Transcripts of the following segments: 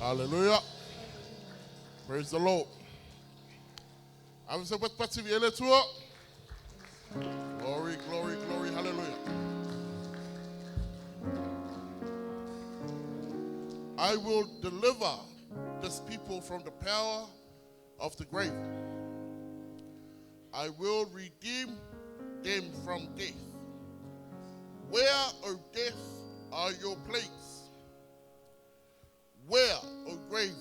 Hallelujah. Praise the Lord. I'm so much to Glory, glory, glory. Hallelujah. I will deliver this people from the power of the grave. I will redeem them from death. Where, O death, are your plagues? Where, O grave,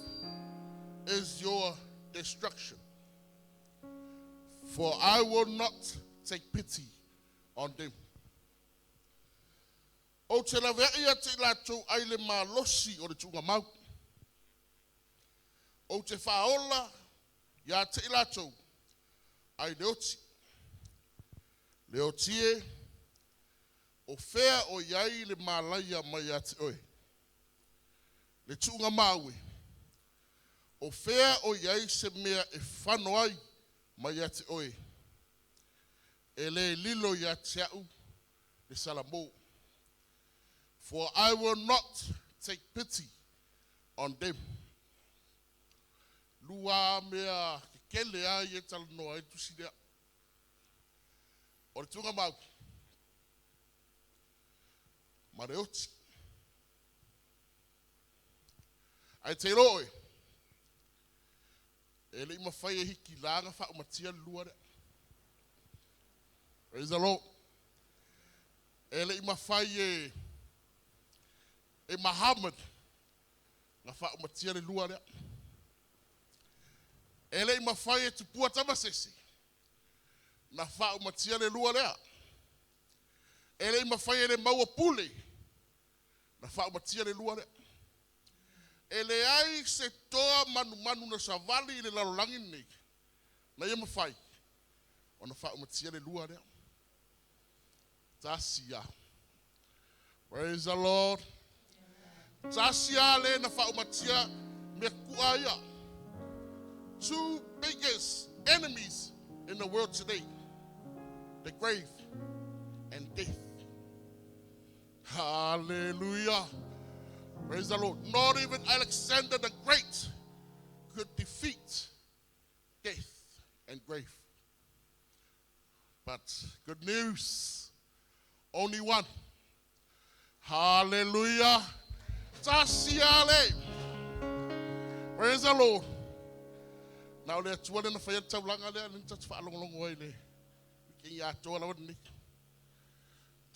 is your destruction? For I will not take pity on them. O te la vea te la tau aile malosi o le tunga mau. O te whaola ia te la tau ai leoti. Leotie o fea o iai le malaya mai ate oe. Le tunga maui. O fea o iai se mea e whano ai mai ate oe. E le lilo ia te au le salamo. For I will not take pity on them. Lua mea ke kele ai e talanoa e tusi lea. O le tunga mau. Mareoti. Ai te roe. E le ima whai e hiki langa wha umatia lua rea. Praise the Lord. E le ima whai e Muhammad nga wha umatia le lua rea. E le ima whai e tupua tamasese na wha umatia le lua rea. E le ima whai e le maua pule na wha umatia le lua rea. E le ai se toa manu na savali i le lalolangi nei. Na ia mawhai. O na wha umatia le lua rea. Tasia. Praise the Lord. Tasia le na wha umatia me kua ia. Two biggest enemies in the world today. The grave and death. Hallelujah. Praise the Lord. Not even Alexander the Great could defeat death and grave. But good news. Only one. Hallelujah. Tasiale. Praise the Lord. Now there's one in the fire tablanga there and just follow along way there. We can to all of it.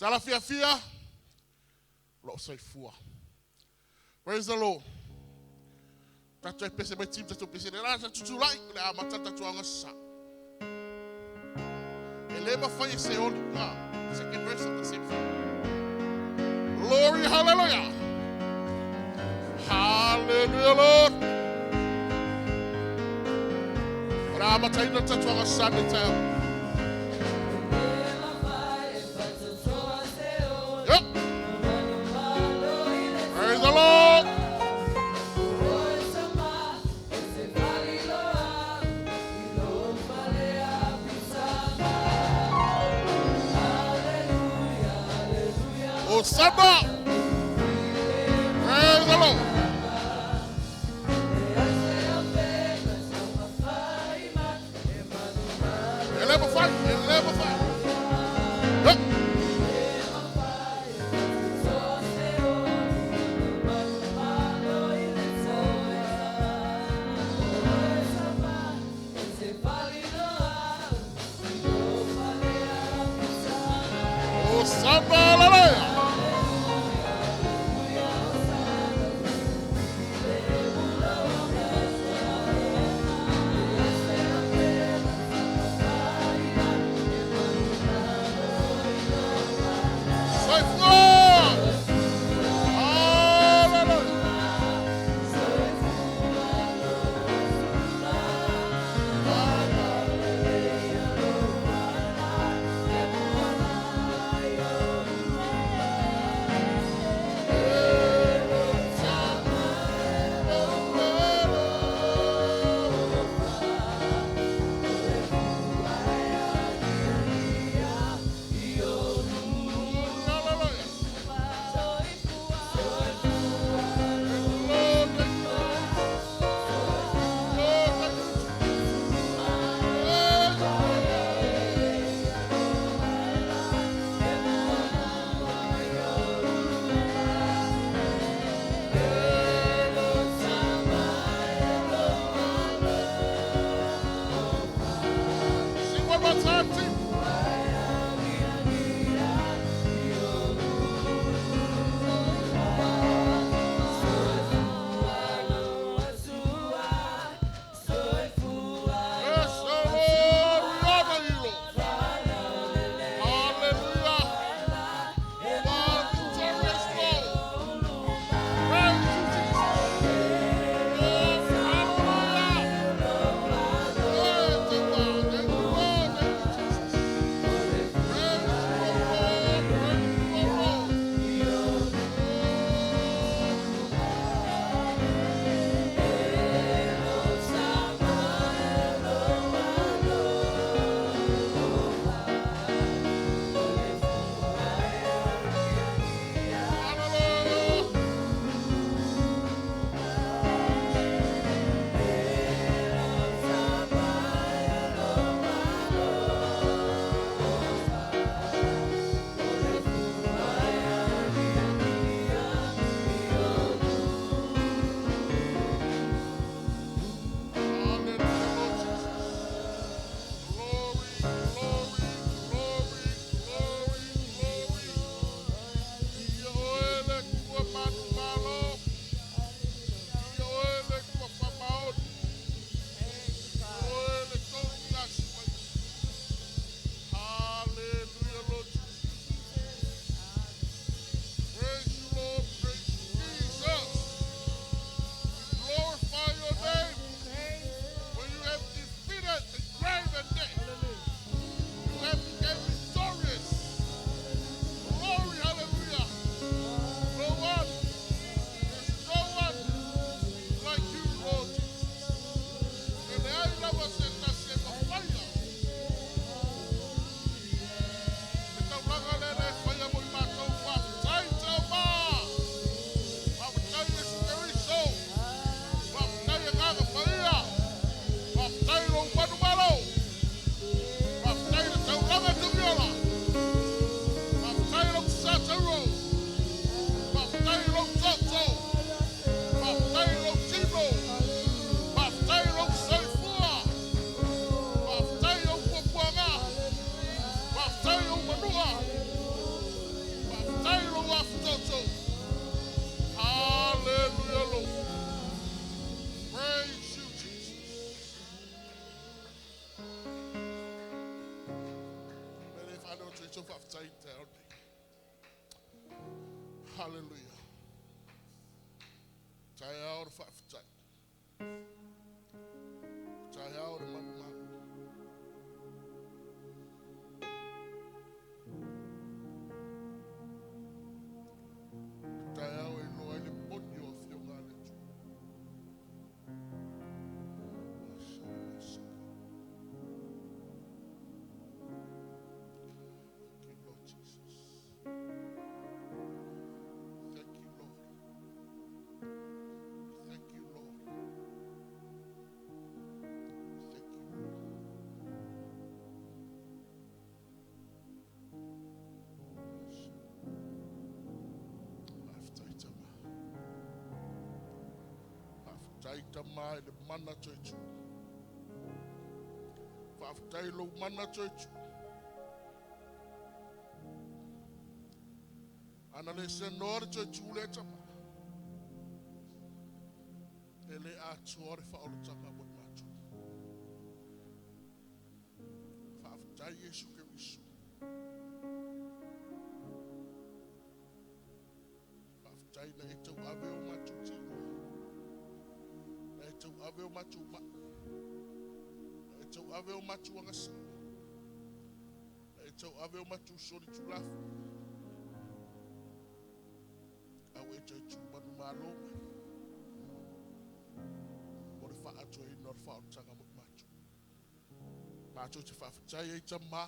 Talafia. Lord say four. Praise the Lord. That's why I my team to pese the last to like the amatata to angasa. And never find say only now. Second verse of the same thing. Glory, hallelujah. Hallelujah, Lord. And amatata to angasa the town. Yep. Praise the Lord. Osama. Praise the Lord. Level fight. Yep. Osama. so whaafitai te ao nei. Hallelujah. Tai ao re whaafitai. Tai ao re manu manu. Tai ao e loa ele poni o fio ngā le tu. Tai mai le mana choichu. Whaafitai lo mana choichu. Ana le se nore choichu le tama. Ele a tuore whaolo tama mo macho. Whaafitai Yesu ke wisu. Whaafitai na e tau ave o macho tino. Tau ave o matu ma. Tau ave o matu angasa. Tau ave o matu sori tulafu. Au e tau tu manu malo. O le wha ato e nor wha o tanga mo matu. Matu te whawhitai e ta ma.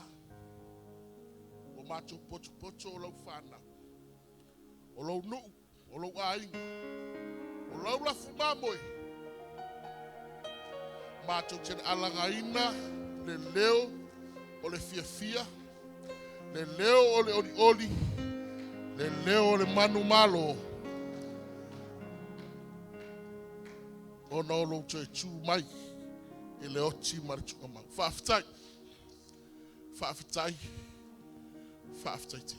O matu potu potu o lau whana. O lau nuu. O lau ainga. O lau lafu mamoi. Mātou tene alangaina, le leo o le fia, le leo o le oli, le leo o le manu malo. O na o lo tue tū mai, e le oti maritunga mau. Whaafitai, whaafitai, whaafitai te.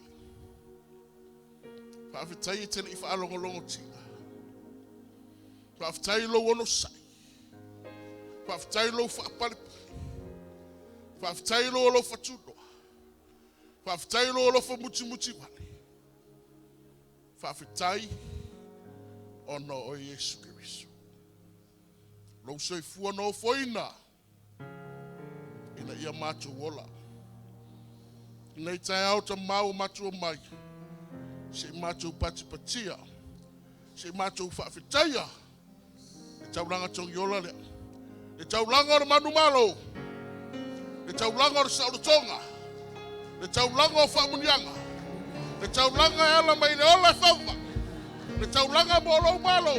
Whaafitai e tene I whaalongolongo tina. Whaafitai lo ono sai. Whaafitai lo whaapale. Whaafitai lo whatuno. Whaafitai lo whamuti wale. Whaafitai ono o Yesu Kirisu. Lo sei fua no foina. Ina ia matu wola. Ina I tai au ta mau matu o mai. Se matu patipatia. Se matu whaafitaia. E tauranga tong yola lea. E taulanga o le manu malo. E taulanga o le saulotonga. E taulanga o whaamunianga. E taulanga e ala mai le ola whauwa. E taulanga mo lo malo.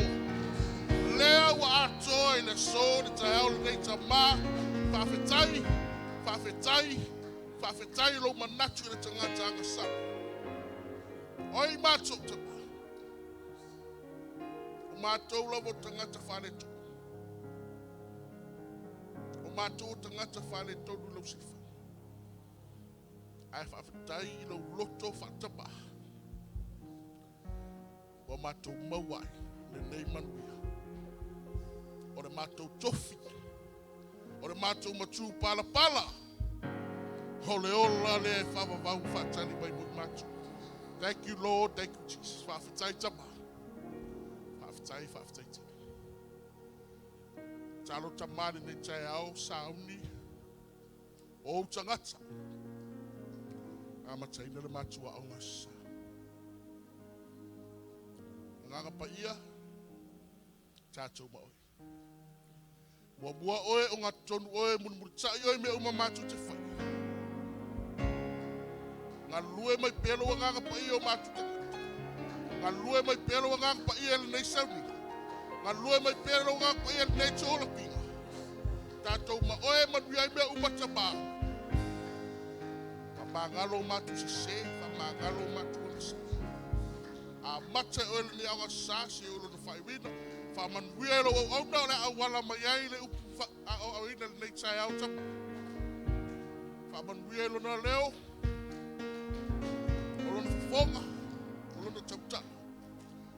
Lea wa atoa I le so le taeao le nei tamā. Whaafetai, whaafetai, whaafetai lo manatu I le tangata angasara. Oi mātou tama. O mātou lavo tangata wharetu. Mātou tangata whare tonu lau sifa. Ai whaafitai I lau loto whaatama. O mātou mauai le nei manuia. O le mātou tofi. O le mātou matu pala pala. O le ola le whaavavau whaatani mai mui mātou. Thank you Lord, thank you Jesus. Whaafitai tama. Whaafitai te. Talo tamani ne tai au sauni o tangata. Ama taina le matua o ngasa. Nganga pa ia tatou maoi. Mua oe o ngā tonu oe munumuru tai oe me uma matu te whai. Ngā lue mai pelo o nganga pa ia o matu te. Ngā lue mai pelo o nganga pa ia le nei sauni. Ngā lue mai pēra o ngā koe e nei tōla pinga. Tātou ma oe manui ai mea umata mā. Ka mā ngalo mātu se se, ka mā ngalo mātu o se. A mata oe le ni awa sā se ulo na whaiwina. Wha manui ai lo au au nao le awala mai ai le upu au ina le nei tai au tama. Wha manui ai lo na leo. Olo na whonga. Olo na tautana.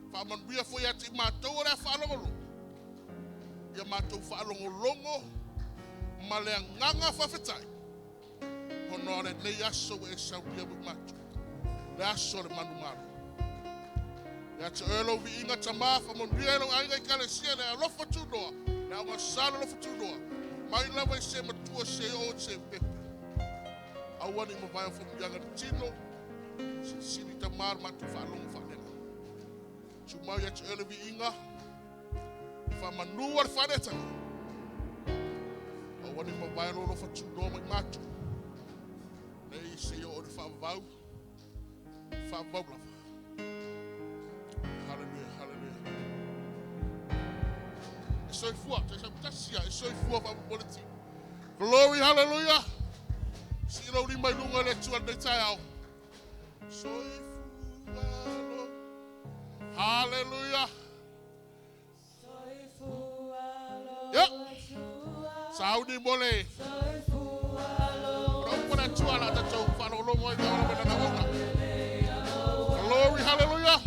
Whamanuia foi ati mātou o rea whaalongolo. Ia mātou whaalongolongo, ma lea nganga whawhetai. Hono whanoa le nei aso e sauria mu matu. Le aso le manu maru. Ia te elo vi inga tamafa mon rielo ainga I kale sia le alofa tunoa. Le aunga sala alofa tunoa. Mai lava I se matua se o se pepe. Awani mo vai fo mianga tino. Sini tamar matu whalong whanenga. Sumau ia te elo vi inga. Whamanua le whaneta. Awani mo vai lo alofa tunoa mai matu. Nei se o le whavau. Whavau lava. Hallelujah, hallelujah. Soifua, tasia, soifua fa politi. Glory, hallelujah. Sino ni mai lunga le tua de taiao. Soifua lo. Hallelujah. Soifua lo. Yeah. Saudi mole. Soifua lo. Rokona tua la ta tau fa lo mo ya lo na na. Glory, hallelujah.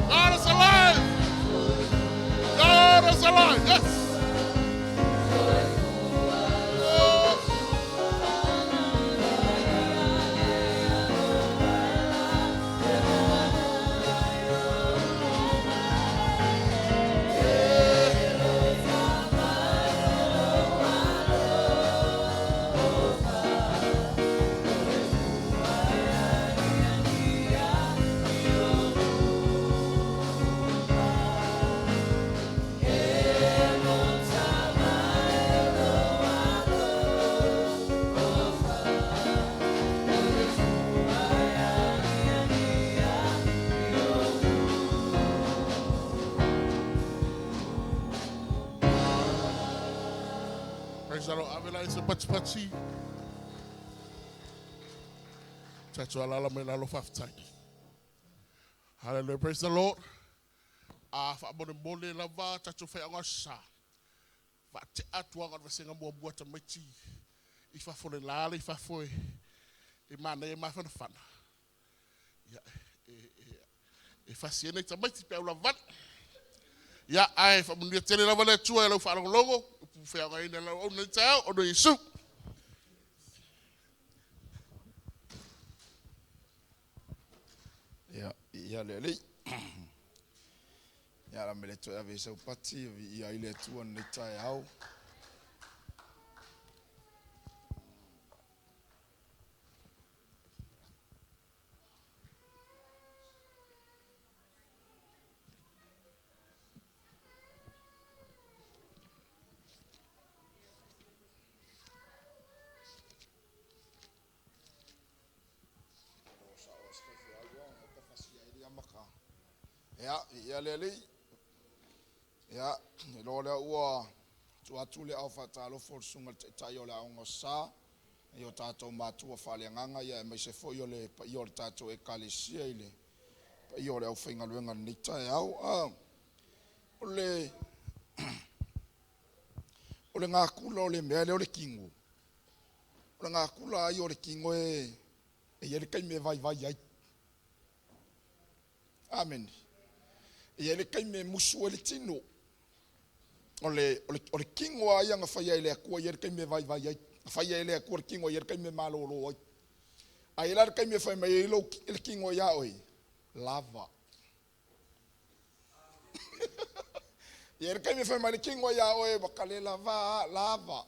God is alive. God is alive. Yes. Praise the Lord. Avela is a patchi. Chacho alala me la lo faftai. Hallelujah. Praise the Lord. Fa abone mole lava chacho fa ngasa. Va te atua ga senga mo bua ta meti. Ifa fo le lale ifa fo e mana e ma fa fana. Ya e fa siene ta meti pe la van. Ya ai fa mo tele lava le tua lo fa longo. Fea ngai na o na tau o no Yesu. Ya lele. Ya la mele to ya ve so pati ya ile tu on le tai au. Ya lele. Ya lo le ua tu atule au fatalo for sunga tai o la ongo sa yo tato matu fa le nganga ya me se fo yo le yo tato e kalisia ile yo le au finga luenga ni tai au ole ole nga kula ole me ole kingu ole nga kula yo le kingo e ye kai me vai ai amen ye kai me musu ele tino ole kingo ai nga fa ile ko ye kai me vai ai fa ile ko kingo ye kai me malolo ai la kai me fa me ile el kingo ya oi lava ye kai me fa me kingo ya oi bakale lava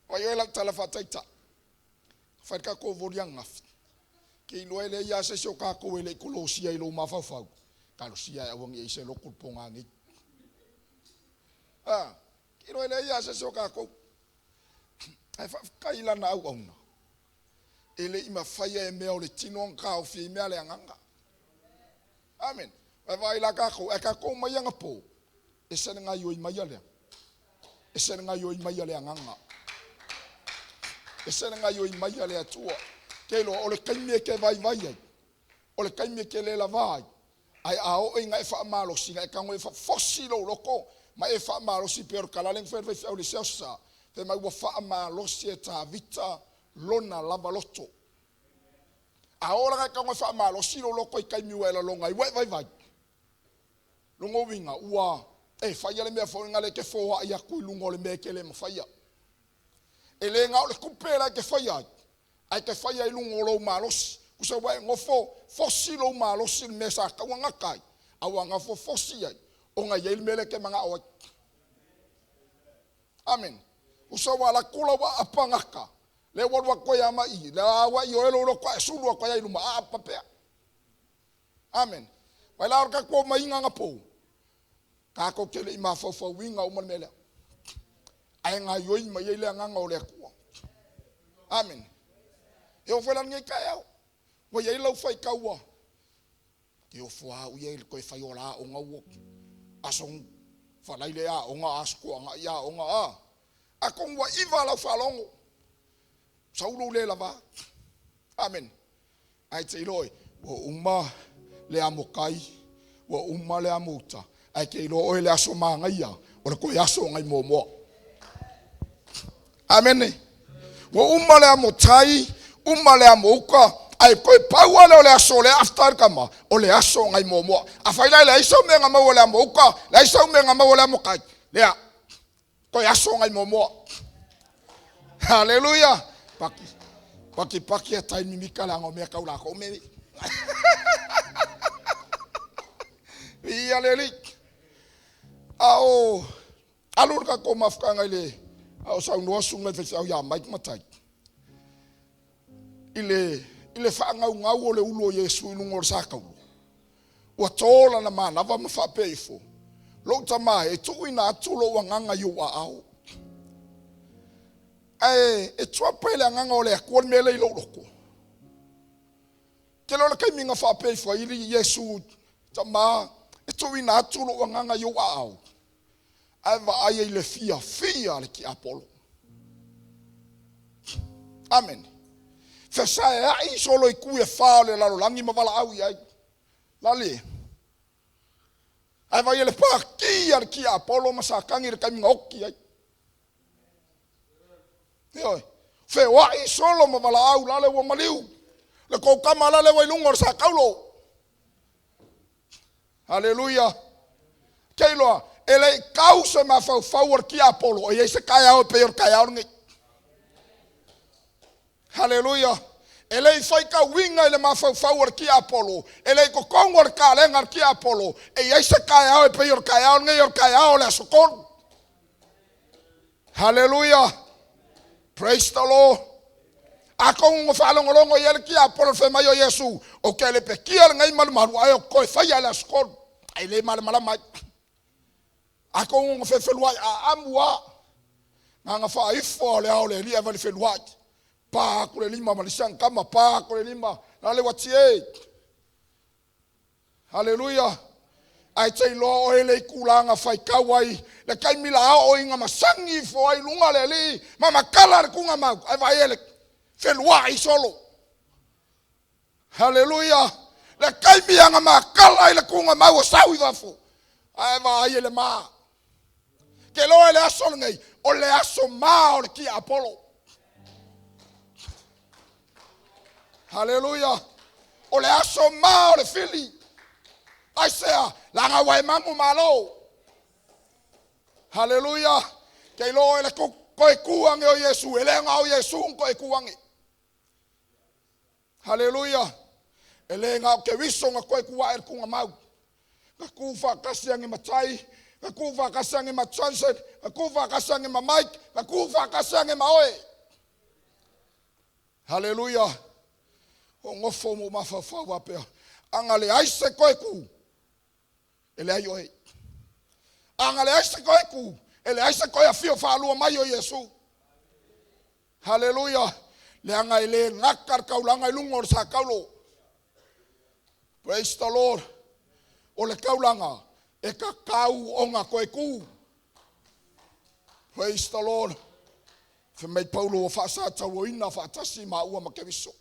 o yo la tala fataita fa ka ko vorianga ke lo ele ya se so ka ko ele kolosia ilo mafafau kalau sia awang ia se lokul pongangi kilo ele ia se soka ko ai fa kaila na au ona ele ima faia e me ole tinon ka o fi me ale nganga amen vai la ka ko mai nga po e se nga yo mai ale e se nga yo mai ale nganga e se nga yo mai ale atua ke lo ole kaime ke vai ole kaime ke le la vai ai ao inga e fa malo singa e kango e fa fosilo loko ma e fa malo si per kala leng fer fe ole sosa Te mai wa wha ma losi e ta vita lona lava loto. A ora kai kaunga wha ma losi lo loko I kai miwa ela longa I vai vai. Lungo winga ua e whaia le mea whainga le ke whoa I aku I lungo le mea ke le ma whaia. E le ngau le kupera ke whaia ai ke whaia I lungo lo ma losi. Kusa wai ngofo fosi lo ma losi le mea sa kaua ngakai. Awa ngafo fosi ai. O nga yeil mele ke mga awai. Amen. Usawa la kula wa apangaka. Le wa ko ya mai. Le wa yo elo ro ko sulu ko ya iluma apapea. Amen. Wa la ka ko mai nga po. Ka ko kele I ma fo winga o mon mele. Ai nga yo I mai le nga ngole ko. Amen. Yo foi la ngai ka ya. Wa ye lo fai ka wa. Yo fwa u ye ko fai ola o nga wo. Asong falai le a o nga asko nga ya o nga a. Akong wa iva la falongo. Saulo le lava. Amen. Ai te loi, wo uma le amokai, wo uma le amuta. Ai ke lo o le aso manga ia, o le ko aso ngai momo. Amen. Wo uma le amotai, uma le amoka, ai ko paua le aso le after kama, o le aso ngai momo. A faila le iso menga ma le amoka, le iso menga ma le amokai. Le ko aso ngai momo. Hallelujah. Paki atai mimika la ngomea kaula ko me. Ia leli. Ao alur ka ko mafka ngale. Ao sa no sunga fe sa ya mai matai. Ile fa ngau le ulo Yesu ilungor sa ka. Wa tola na mana va mafa peifo. Lo tama e tuina tulo wanganga yu wa ao. E tua pele nganga ole ko mele I loko. Ke lo kai minga fa pe fo I Yesu tama e tuina tulo nganga yo ao. Ava ai le fia le ki Apollo. Amen. Fesa ai solo I ku e fa le la langi ma vala au ai. Lale. Ava ile pa ki Apollo masakangi le kai minga oki ai. Yo, fe wa I solo ma vala au lale wa maliu. Le ko kama lale wa ilungor sa kaulo. Hallelujah. Keilo ele causa ma fa favor ki Apollo. E se kaya o peor kaya ngi. Hallelujah. Ele fai ka winga ele ma fa favor ki Apollo. Ele ko kongor ka lengar ki Apollo. E se kaya o peor kaya ngi yor kaya o le sokon. Hallelujah. Praise the Lord. Ako ngo falong longo yel ki Apollo fe mayo Yesu o kele pe kiel ngai mal maru ayo ko fa ya la skol ai le mal mai ako ngo fe lwa amwa nga fa ifo le ole li eva le fe lwa pa ko le lima malishan kama pa ko le lima la le watie. Hallelujah. Ai te lo o ele kulanga fai kawai le kai mila o inga masangi fo ai lunga le li mama kala kunga mau ai vai ele felua I solo. Hallelujah. Le kai mianga ma kala ile kunga mau sawi vafu ai vai ele ma ke lo ele aso ngai o le aso ma o le ki Apollo. Hallelujah. O le aso ma o le fili ai sea langa wai mamu malo. Hallelujah. Ke lo ele ko kuange o Yesu ele nga o Yesu ko kuange. Hallelujah. Ele nga ke wiso nga ko kuwa kunga mau. Ka kufa kasangi matai, ka kufa kasangi ma transit, ka kufa kasangi ma mic, ka kufa kasangi ma oe. Hallelujah. O ngofo mo mafafa wape. Angale aise ko ku. Ele ayo e. Angale aise ko ku. Ele aise ko ya fio fa lu mai o Yesu. Hallelujah. Le anga ele ngakar kaulanga ilungor sa kaulo. Praise the Lord. O le kaulanga e ka kau o nga koe ku. Praise the Lord. Fe mai Paulo o fasa tau ina fa tasi ma ua makeviso.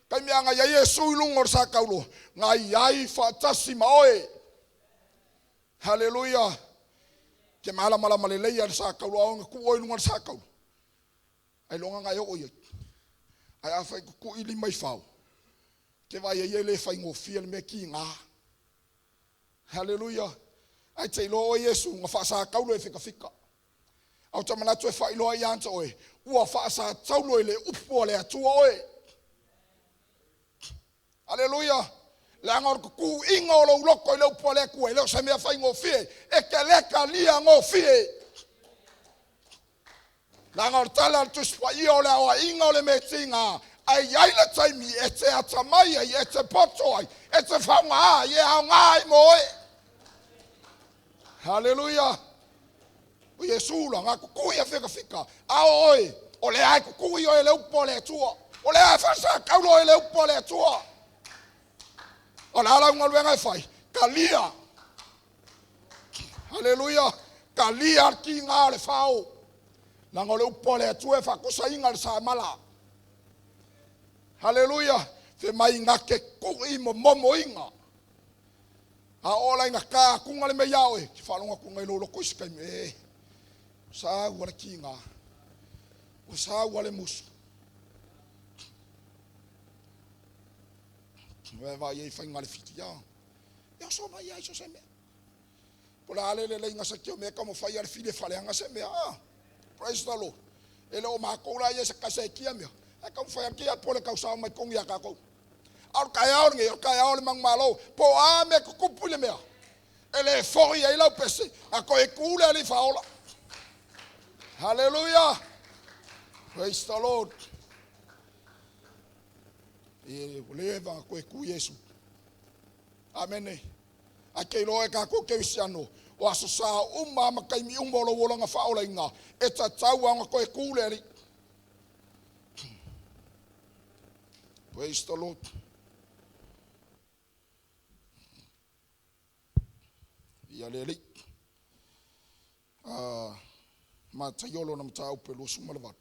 Kai mea nga ya Yesu ilungor sa kaulo. Nga iai fa tasi ma oe. Hallelujah. ke mala le leia sa ka lo ku o lunga sa ka ai longa ngai o ye ai a fai ku ili mai fau ke vai ye le fai ngo fiel me ki nga hallelujah ai te lo Yesu nga fa sa ka lo e fika au te mana tu e fai lo ai anta oe ua fa sa tau lo le upo le atua oe hallelujah la ngor ku ingo lo loko le upo le ku le se me fai ngo fie e ke le ka lia ngo fie la ngor tala tu spai o le o ingo le metinga ai ai le taimi e te atamai e te potoi e te whaunga e au ngai moe hallelujah o Yesu la ngā kukui a fika a oi o le ai kukui o le upo le tua o le ai whasa kaulo e le upo le tua o le ala unga luenga e whai kalia hallelujah kalia ki ngā le whao na ngole upo le tua e whakosa inga le sa mala hallelujah te mai ngā ke kui mo momo inga a ola inga ka kunga le me yaoe ki whalonga kunga i lolo kuisi kai me sa wale ki ngā o sa wale musu me vai e whainga le fiti ya so mai ai so se me pola ale le inga sa kio me ka mo whai ale fide whale anga se me praise the Lord ele o maa koura ye se kase kia me e ka mo whai kia pole kausao mai kongi a kako au kai au le mang malo po a me kukupu le mea ele foi ai lau pese a ko e kule ali faola hallelujah praise the Lord e leva ko e ku Yesu amen a ke lo e ka ko ke siano o aso sa umma makai mi umbolo wola nga faola inga e ta tau anga ko e kule ali praise the Lord ia leli ma tayolo na mtau pelo sumalvat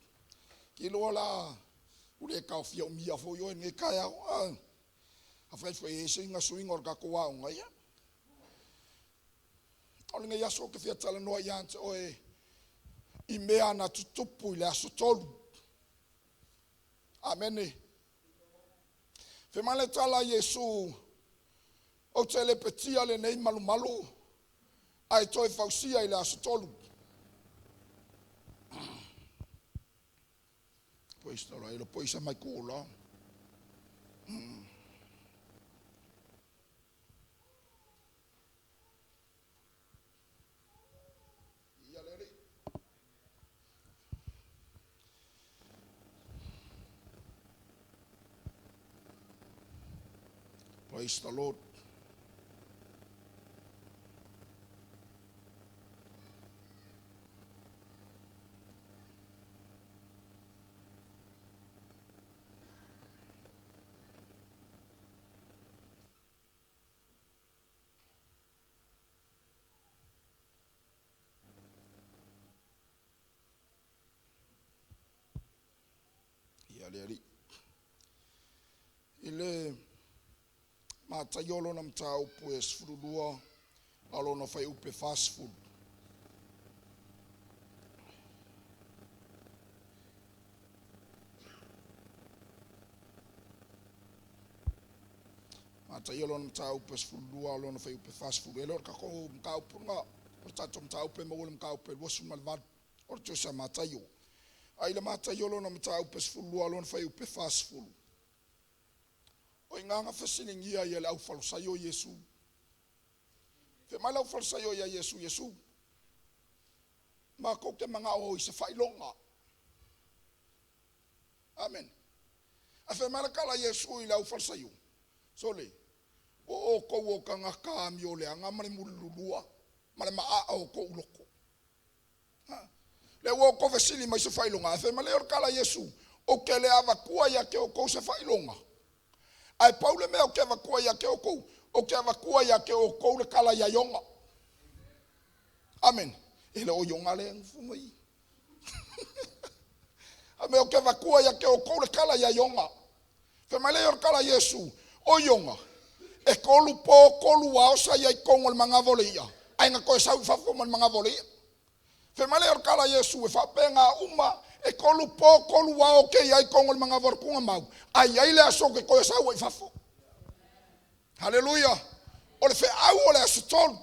kilo la ule ka fia mia fo yo nge kaya a fai foi singa swingor ka ko wa nga ya olinga ya so ke fia tala no ya oe I mea na tutupu le asotolu amen fe male tala Yesu o tele petia le nei malu malu ai toi fausia ile asotolu pois tala ile pois mai kula Praise the Lord. Ile matayolo na mtau pues furudua alo no fai upe fast food matayolo na mtau pues furudua alo no fai upe fast food elor ka ko mkau punga ortato mtau pe mo mkau pe wosu malvad orcho sa matayo ai le matayolo na mtau pues furudua alo no fai upe fast food o inganga fasini ngia ye lau falsayo Yesu fe malau falsayo ya Yesu ma ko ke manga o se failonga amen a fe malakala Yesu I lau falsayo sole o ko kanga ka mi ole anga male mululua male ma o ko uloko le wo ko fasini mai se failonga fe maleo kala Yesu o ke le ava kua ya ke o ko se failonga ai Paulo me o ke vakua ya ke o ko le kala ya yonga amen ele o yonga le ngfumai ame o ke vakua ya ke o ko le kala ya yonga fe male o kala Yesu o yonga e kolu po kolu wa osa ya kongo le manga volia ai nga ko sa fa fo manga volia Fe male or kala Yesu e fa penga uma e kolu po kolu wa o ke ai kongol mga vorkunga mau. Ai ai le aso ke ko sa wa fafo. Hallelujah. Ole fe au ole asutol.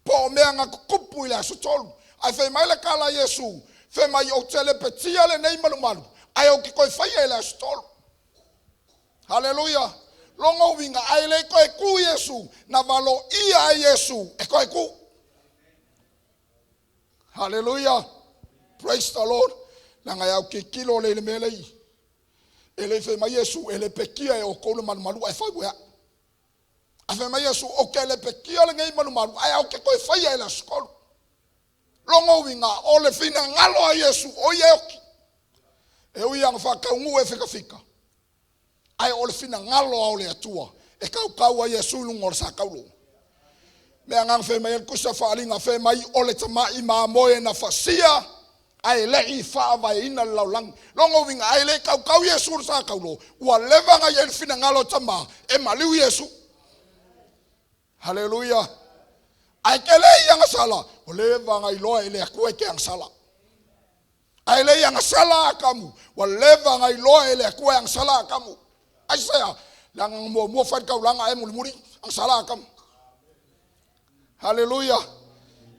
Po mea nga kupu ile asutol. Ai fe male kala Yesu. Fe mai o tele petia le nei malu malu. Ai o ke ko fa ile asutol. Hallelujah. Longo winga ai le ko e ku Yesu na valo ia Yesu e ko e ku. Hallelujah. Praise the Lord. Nanga ya ke kilo le mele i. Ele fe mai Yesu ele pekia e o ko le malu malu ai fa ya. Afe mai Yesu o ke le pekia le ngai malu malu ai o ke ko e fa ia la skol. Longo winga o le fina ngalo a Yesu o ye oki. E o yang fa ka ngu e fika. Ai o le fina ngalo o le atua. E kau a Yesu lungor sa kaulo. Me angang fe mai kusa fa alinga fe mai o le tama i ma moe na fasia. Ai le i fa vai ina laulang. Longo winga ai le kau Yesu sa kaulo. Ua leva nga ye fina ngalo tama e maliu Yesu. Hallelujah. Ai kele yang sala. O leva nga iloa ele akue ke ang sala. Ai le yang sala kamu. Wa leva nga iloa ele akue ang sala kamu. Ai saya lang mo fa kau lang ai muri ang sala kamu. Hallelujah.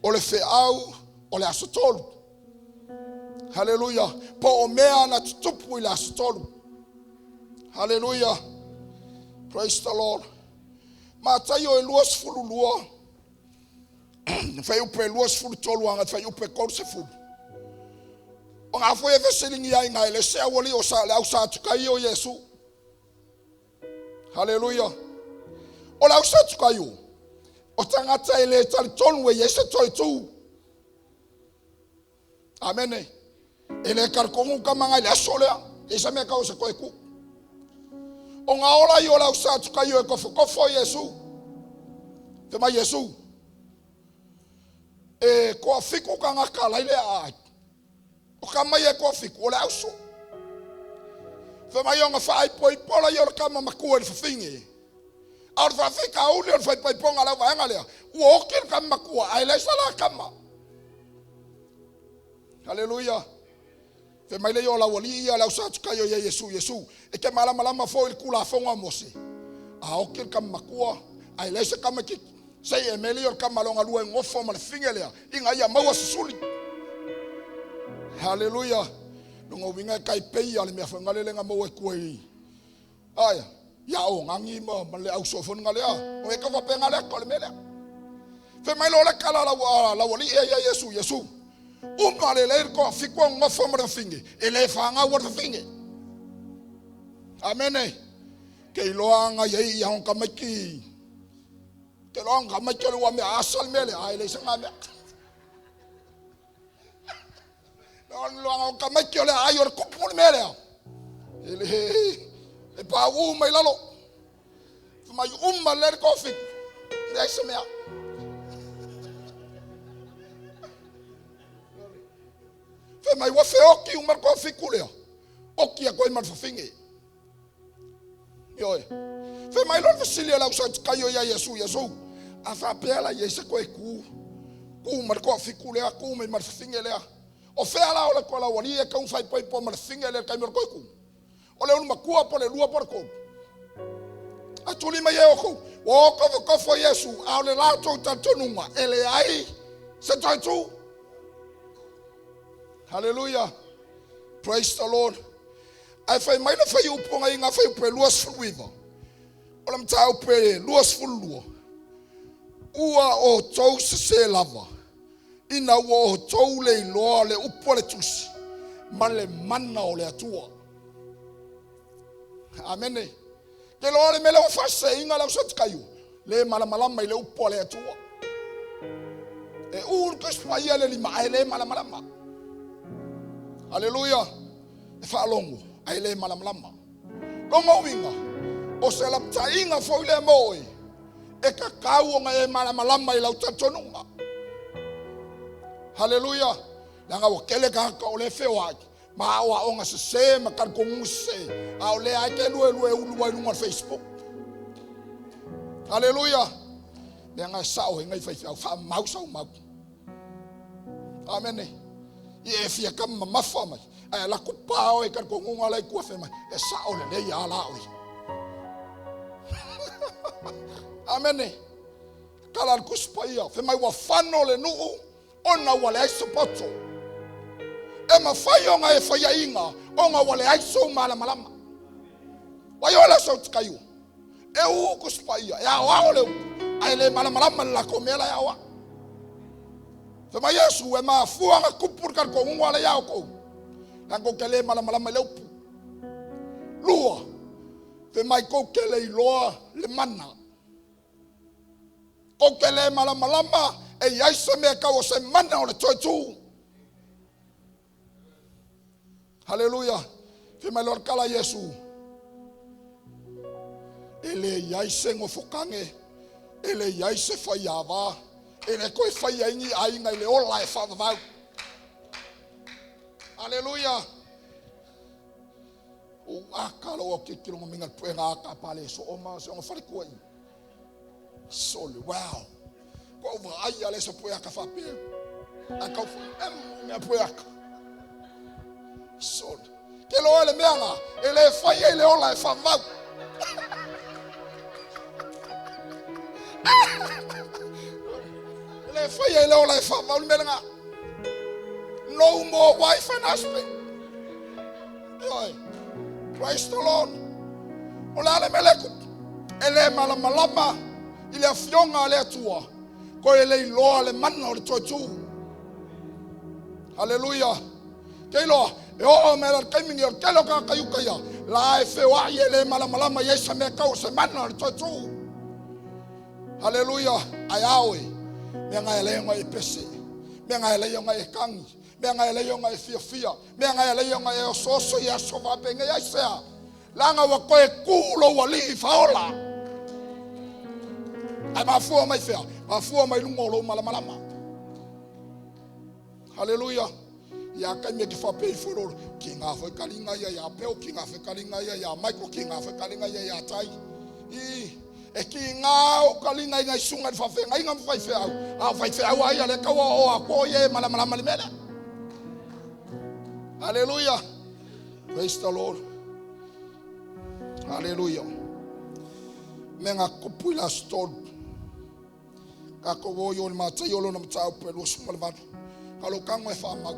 Ole fe au, ole asotolu. Hallelujah. Po o mea na tutupu ile asotolu. Hallelujah. Praise the Lord. Matayo e luas fulu lua. Fai upe luas fulu tolu anga fai upe korse fulu. O nga foi e veselingi ai nga ele se awoli o sa le au sa tukai o Yesu. Hallelujah. O la au sa tukai o. O tangata ele tali tonu e yese toi tu. Amen. Ele karkongu kamanga ile asolea. Isa me ka o se koe ku. O nga ora i o la usa tuka i o e kofo Yesu. Te mai Yesu. E koa fiku ka nga kala ile a. O ka mai e koa fiku o le auso. Te mai o nga fai poi pola i o kama makua le fafingi. Aur fa fika uli o fai ponga la va ngale. O okir kam makua ai le sala kama. Hallelujah. Fe mai le yo la wali ya la usa tuka yo Yesu. E ke mala fo il kula fonga mose. A okir kam makua ai le se kama ki. Sei e meli o kam malonga lua ngofo mal fingelea. Inga ya mawa susuli. Hallelujah. Lungo winga kai pei ale me fangale le ngamo kuai. Aya. Ya o ngangi ma le au sofon ngalea o e ka va penga le ko le mele fe mai lo le kala la wali e Yesu ngale le ko fiko ngofo mo fingi ele fanga wo fingi amen ke lo anga ye ya on kamaki ke lo anga ma ke lo wa me asal mele ai le sanga me lo anga kamaki le ayor ko mo mele ele e pa mai lalo mai ler coffee reise mea fe mai wa fe oki mar coffee kulea oki a koi mar fafinge yo fe mai lo fasilia la usa kayo ya Yesu a fa pela Yesu ko ku mar coffee kulea ku me mar fafinge le o fe ala o la kola wali e ka un fai poi po mar fafinge le ka mar ko ku ole un makua po le lua por ko atuli mai e ko o ko fo Yesu a le la to tatonuma ele ai se toi tu. Hallelujah. Praise the Lord. Ai fai mai na fai uponga inga fai pe luas fluiva ola mta pe luas fulua ua o tou se lava ina o tou le loa le upole tusi male mana o le atua. Amen. Ke lo le mele o fase inga la sot kayu le mala mai le upole atua e un ko spaya le lima ai le mala. Hallelujah. E fa longo ai le mala longo winga o se la tainga fo le moi e ka kau nga e mala mai la tatonunga. Hallelujah. Langa o kele ka o le fewa ma wa onga se ma kan ko nguse a le a ke lu no Facebook. Hallelujah. Langa sao ngai fa mau. Amen. Ye fia kam mafa mai. Ai la ku pao e kan ko ngunga lai ku fe mai. E sa ole le ya la oi. Amen. Kala ku spaia fe mai wa fano le nu ona wale ai sopoto. E ma fayo nga e faya inga onga wale ai so mala malama. Wa yo la so tkayu. E u ku spaia ya wa ole ai le mala malama la komela ya wa. Fe mai Yesu e ma fuanga kupur kan ko ngwala ya ko. Kan ko kele mala malama le upu. Lua. Fe mai ko kele iloa le mana. Ko kele mala malama e yaise me ka o se mana o le toitu. Hallelujah. Fe mai lor kala Yesu. Ele yaise ngofokange. Ele yaise fayava. Ele koe faya ingi ainga ele ola e whavavau. Hallelujah. O akalo o kikiro minga puenga aka pale so oma se o fare koi. Sole wow. Ko va ai ale so puea ka fape. Aka me puea. Sole. Ke lo ele meanga ele faya ele ola e whavavau. Le faya ele ola e whavavau meanga. No more wife and husband. Praise the Lord. Ola le meleku. Ele malamalama. Ile afionga ale atua. Ko ele iloa le mana o le toitu. Hallelujah. Keilo. E o mela kaimingi o kelo ka kayuka ya. La e fewa ele malamalama yesa me kau se mana o le toitu. Hallelujah. Ayawe. Menga ele ngai pese. Menga ele ngai kangi. Menga ele yonga e fia. Menga ele yonga e soso ya sova benga ya sea. Langa wa koe kulo wali faola. Ai mafua mai fea. Mafua mai lungolo malamalama. Hallelujah. Ya kai me ki fa pe foro. Kinga fa kalinga ya peo kinga fa kalinga ya Michael kinga fa kalinga ya tai. E kinga o kalinga ngai sunga fa fe ngai ngam fa fea. A fa fea wa ya le ka o a ko ye malamalama limela. Hallelujah. Praise the Lord. Hallelujah. Menga kupula stod. Kako wo yo ma tsa yo lo na tsa pelo sumal ba. Kalo kangwe fa ma.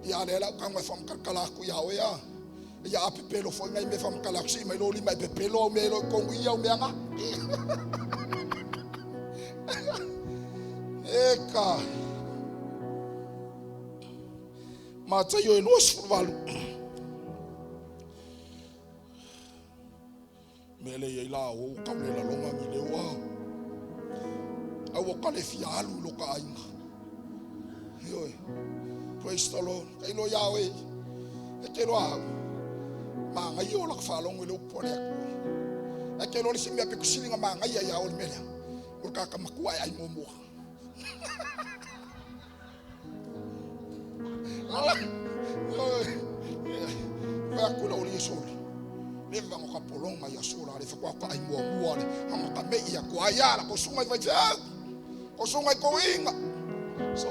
Ya le la kangwe fa kala ku ya o ya. Ya apepelo fo ngai me fa kala si me lo li me pepelo me lo ko ya o menga. Eka. Mata yo no survalu. Mele ye la o kamle la longa mi le wa. Awo kale fialu lo ka ainga. Yo. Praise the Lord. Kai lo yawe. E ke lo a. Ma nga yo la fa longo le pole. E ke lo si me pe kusilinga ma nga ya o mele. O ka ka makua ai momo. Vai kula o li soli. Le va mo kapolonga ya sola le fa kwa ai mo mo le. Hanga ka me ya kwa ya la ko sunga vai fa. Ko sunga ko inga. So,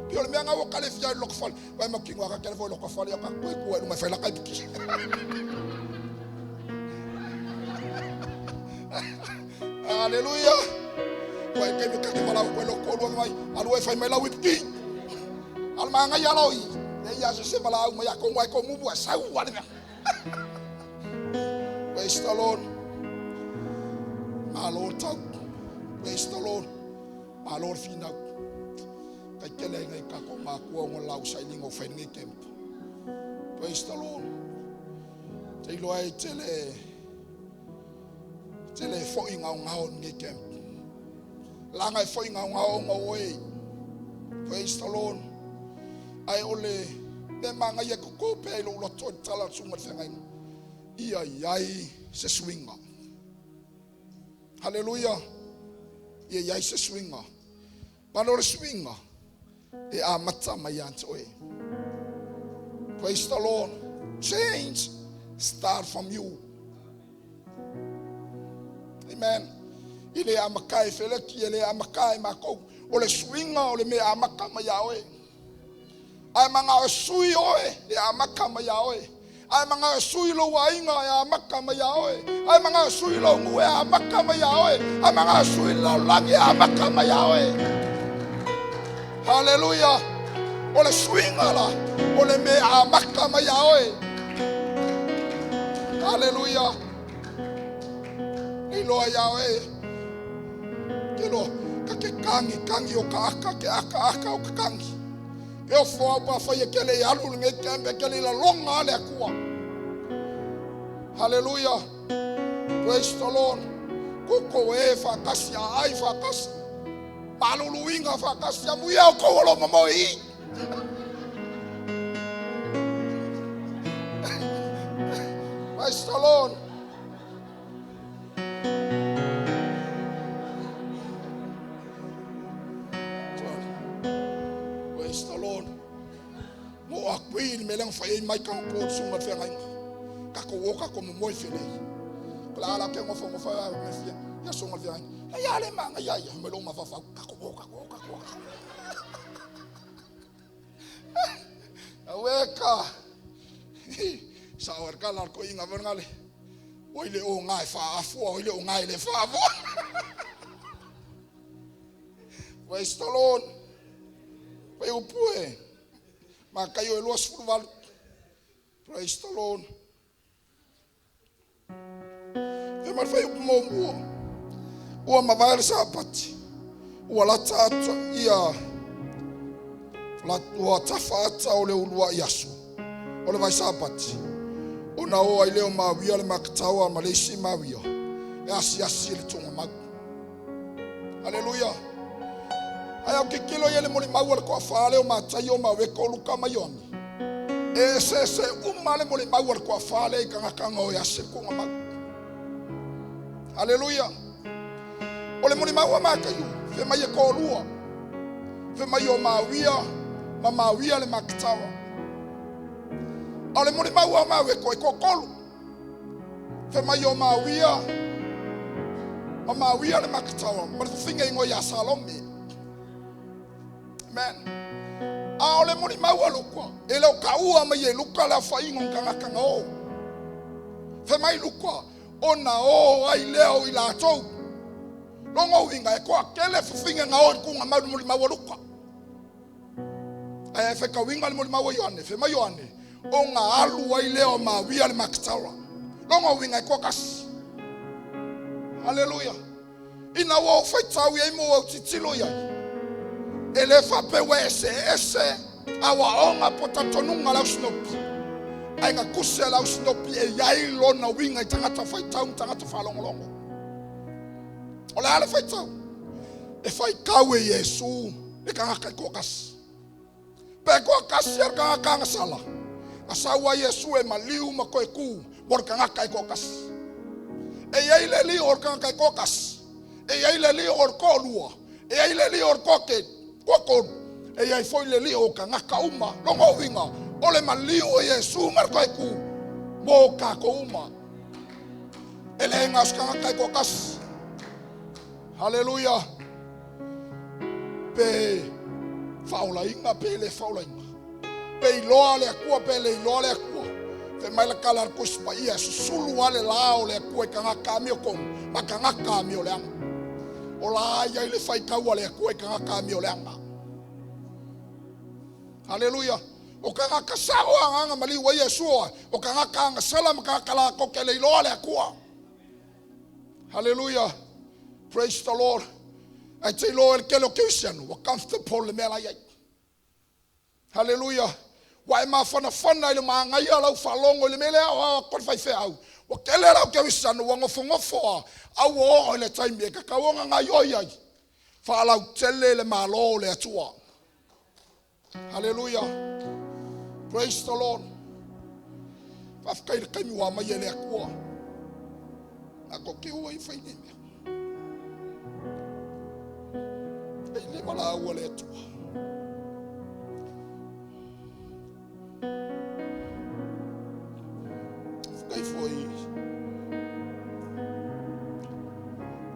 pio le menga o kale fia lo kfal. Vai mo kingwa ka kele fo lo kfal ya ka ko ko no me fa la ka biki. Hallelujah. Vai ke mi ka ke mala ko lo ko lo mai. Alu fa me la wipki. Almanga ya loi. Ya se mala uma ya ko mai ko mu bua sau wale. Praise the Lord. My Lord tau. Praise the Lord. My Lord fina. Kai kele ngai ka ko ma ko ngo lau sai lingo fa ni camp. Praise the Lord. Te lo ai tele fo inga ngao ni camp. Langa fo inga ngao ngoi. Praise the Lord. Ai ole me manga ye ko pe lo lo to tala sunga fengai. Ia yai se swinga. Hallelujah. Ia yai se swinga. Panor swinga. E a mata mai antoe. Praise the Lord. Change start from you. Amen. Ile amakai fele ki ile amakai mako. Ole swinga ole me amaka mai yawe. Ai mga sui oe, ya makama ya oe. Ai mga sui lo wainga ya makama ya oe. Ai mga sui lo ngue ya makama ya oe. Ai mga sui lo langi ya makama ya oe. Hallelujah. Ole swinga la, ole me ya makama ya oe. Hallelujah. Ilo ya oe. Kilo kake kangi o ka aka o kangi. Eu fo pa fa ye kele ya lu nge kembe kele la longa le akua. Hallelujah. Praise the Lord. Koko e fa kasia ai fa kas. Palulu inga fa kasia muya ko lo mamoi. Praise the Lord. Praise the Lord. Mo akwi me lang fa ye mai kan po sunga fe ngai. Kako woka ko mo moi fele. Kala la ke mo fa me fia. Ya sunga fe ngai. Ya le manga ya me lo ma fa kako woka. Aweka. Sawar kala ko inga vengale. Oile o ngai fa afu, oile o ngai le fa afu. Praise the Lord. Pai upue. Makayo elos furval. Praise the Lord. E mar fai upumo. Ua mavaere sapati. Ua latata ia. Ua tafata ole ulua yasu. Ole vai sapati. Ona o ai leo mawia le makatawa malesi mawia. E asi le tonga mau. Hallelujah. Ai ke kilo yele moli mau al ko fa le o matai o mawe ko luka mayomi. E se umale moli mau al ko fa le kanga o ya se ko mau. Hallelujah. Ole moli mau ma kayu. Fe mai ko lua. Fe mai o mawia le makatawa. Ole moli mau mawe ko kolu. Fe mai o mawia le makatawa. But the thing ingo ya salomi. Amen. Ole moni mawalo kwa. Ele o kaua ma ye luka la fa ingo kanga o. Fe mai lukwa. Ona o ai leo ila tou. Longo winga e kwa kele fufinga nga o ku nga moni mawalo kwa. E fe ka winga moni mawo yone. Fe mai yone. O nga alu ai leo ma wia le maktawa. Longo winga e kwa kas. Hallelujah. Ina wo fe tawi e mo o titilo ya. Ele fa pe wese ese awa onga potatonunga la snopi ai nga kuse la snopi e yai lo na winga tangata fai tau tangata fa longo ola ala fai tau e fai kawe Yesu e kanga kai kokas pe kokas yer kanga sala asawa Yesu e maliu makoeku bor kanga kai kokas e yai le li or kanga kai kokas e yai le li or kolua e yai le li or koket Wako e ai foi le lio ka ngaka uma longo winga ole malio Yesu marko ku mo ka ko uma ele ngas ka ngaka ko kas. Hallelujah. Pe faula inga pe le faula inga pe loa le ku pe le loa le ku te mai la kala ko spa Yesu sulu ale lao le ku ka ngaka mi ko maka ngaka mi ole ola ya ile fai ka wale ku ka ngaka mi ole Hallelujah. O kanga kasawa anga mali wa Yesu o kanga kanga salam ka kala ko kele lo le akua. Hallelujah. Praise the Lord. I say Lord kelo Christian wa comfortable le mela ya. Hallelujah. Wa ma fana ile manga ya la falongo le mela wa ko fai fe au. O kele ra Christian wa ngofo au o le time e ka wonga nga yo ya. Fa la tele le malo le atua. Hallelujah. Praise the Lord. Afkai kami wa mayele akwa. Ako kiwa ifai nime. Ele mala wale tu. Afkai foi.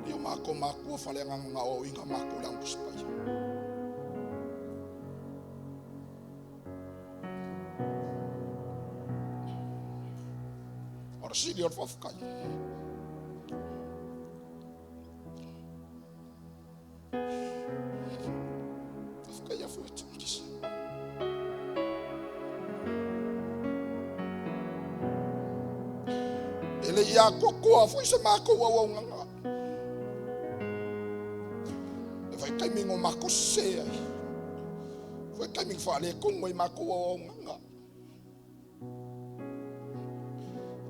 Dio mako fale nga o inga mako lang kuspai. sili o whawhakai. Whawhakai a whuetu kisa. Ele ia kokoa fui se mako wa nganga. E vai kai mingo mako se ai. Vai kai mingo fa le kongo i mako wa nganga.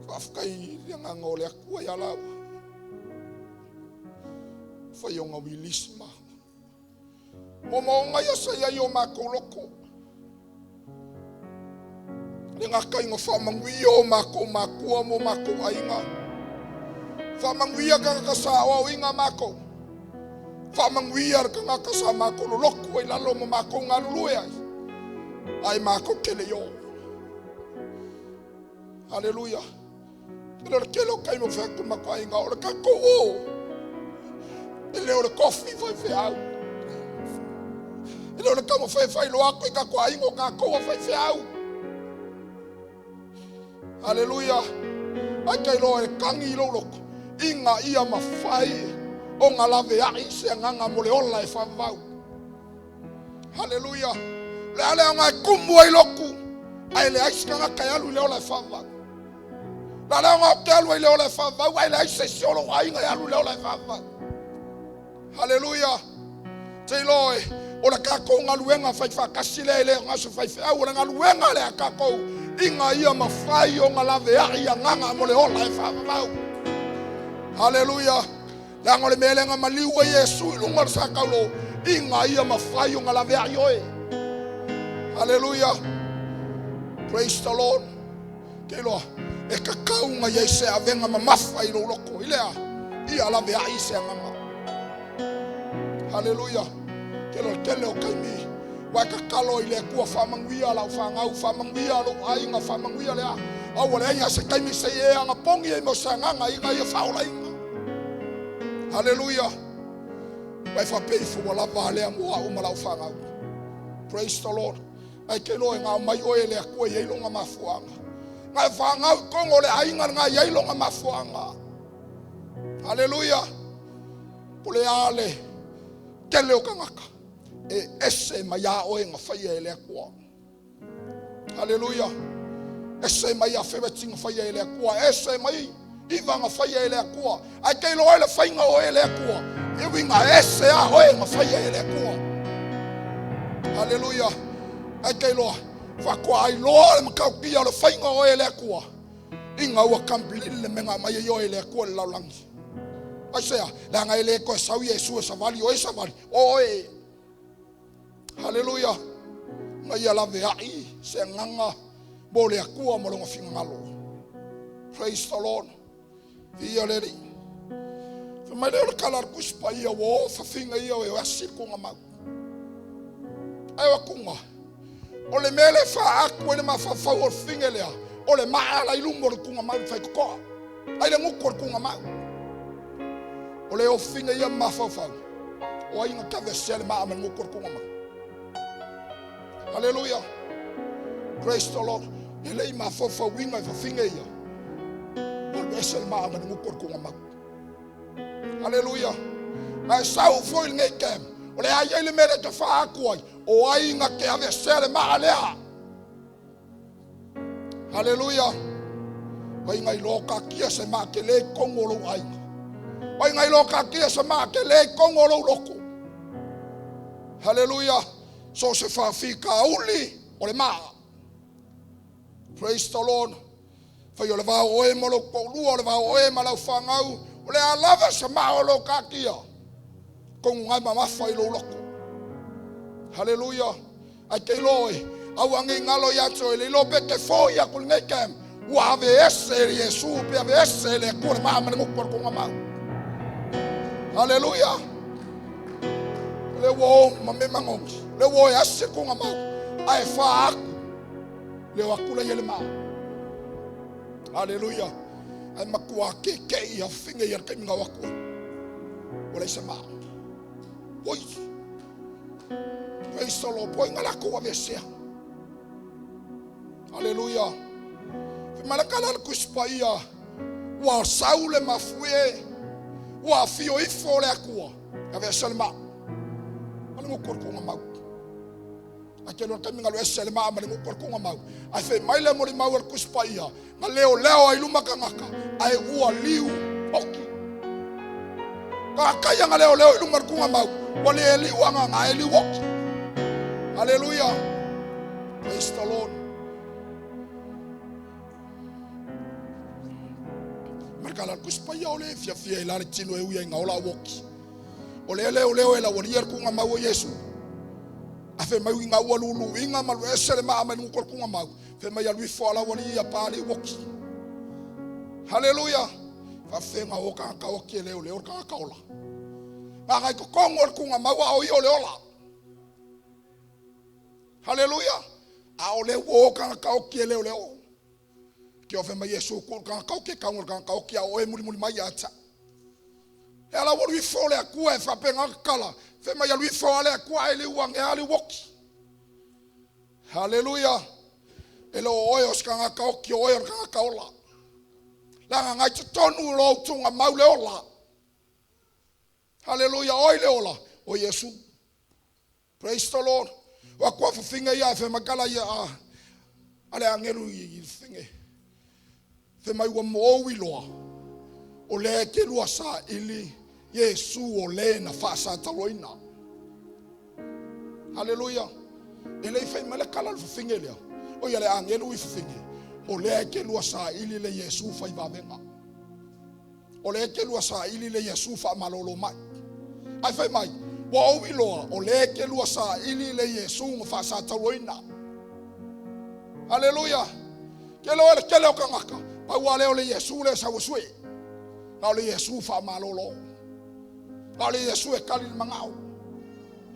Whawhakai rianga ngole akua ia lau. Whai o ngā wilisma. Momo ngai asa ia i o mako loko. Ngā kai ngā whamangui o mako makua mo mako ainga. Whamangui a ka sa o inga mako. Whamangui a ka ngā ka sa mako loko i lalo mo mako ngā lulue ai. Ai mako kele yo. Hallelujah. Kele o kele o kai mo whaku mako ainga o le kako o. Ele o le kofi whai au. Ele o le kamo whai lo ako i kako ainga o kako o whai au. Hallelujah. Ai kai loa e kangi lo loko. Inga ia mawhai o ngā lawe ai se nganga mo le ola e whawau. Hallelujah. Le ale o ngai kumu ai loku. Ai le aisi kanga kai alu le ola e whawau. Le ale o ngai ke alu ai le ola e whawau. Ai le aisi se olo ai ngai alu le ola e whawau. Hallelujah. Te loe. O le kako ngā luenga whai whakasi le le ngā su whai whau. O le ngā luenga le a kako. Inga ia mawhai o ngā lawe ai a nganga mo le ola e whawau. Hallelujah. La ngole melenga maliwa Yesu i lunga sa kaulo. Inga ia mawhai o ngā lawe ai oe. Hallelujah. Praise the Lord. Ke loa. E kakau ngā Yesu a venga mamawhai lo loko. Ilea. Ia lawe ai se nganga. Hallelujah. Ke loa tele o kaimi. Wai ka kalo i le kua whamanguia lau whangau, whamanguia lau ainga, whamanguia lea. Au wale ia se kaimi se e anga pongi e mo sa nganga inga ia whaola inga. Hallelujah. Wai whapeifu wa lava lea mua uma lau whangau. Praise the Lord. Ai ke loe ngā mai oe lea kua i eilonga mafuanga. Ngai whangau kongo le ainga ngā i eilonga mafuanga. Hallelujah. Pule ale. Kele o kangaka. E ese mai a oe ngā whaia e lea kua. Hallelujah. Ese mai a wheweti ngā whaia e lea kua. Ese mai iwa ngā whaia e lea kua. Ai kei loa le whainga oe e lea kua. E winga ese a oe ngā whaia e lea kua. Hallelujah. Ai kei loa. Whakua ai loa le makau kia le whainga oe e lea kua. Inga ua kampilile me ngā mai e oe e lea kua le laulangi. Ai sea. Le anga e lea koe sau i e sua savali o e savali. Oe. Hallelujah. Ngai ala ve ai se nganga mo le akua mo longa fingalo. Praise the Lord. Ia leri. Fa mai le kalar kuspa ia wo fa finga ia o asi kunga mau. Ai wa kunga. O le mele fa aku le ma fa fa o finga le. O le ma ala ilungo le kunga mau fa ko. Ai le ngukor kunga mau. O le o finga ia ma fa fa. O ai nga ka vesel ma ama ngukor kunga mau. Hallelujah. Praise the Lord. Ele ma fofa winga fa finga ia. O vesel ma ama ngukor kunga mau. Hallelujah. Ai sau foi ngai kem. O le ai le mere te fa aku ai. O ai nga ke ave sele ma alea. Hallelujah. Ai ngai loka kia se ma ke le kongolo ai. Ai ngai loka kia se ma ke le kongolo loko. Hallelujah. So se fa fika uli o le maa. Praise the Lord. Fa yo le va oe mo lo kolu o le va oe ma lau whangau. O le alava se maa o lo kakia. Kongu ngai ma mawhai lo loko. Hallelujah. Ai kei loe. Au angi ngalo yato e le lo peke foi a kul ngai kem. Ua ave ese e Yesu pe ave ese le kore maa mani ngukor konga mau. Hallelujah. Le wo ma me mangongi. Le wo e ase konga mau. Ai fa aku. Le wakula yele mau. Hallelujah. Ai makua ke ia finga ia kai minga wakua. Wala isa mau. Oi. Praise the Lord. Poi ngala ko avesea. Hallelujah. Fi malakala kuspa ia. ua sau le mafue ua fio ifo le akua ave selma ale mo korkonga mau akelo kami ngalo selma ale mo korkonga mau ai fe mai le mo le mau kuspaia ma leo ai luma kangaka ai ua liu oki ka kaya leo luma kunga mau wale eli wanga ngai oki hallelujah praise the Lord markala kuspaia ole fia ila le tino e uia ngaola woki ole leo ela wali kunga mau Yesu afe mai nga walulu inga malu esele ma amanu korkunga mau fe mai alwi fola wali ya pali woki hallelujah fa fe nga oka ka oki leo ka kaola nga ko kongor kunga mau o yo leola hallelujah a ole woka ka oki leo ki o fe mai Yesu ko ka oki ka ngor ka oki o e muri mai ata ela wali fola ku e fa pe nga kala fe mai alwi fola ku ele wang ali woki hallelujah elo oyos kanga kaoki oyo kanga kaola la nga tonu lo tunga maule ola hallelujah oile ola o Yesu praise the Lord wa kwa finga ya fe makala ya ale angelu yi finge fe mai wa mo wiloa o le ke lua sa ili Yesu o le na fa sa taloina hallelujah ele fai mala kala fingelia o yale angelu finge o le ke lua sa ili le Yesu fai va venga o le ke lua sa ili le Yesu fa malolo mai ai fai mai wa wiloa o le ke lua sa ili le Yesu fa sa taloina hallelujah ke lo kangaka pa wa le Yesu le sa wosue na le Yesu fa malolo na le Yesu e kali mangao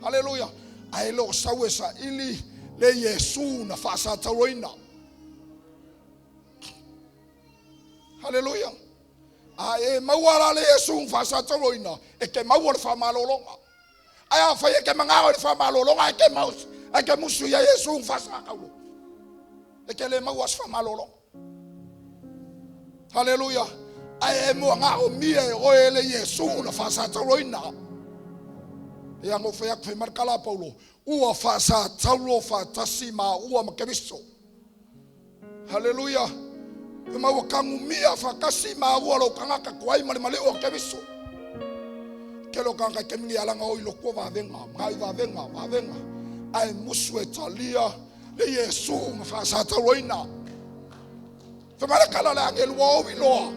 hallelujah ai lo sawesa ili le Yesu na fa sa taloina hallelujah ai mawala le Yesu fa sa taloina e ke mawala fa malolonga ai fa ke mangao fa malolonga ke maus ai ke musu ya Yesu fa sa kaulo e ke le mawas fa malolonga hallelujah ai mo nga o mie o ele Yesu na fa sa taloina ya ngo fa ya markala Paulo ua fa sa taulo fa tasima ua makristo hallelujah ma wakangu mia fa kasima ua lo kanga kwai mali o kristo kelo kanga kemi ala nga o ilo ko va venga ngai va venga ai musu etalia le Yesu fa sa taloina fa markala la ngel wo wiloa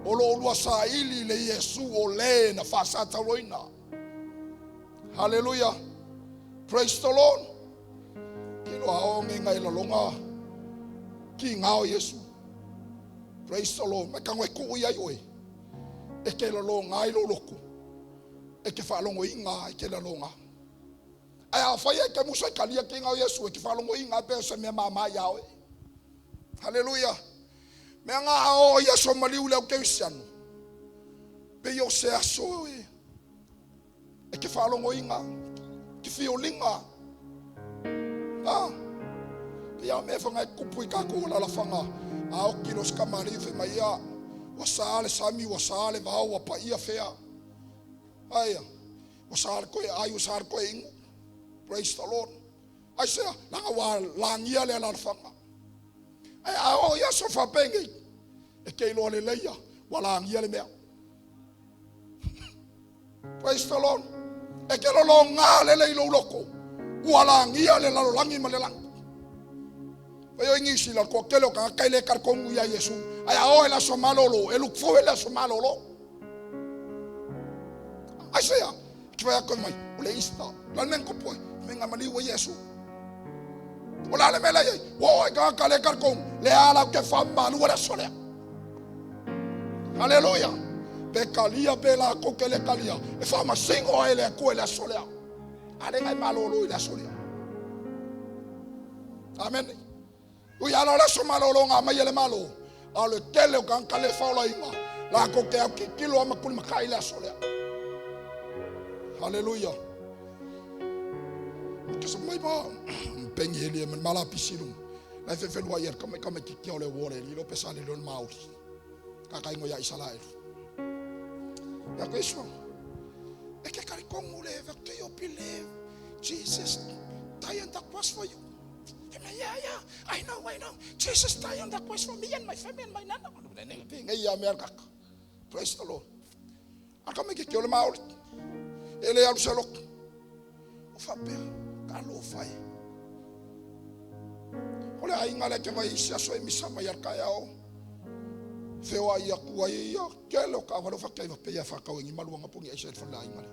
o lo sa ili le Yesu o le na fa sa taloina hallelujah praise the Lord kilo aonge ngai longa ki ngao Yesu praise the Lord makangwe ku ya yoe e ke lo ngai lo loko e ke fa longo inga e ke lo longa ai fa ye ke muso kalia ki ngao Yesu e ke fa longo inga pe se me mama yawe hallelujah me nga o Yesu mali ule ke sian pe yo se aso e ke fa longo inga ki fiolinga ya me fanga kupui ka ko la fanga a o kilos kamari fe maia wasale sami wasale va wa pa ia fea aya wasal ko ai usar ko ing praise the Lord ai se la wa la ngia le la fanga ai a o ya so fa pengi e ke lo le leia wala ngia le me praise the Lord e ke lo nga le lo loko wala ngia le la langi ma le lang yo ingisi la ko kelo ka kaile kar ko ya Yesu ai o la so malolo e lu fo la so malolo ai se ya ki va ko mai le ista la men ko poi venga mali wo Yesu ola le mela ye wo ka kale kar ko le ala ke fa malu wala sole hallelujah pe kalia pe la ko kele kalia e fa ma singo ele ko la sole ale ngai malolo la sole amen uya la so malolo nga mayele malo ale tele kan kale faula ima la ko ke kilo ma kun makai la sole hallelujah que so mai ba pengeli men mala pisilu la fe fe loyer comme ki ole wore li lo pesale lo mauri Kakai ngoya Israel. Ya Krishna. Eke kari kongule do you believe Jesus died on the cross for you? Yeah, I know. Jesus died on the cross for me and my family and my nana. Praise the Lord. Aka me ke ole maul. Ele al salok. O fa pe ka lo fai. Ole ai ngale ke vai sia so mi sama ya ka yao. Feo ai ku ai ya ke lo ka va fa ke va pe ya fa ka ngi malu nga pungi ai se fa lai ngale.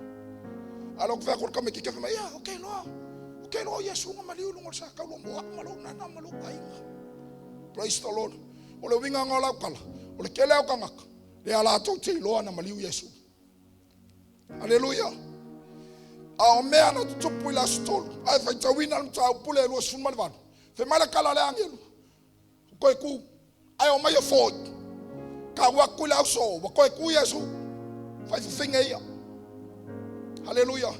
Alok fa ko ka me ke fa ya okay lo Yesu nga maliu lo sa ka lo mo malo na malo ai. Praise the Lord. Ole winga ngola kala. Ole ke le ka ngak. Le ala to te lo na maliu Yesu. Hallelujah. Ao mea na tupu ila stol. Ai fa tawina mta pule lo sunmal van. Fe mala kala le angelo. Ko ku ai o mai fo. Ka wa kula so, ko ku Yesu. Fa finga ia. Hallelujah.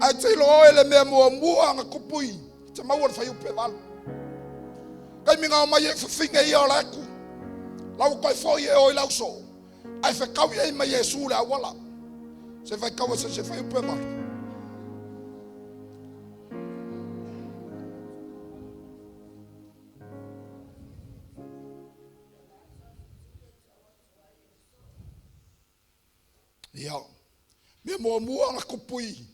Ai te lo ele me mo nga kupui. Te mau fa yu pe val. Kai minga o mai finga ia la ku. Lau ko fo ye o ila so. Ai fa ka ye mai Yesu la wala. Se vai kawa se vai pe mal. Ya. Me mo nga kupui.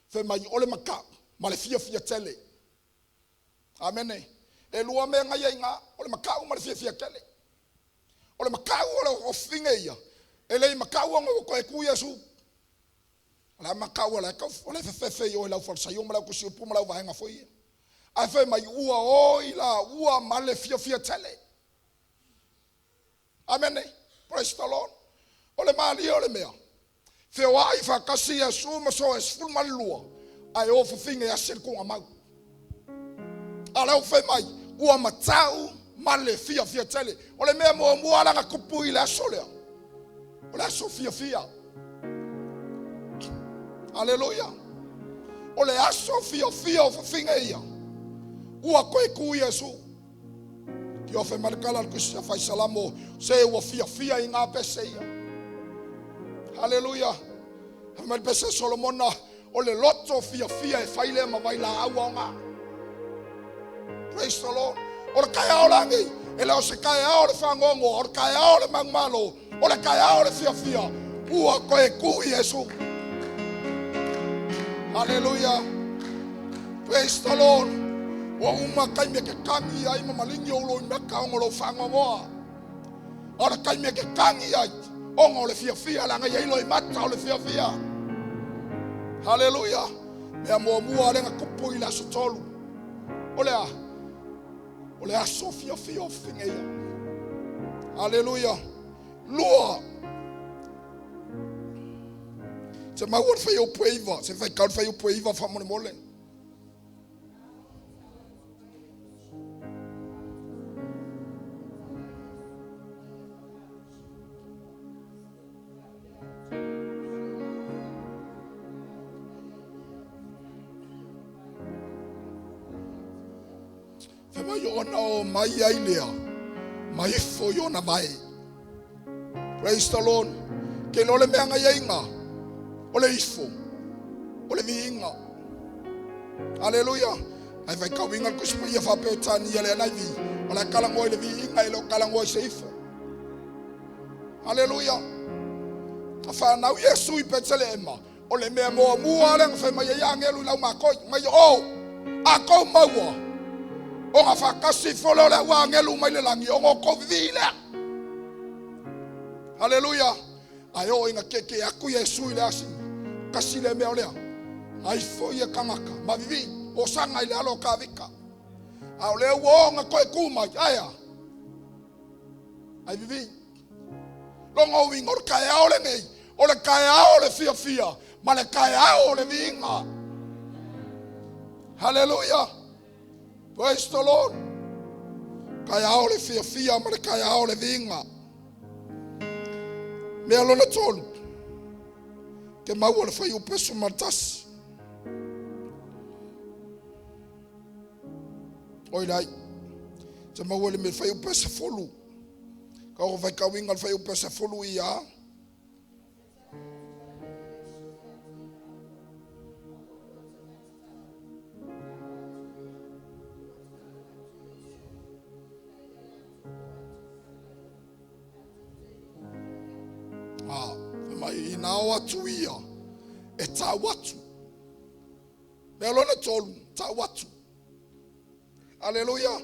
Fe mai ole maka, male fia tele. Amen. E lua me nga yenga, ole maka male fia tele. Ole maka ole ofinga ia. Ele maka ngo ko ku Yesu. La makawa la ka ole fe yo la forsa yo mala ku si pu mala va nga foi. A fe mai ua male fia tele. Amen. Praise the Lord. Ole mali ole mea. Fe wai fa kasi Yesu ma so es ful malua. Ai o fu finga ya sel ko amau. Ala o fe mai ua matau male fia tele. Ole me mo ala nga kupu ila sole. Ole so fia. Hallelujah. Ole aso fia fu finga ia. Ua koe ku Yesu. Ki o fe markala ku se fa salamo se o fia inga pese ia. Hallelujah. Amen. Pese Solomon ole loto fia e faile ma vai la awanga. Praise the Lord. Ole kaya ola ngi. Ele o se kaya ole fangongo. Ole kaya ole mangmalo. Ole kaya ole fia. Ua koe ku Yesu. Hallelujah. Praise the Lord. Wa uma kai me ke kangi ai ma malingi o lo me ka ngolo fango moa. Ora kai me ke kangi ai. Ongo le fia la nga yai lo mata o le fia. Hallelujah. Me mo mua le nga kupu ila sotolu. Ole a so fia o finga. Hallelujah. Lua. Se ma wor fa yo puiva, se fa ka fa yo puiva fa mo mole. Mai ailea mai fo yo na mai. Praise the Lord. Ke no le meanga yainga ole ifo ole vinga. Hallelujah. Ai vai ka winga ku spia fa pe tani yale na vi ola kala ngoi le vinga ilo kala ngoi se ifo. Hallelujah. Afa na Yesu ipetsele ema ole me mo muale fa mai yangelu la ma ko mai o ako mawa. O nga fa kasi folo le wa ngelu mai le langi o ko vile. Hallelujah. Ayo inga keke aku Yesu ile asi kasi le me ole. Ai fo ye kamaka ma vivi o sanga ile alo ka vika. A ole wo nga ko kuma aya. Ai vivi. Longo wingo ka ya ole nei. Ole ka ya ole fia. Ma le ka ya ole vinga. Hallelujah. Praise the Lord. Kaya ole fia ma kaya ole vinga. Me alona tolu. Ke mau ole fa yo peso matas. Oi dai. Te mau ole me fa yo peso folu. Ka o vai ka winga fai upa se fulu ia. Mai ina o atu ia. E ta watu. Me alona tolu, ta watu. Aleluia.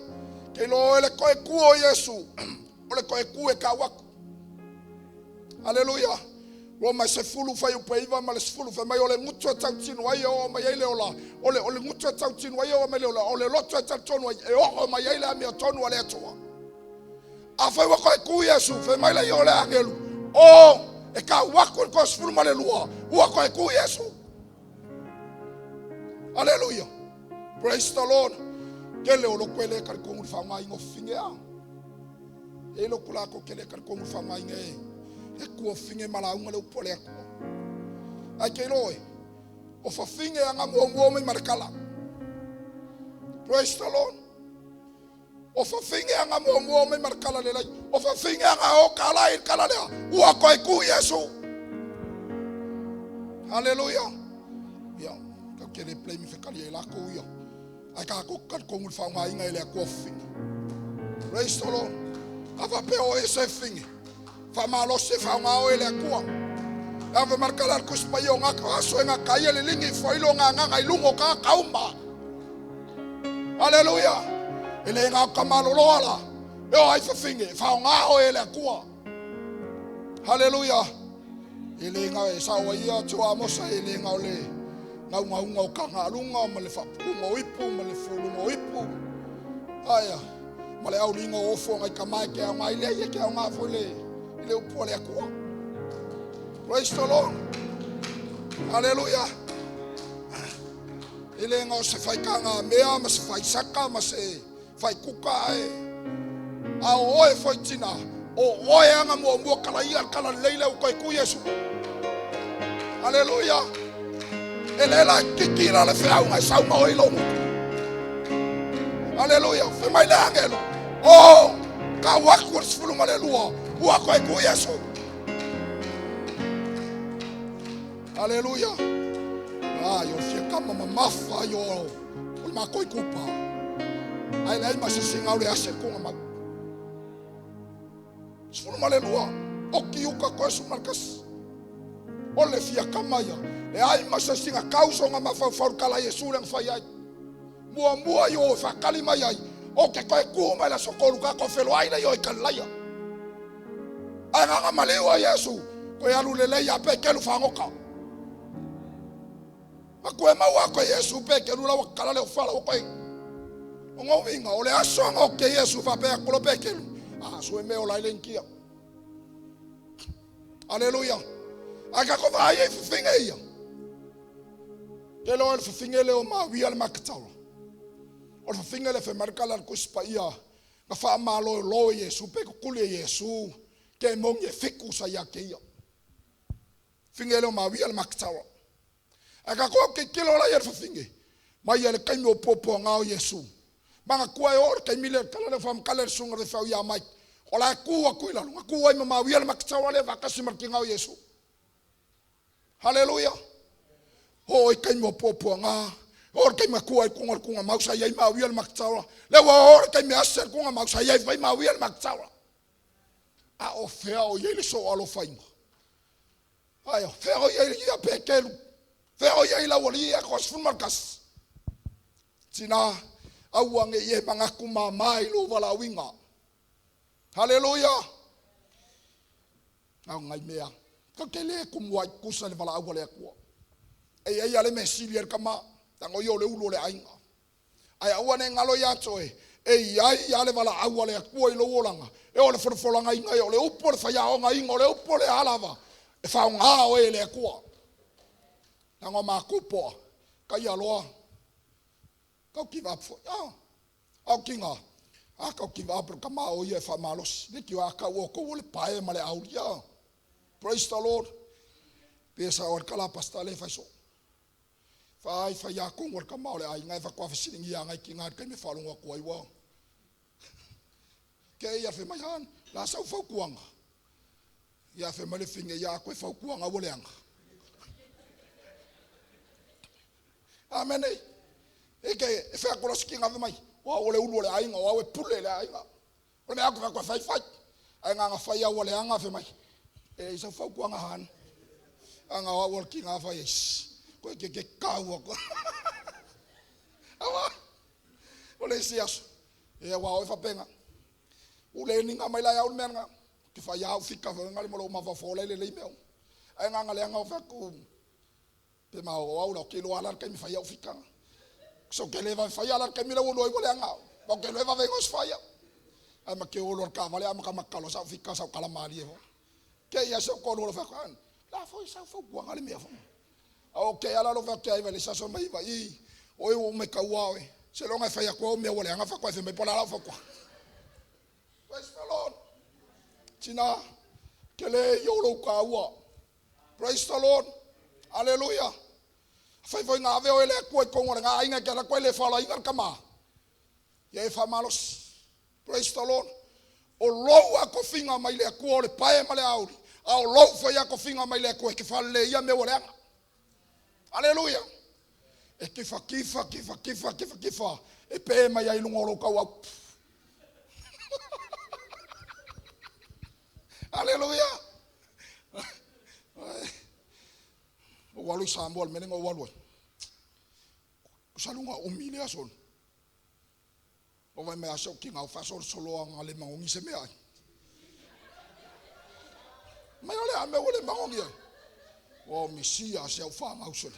Ke lo ele koe kuo Yesu. Ole koe kue ka waku. Aleluia. Lo mai se fulu fai upeiva ma le fulu fai mai ole ngutu e tau tinu ai o mai ele ola. Ole ngutu e tau tinu ai o mai ola. Ole loto e tau tonu ai e o mai ele a mea tonu ale atoa. A fai wa koe ku Yesu fai mai le ole angelu. O e ka waku ko fulu ma le lua. Ua koe ku Yesu. Aleluia. Praise the Lord. Kele o lo kwele kar kongu fa mai ngo fingea. E lo kula ko kele kar kongu fa mai nge. E ku finge mala unga le upole ko. Ai ke loi. O fa finge anga mo me markala. Praise the Lord. O fa finge anga mo me markala le lai. O fa finge anga o kala il kala le. Ua ko ku Yesu. Hallelujah. Ya, ka kele play mi fe kali la ko yo. Ai ka ko kat ko fa ngai ngai le ko finge. Praise the Lord. Ava pe o ese finge. Fa malo se fa ngao ele ko. Ava markala ko spayo nga ka so nga kaye le lingi fo ilo nga nga ilungo ka kaumba. Hallelujah. Ele nga ka malo loala. E o ai fa finge fa ngao ele ko. Hallelujah. Ele nga e sa wa ia tu amosa ele nga ole. Ngau ka ngalunga ma le fa mo ipu ma le fulu mo ipu. Aya. Ma le au lingo o fo ngai ka mai ke ngai le ye ke nga fo le. Ile upole ko. Praise the Lord. Hallelujah. Ile nga se fai kanga mea ma se fai saka ma se fai kuka e. A oe foi tina. O oe anga mo kala ia kala leile o koi ku Yesu. Hallelujah. Ele la kikira le fea unga sau ma oilo. Hallelujah. Fe mai le angelo. Oh, ka waku sfulu ma le lua. Ua koi ku Yesu. Hallelujah. Ah, yo fia kama mamafa yo. Ul ma koi kupa. Ai lai ma se singa le ase kunga ma. Sfulu ma le lua. O ki uka ko su markas. O le fia kama ya. E ai ma se singa kauso nga ma fa kala Yesu lang fa ai. Mua yo fa kalima ai. O ke koe kuma la sokolu ka ko felo ai yo ikalaya. Ai nga malewa Yesu. Ko ya lu le ya pe ke lu fa ngoka. Ako e maua ko Yesu pe ke lu la kala le fa la ko. Ngo winga ole aso ngo ke Yesu fa pe ko lo pe ke lu. Ah so e me o la lenkia. Hallelujah. Aka ko va ai finga ia. Ke lo el finga le o ma wi al maktawa. O finga le fe markala ko spa ia. Ka fa malo lo Yesu pe ko kule Yesu. Ke mong ye fiku sa ya ke ia. Finga le o ma wi al maktawa. Aka ko ke kilo la yer finga. Ma ia le kai mo popo ngao Yesu. Manga kuai or kai mile kala le fam kala sunga de fa ia mai. Ola kuwa kuila lu kuwa ma wi al maktawa le va ka simar ki ngao Yesu. Hallelujah. Hoi kai mo popo nga. Or kai makua kunga mausa yai ma wial maktawa. Le wa or kai me aser kunga mausa yai vai ma wial maktawa. A o fea o yai le so alo fainga. Ai o fea o yai ia pekelu. Fea o yai la wali ia ko sfun markas. Tina awang e mangaku mai lo wala winga. Hallelujah. Au ngai mea. Ka kele kumwa kusa le wala awale akua. E ai ale mesilier kama tango yo le ulo le ainga. Ai awane ngalo ya toe. E ai ale wala awale akua i lo wolanga. E ole forfolanga inga yo le upo le faya o nga inga le upo le alava. E fa nga o ele akua. Tango makupo. Ka ia loa. Ka give up for. Au kinga. Ka give up kama o ye fa malos. Niki wa ka wo ko le pae male aulia. Praise the Lord. Pesa or kala pastale fa so. Fa ya kung or kama ole ai ngai fa kwa fisining ya ngai kinga kai me falunga ko ai wa. Ke ya fe mai han La sau fau kuanga. Ia fe male finge ia koe fau kuanga woleanga. Amen. Eke e fe akolos ki ngave mai. Wa ole ulu ole ainga, wa we pule le ainga. Ole me ako fa fai. Ainga nga fai ole anga fe mai. E isa fau kuanga han. Anga wa working nga fai is. Koe ke kau ako. Awa. Ole sias. E wa o fa penga. Ule ninga mai la ya un menga. Ke fa ya fika fa ngali mo ma fa fole le meu. Ainga nga le anga fa ku. Pe ma o au ke lo ala ke mi fa ya fika. So ke le va fa ya la ke mi lo lo le anga. Ba ke le va ve os fa ya. Ama ke o lo ka vale ama ka makalo sa fika sa kala mali e. Ke ya so ko lo fa kan. La foi sa fo ku ngali me fa. Okay, ala lo fa ke ai vale sa so mai vai. Oi o me ka wa e. Se lo nga fa ya ko me o le anga fa ko fe me pola la fa ko. Praise the Lord. Tina kele yolo kawa. Praise the Lord. Hallelujah. Fai foi nga veo ele ko nga inga ke la ko le fala inga kama. Ye fa malos. Praise the Lord. O lo a ko finga mai le ko le pae male auri. A o lo foi a ko finga mai le ko ke fa le ia me ole. Hallelujah. E ke fa kifa. E pe mai ai lungo lo kawa. Hallelujah. O walu sambol menengo walu. Salunga humiliação. O vai me achar que não faz solo ang alemão ni se me ai. Mas olha, a meu alemão ni. O Messia se o fama o sol.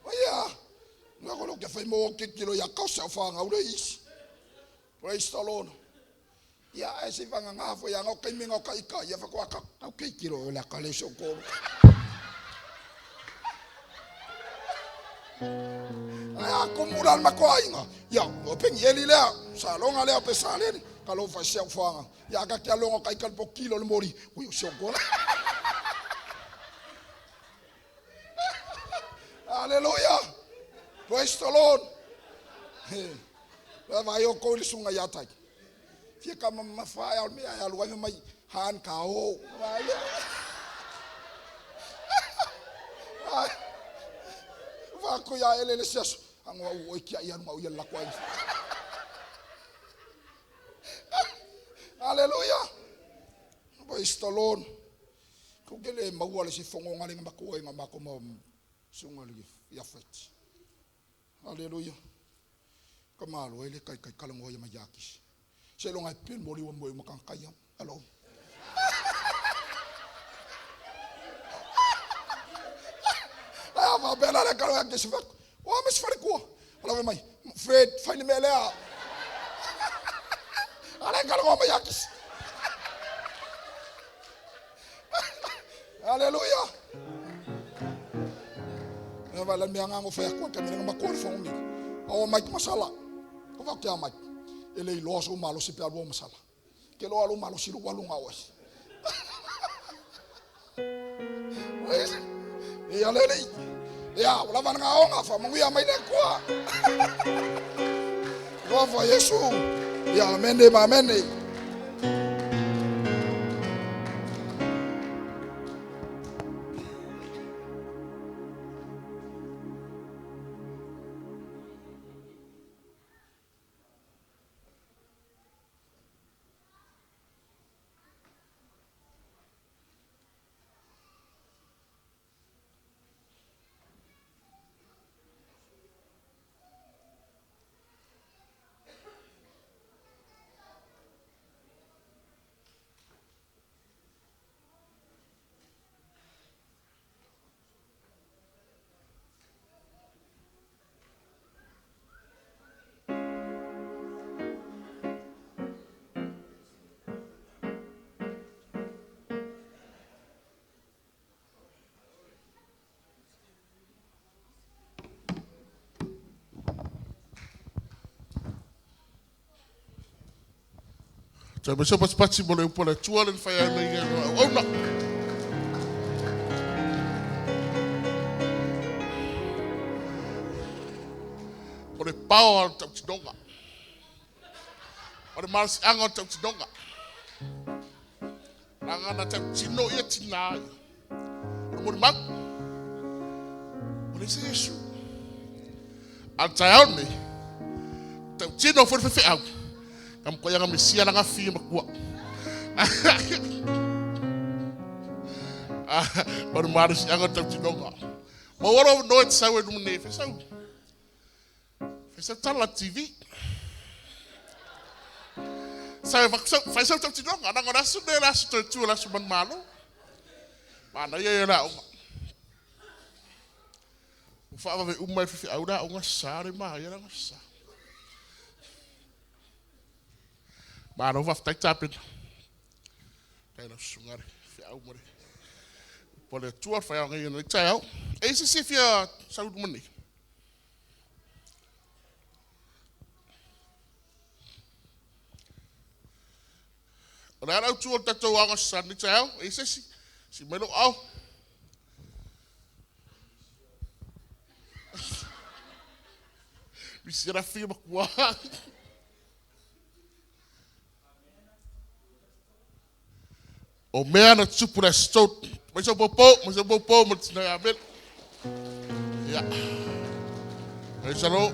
Olha, não agora que foi mo que kilo ya causa o fama o reis. Praise the Lord. Ya ese van nga fo ya ngo kai mingo kai ka ya fa kwa ka okay kilo la kale soko. Aya kumulan makoinga. Ya open yeli le salonga le pesale kalo fa se fa. Ya ka ka longo kai kal po kilo le mori. Ui soko. Hallelujah. Praise the Lord. Vai o ko le sunga ya tai. Fica ma fa al me al wa mai han ka o va ko ya ele le ses ang wa o ki ya ma o ya la kwa. Hallelujah. Praise the Lord. Ko gele ma wa le si fongo ngale ma ko e ma ko mo sunga le ya fet. Hallelujah. Kamalo ele kai kalango ya ma yakis. Se lo ngai pen mori o mo makang kaya. Hello. Ah, va bela le kalo ke se. O mes fare ko. Ala mai. Fred, fine me le. Ala kalo ma yakis. Hallelujah. Eva la mianga ngo fa ko ke me ngama ko fongi. O mai masala. Ko va ke mai. Ele iloso malo se pelo masala. Que lo alo malo si lo walu ngawa. E alele. Ya, wala van nga fa mo ya mai le kwa. Wa fa Yesu. Ya amene ba amene. Saya bisa pas-pasi boleh upole tua dan faya mengi. Oh no. Boleh pao al tau tidonga. O le marasi anga o tau tidonga. Ranga na tau tino ia tina ai. O mori mau. O le se Yesu. Al tai au nei. Tau tino fwere au. Kam ko yanga mesia na ngafi makua. Mori marasi anga o tau tidonga. Ma wala no et sawe dum ne fesau. Fesau tala TV. Sawe fesau tau tidonga na ngora su de la su tu la su man malo. Mana ye la o. Fa va umai fi auda o ngasare ma ye la ngasa. Mana va fta tapin. Kai na sungare fi au mori. Pole tua fa nga yena tau. E se fia saúde mani. Ora au tua tatu anga san tau. E se si melo au. Mi sera fia makua. O mea na tupu na stout. Mas eu vou pôr, mas não é a ver. Ja. Hij zei ook.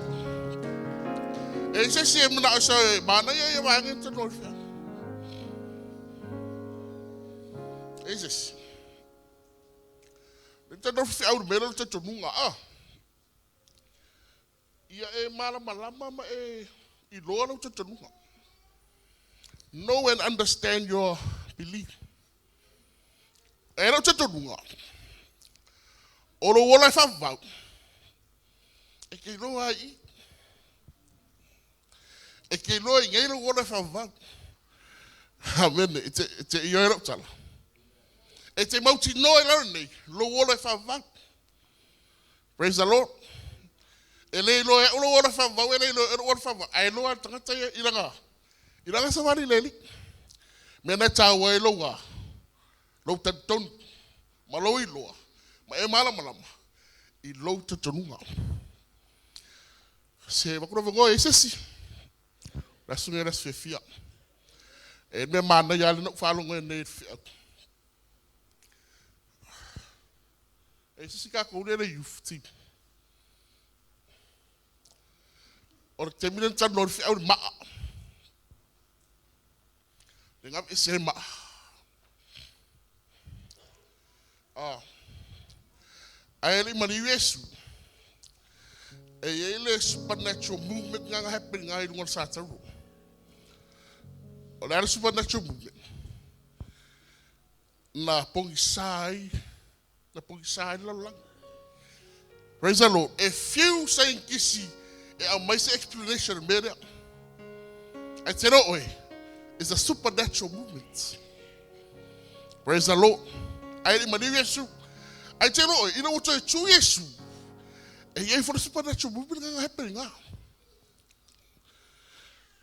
En ze zei me nou zo, maar nou je waar in te nooit. Jezus. Dit is nog veel oude middelen te doen. Ja, maar iloro te doen. Know and understand your belief. En dat te doen. Olo wala fa vau. E ke no ai. E ke no ngai lo wala fa vau. Amen. It's yo ero tala. It's mauti no learning. Lo wala fa vau. Praise the Lord. Ele lo wala fa vau, ele lo wala fa vau. Ai lo tanga tai iranga. Iranga sa mari leli. Mena tawa lo wa. Lo tanton. Maloi lo. Ma e malama I lo te tonunga se va ko ngo ese si la sunga se fia e me mana ya no fa lo ngene fia ese si ka ko le youth team or terminen tan no fia ma ngam ese ma Ele mani Yesu. Ele supernatural movement nga happening nga idungan sa taro. Wala supernatural movement. Na pongisay lang. Praise the Lord. If you saying kisi, my explanation made it. I said, oh, it's a supernatural movement. Praise the Lord. Ele mani Yesu. I tell you know what you Yesu. And yeah, for the supernatural movement happening now.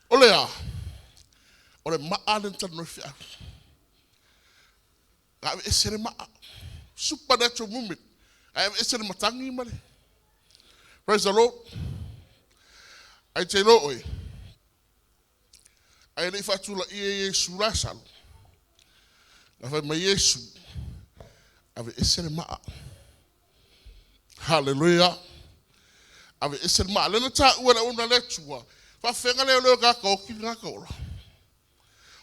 Olea. Ole ma'anen tan rafia. I have a supernatural movement. I have a matangi mali. Praise the Lord. I tell you, I live at Tula Yesu Rasal. I have my Yesu. Ave esere maa. Hallelujah. Ave esere maa. Lena ta uela una letua. Fa fenga leo ka ka oki nga ka ola.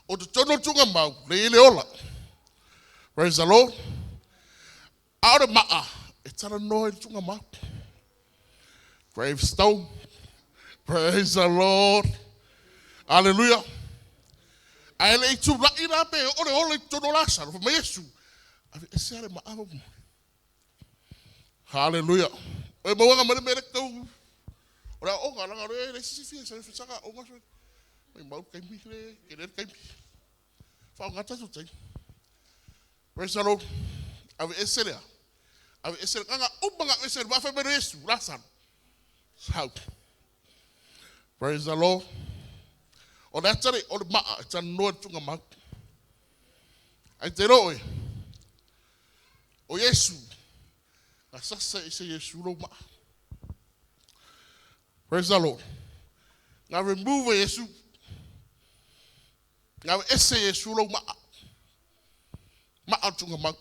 O te tono tunga mau. Le ile ola. Praise the Lord. Aore maa. E tara noe tunga mau. Gravestone. Praise the Lord. Hallelujah. Aele itu la ina pe. Ole tono lasa. Fa me Yesu. Hallelujah. Oi bawa ngamane mere kau. Ora o ngala ngare le sisi sa saka o ngaso. Oi mau kai mi le, querer kai mi. Fa ngata tu tai. Praise the Lord. Ave eselia. Ave esel kanga ubanga esel ba fa mere Yesu rasan. How? Praise the Lord. O that's it. O ma it's no tunga ma. I tell you. O Yesu. Asasa ise Yesu lo ma. Praise the Lord. Ngā remove Yesu. Ngā ese Yesu lau maa. Maa tunga mang.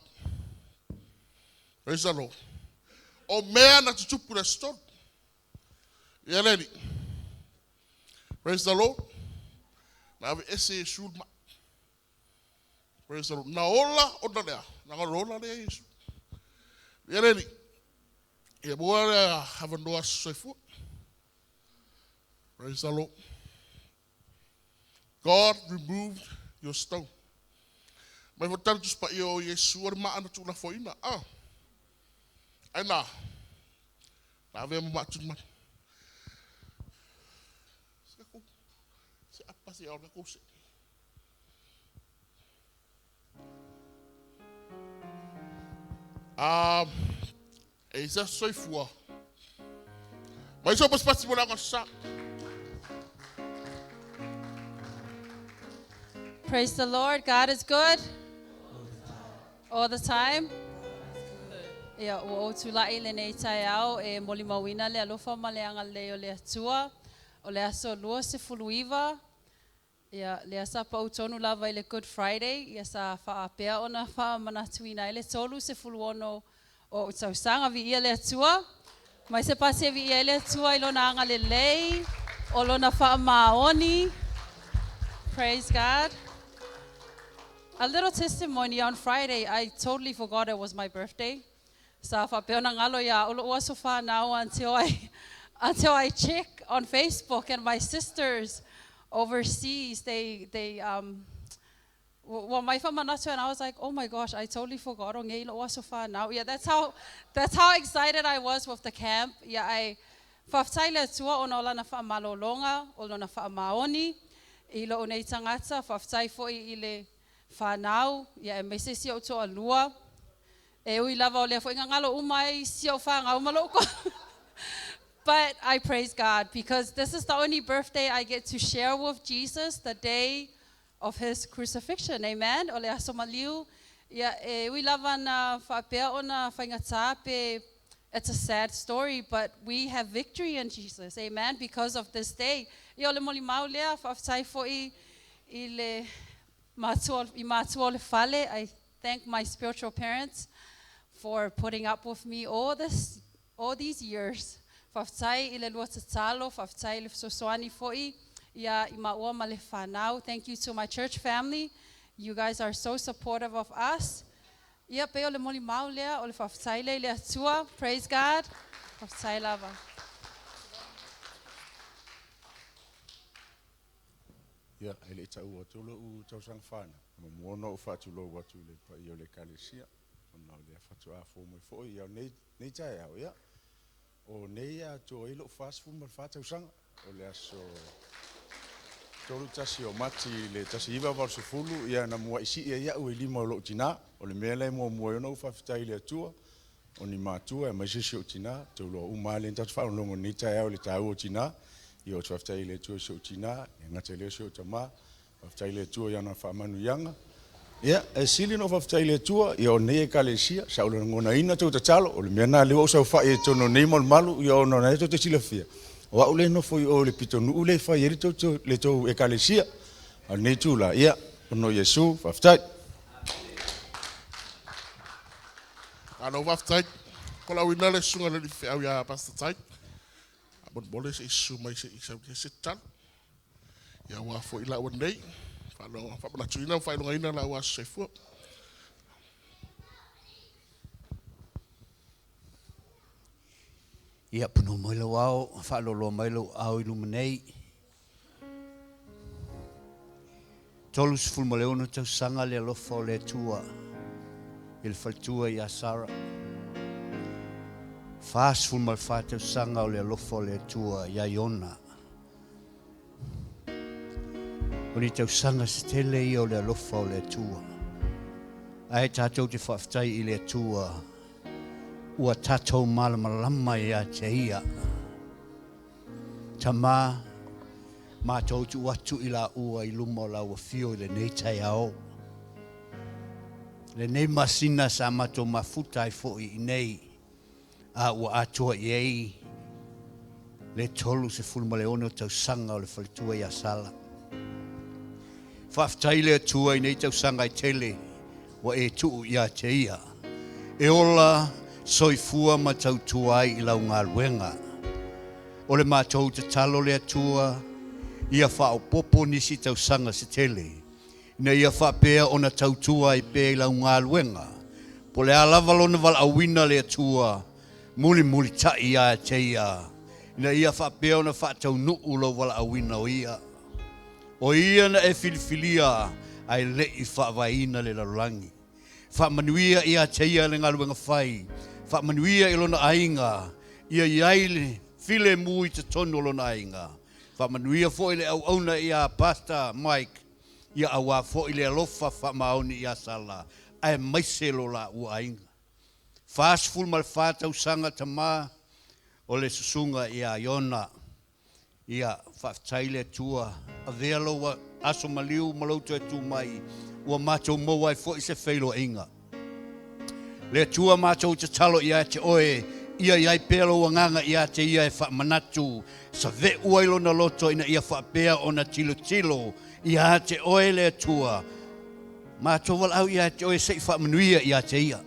Praise the Lord. O mea na tutupu na stone. Ia ready. Praise the Lord. Ngā ese Yesu maa. Praise the Lord. Na ola ona lea. Na ola lea Yesu. Ia ready. Ia mua lea hawa noa soifua. Praise the Lord. God removed your stone. Mai whatara tu spa o Yesu ar maana tu na foina. Ai na. Na vea ma tu man. Se apa se au na kose. E sa soifua. Mai so pas pasi mo na sa. Praise the Lord. God is good. All the time. Ia o tulai le nei tai au e moli mawina le alofa ma le anga le o le atua o le aso lua se fuluiva. Ia le asa pa utonu lava i le Good Friday. Ia sa faa pea ona faa manatuina i le tolu se fuluono o utausanga vi ia le atua. Mai se pase vi ia le atua i lona anga le lei o lona faa maoni. Praise God. A little testimony on Friday, I totally forgot it was my birthday. So fa peona ngalo ya ulo ua so far now until I check on Facebook, and my sisters overseas well my famanatu, and I was like, oh my gosh, I totally forgot on ngei lo ua so far now. Yeah, that's how excited I was with the camp. Yeah, I faftaile tua ona ola na fa malolonga, ola na fa maoni, ilo ona itangata faftai fo ile whanau, ia e mese si o toa lua. E ui lava o lea fo inga ngalo umai si o whanga umaloko. But I praise God because this is the only birthday I get to share with Jesus, the day of his crucifixion. Amen. O lea somaliu. Ia e ui lava na whapea o na whaingatape. It's a sad story, but we have victory in Jesus. Amen. Because of this day. Ia o le moli mau lea whaftai fo i le I thank my spiritual parents for putting up with me all these years. Faftai ile lua tatalo, faftai le sosoani foi, ia imaua ma le whanau. Thank you to my church family. You guys are so supportive of us. Ia pe o le moli mau lea, o le faftai le atua. Praise God. Faftai lava. Ia, ele tau atu lo u tau sang whana. Ma muono u whatu lo watu le pa i o le kalesia. Ona o le whatu a fō mai fō i au nei tae au, ia. O nei a tō ilo whas fu mal whatau sanga. O le aso tolu tasi o mati le tasi iwa wal se fulu. Ia na mua isi ia iau i lima o lo tina. O le mea lai mua mua i ona u whawhitai le atua. O ni mātua e maisisi o tina. Tau lo umā le ntatu whaunongo nei tae au le tau o tina. Io tsaftai le tu so tina ngata le so tama tsaftai le tu yana fa manu yanga ya sili no tsaftai le tu io ne kalesia sa lo ngona ina tu talo o le mena le o so fa e tono nei mol malu io no na to te silafia wa ule no foi o le pitonu ule fa yeri to le to e kalesia ne tu la ya no yesu tsaftai ano tsaftai kola wina le sunga le fi au ya pastor tsai. But boles isu mai se tan ya wa fo ila one day fa lo fa na tuina fa lo ina la wa se fo ia puno mai lo au fa lo mai lo au illuminate tolus ful maleono tau sanga le lo fo le tua il faltua ya sara fast ful mal fatu sanga o le lofo le tua ya yona o ni tau sanga stele i o le lofo le tua ai tatou te whaftai i le tua ua tatou malamalama ia te ia tama mātou tu atu i la ua i luma o la ua fio i le nei tai ao le nei masina sa mātou mafuta i fo i nei a ua atua i ei le tolu se fulma le ono tau sanga o le falitua ia sala. Whaftai le atua i nei tau sanga i tele wa e tuu ia te ia. E ola soifua ma tau tuai i lau ngā luenga. O le mātou te talo le atua ia whao popo nisi tau sanga se tele. Ina ia whapea o na tau tuai pe i lau ngā luenga. Po le alavalona val awina le atua muli muli tai ia te ia. Ina ia whapea o na whatau nuu lo val awina o ia. O ia na e filifilia ai lei whawaina le lalangi. Whamanuia ia te ia le ngaluenga whai. Whamanuia ilona ainga. Ia iaile file mui te tono lona ainga. Whamanuia fo ile au auna ia Pastor Mike. Ia awa fo ile alofa whamaoni ia sala. Ai maiselo la ua ainga. Fast full mal whatau sanga tama. O le susunga ia Iona. Ia whaftaile tua. A vealo wa aso maliu maloutu e tu mai. Ua mātou mowai fo i se whailo inga. Le tua mātou te talo ia te oe. Ia iai pēlo wa nganga ia te ia e wha manatu. Sa ve uailo na loto ina ia wha pēa o na tilo tilo. Ia te oe le tua. Mātou wal au ia te oe se i wha manuia ia te ia.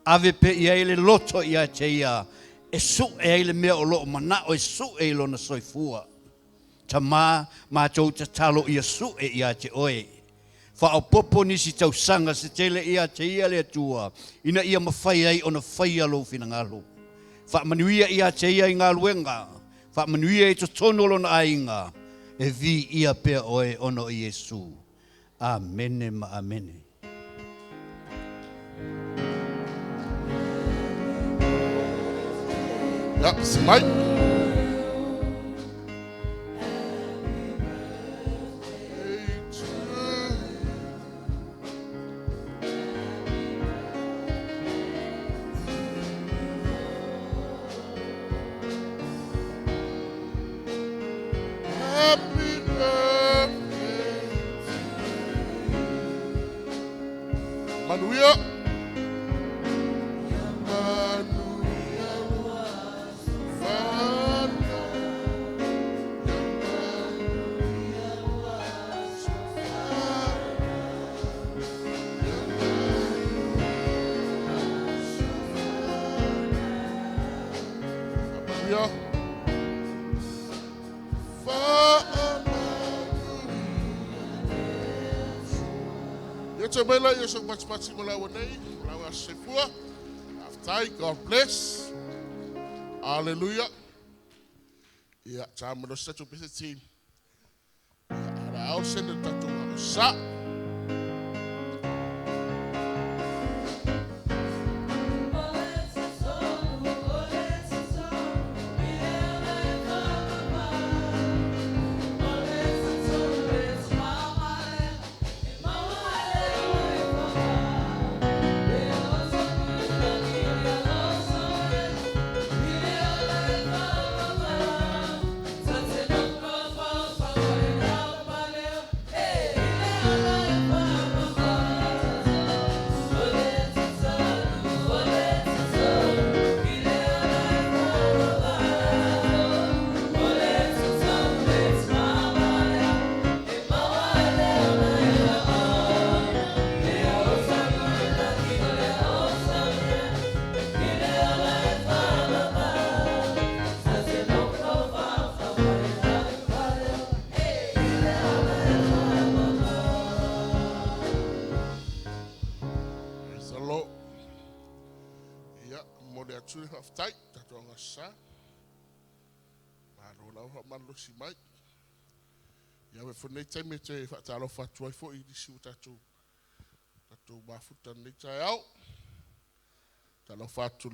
Ave pe ia ele loto ia te ia. E su e ele mea o loo mana o e su e ilo na soifua. Ta mātou te talo ia su e ia te oe. Wha o popo nisi tau sanga se tele ia te ia le tua. Ina ia mawhai ai o na whai alo whina ngalo. Wha manuia ia te ia i ngā luenga. Wha manuia i to tonolo na ainga. E vi ia pea oe ono i Yesu. Amene ma amene. Ja, c'est Mike. Happy birthday. Manuia. Mela, you're so much Mula Wanei, Lawa Sefua. After God bless. Hallelujah. Yeah, time to set up his team. I'll send the tattoo. Sa. Actually have tight that on a sa. I don't know how man looks in Mike. You have a funny time if I tell off at 12 for you shoot at two. That my foot and nature out. Tell off at 2.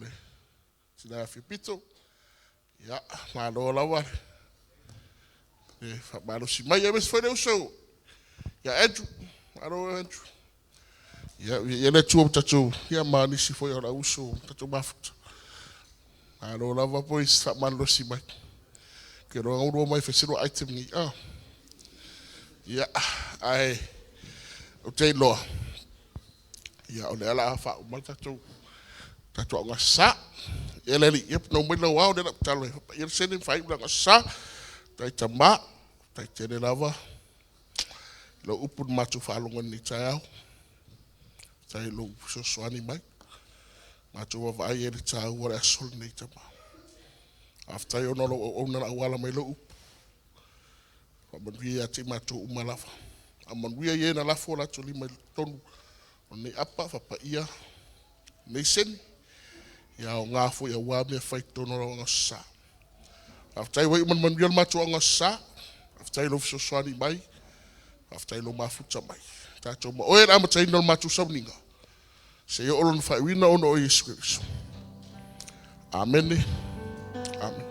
See that if you pito. Yeah, my Lord, over. If I don't see my name for the show. Yeah, Andrew. I don't know Andrew. Yeah, you let you up to yeah, man, this is for your show. That's my foot. I don't have a voice that man lost him. Que não é uma oferecendo item ni. Ah, yeah, o tenho. Yeah, o dela fa o mal tatu ngasa. Eleli, yep, no mila wow, de la talo. You're sending five like a sa. Tai tama, tai tene lava. Lo upun matu falungan ni tayau. Tai lo soswani mai. Matu wa vai e tayau wa asol ni tama. After you know ona awala mai lo up. Aman ati matu umalafa. Aman ye na lafo la tuli mai tonu. Oni apa fa pa ia. Nei sen. Ya o ngafo ya wa me fai tono nga sa. After we man bial matu nga sa. After lo soswani mai. After lo mafuta mai. Ta choma o era ma no matu sabninga. Se yo olon fa wina ono o Yesu. Amen. Amen.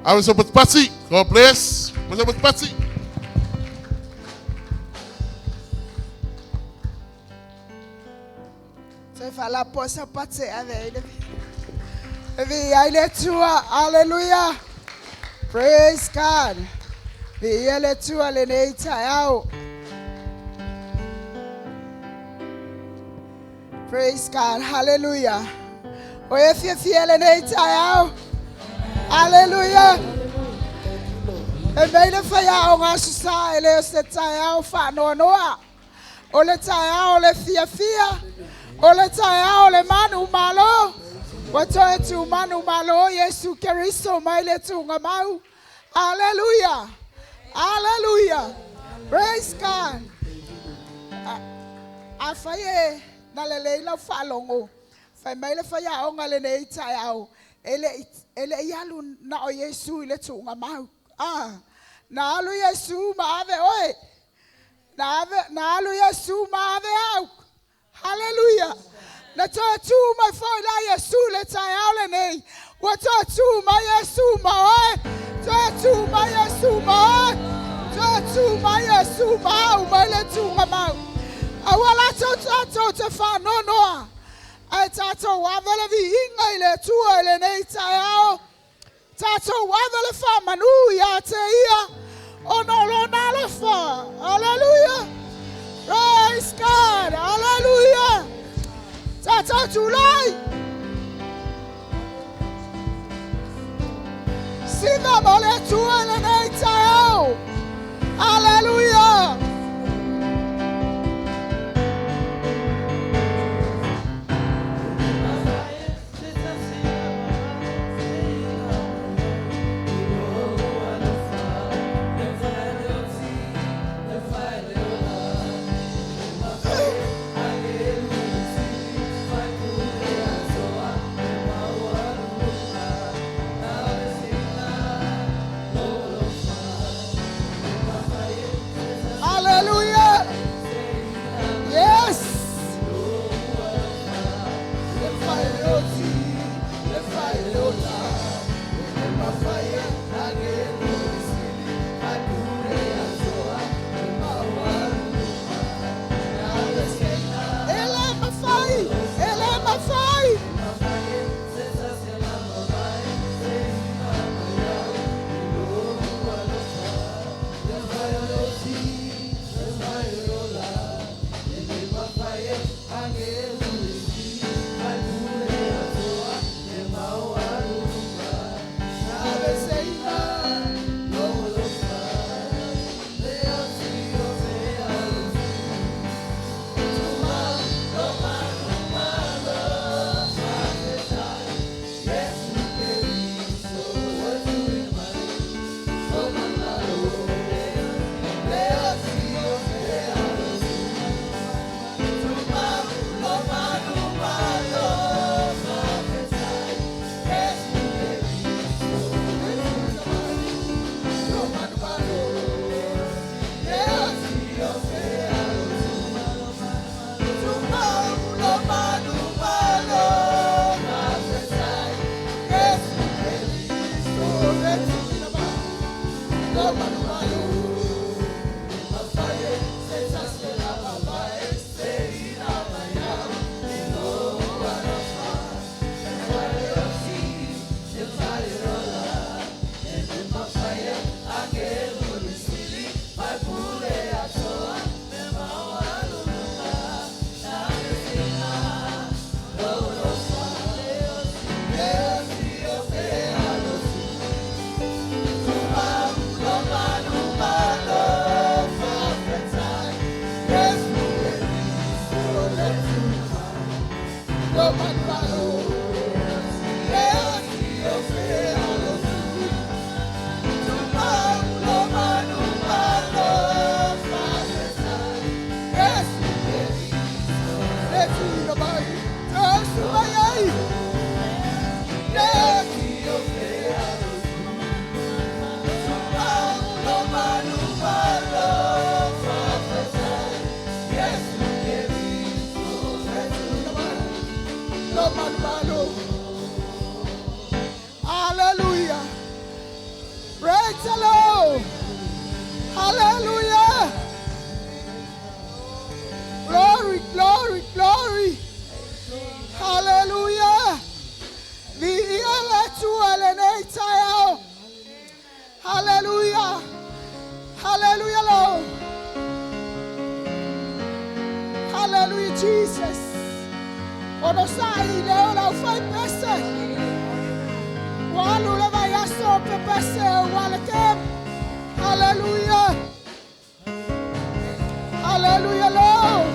I'm so with Patsy. God bless. What's up with Patsy? So fala posa Patsy ave. Hallelujah. Praise God. Viele tua leneita yao. Praise God. Hallelujah. Oye fiele leneita yao. Hallelujah. Emele faya onga susa ele setaya ofa noa. Ole taya ole fia. Ole taya ole manu malo. Watoe tu manu malo Yesu Kristo maile tu ngamau. Hallelujah. Hallelujah. Praise God. Afaye na lele la falongo. Fa maile faya onga le nei taya. Ele yalu na o Yesu ile tu ngamau. Na alu Yesu maave oe. Na alu Yesu maave au. Hallelujah. Na toa tu mai foi la Yesu le taya le nei. Wa toa tu mai Yesu ma oe. Toa tu mai Yesu ma oe. Toa tu mai Yesu ma au mai le tu ngamau. Awala to te fa no noa. Ai tato wavele vi inga ile tua ile neita yao. Tato wavele fa manu ya te ia. Ono lo nalo fa. Hallelujah. Praise God. Hallelujah. Tato tulai. Sima mole tua ile neita yao. Hallelujah. praise the Lord. Hallelujah. Glory, glory, glory. Hallelujah. Hallelujah. Hallelujah, Lord. Hallelujah, Jesus. Onosai leo la ufai pese. Walu le vaya so pese wale kem. Hallelujah. Hallelujah, Lord.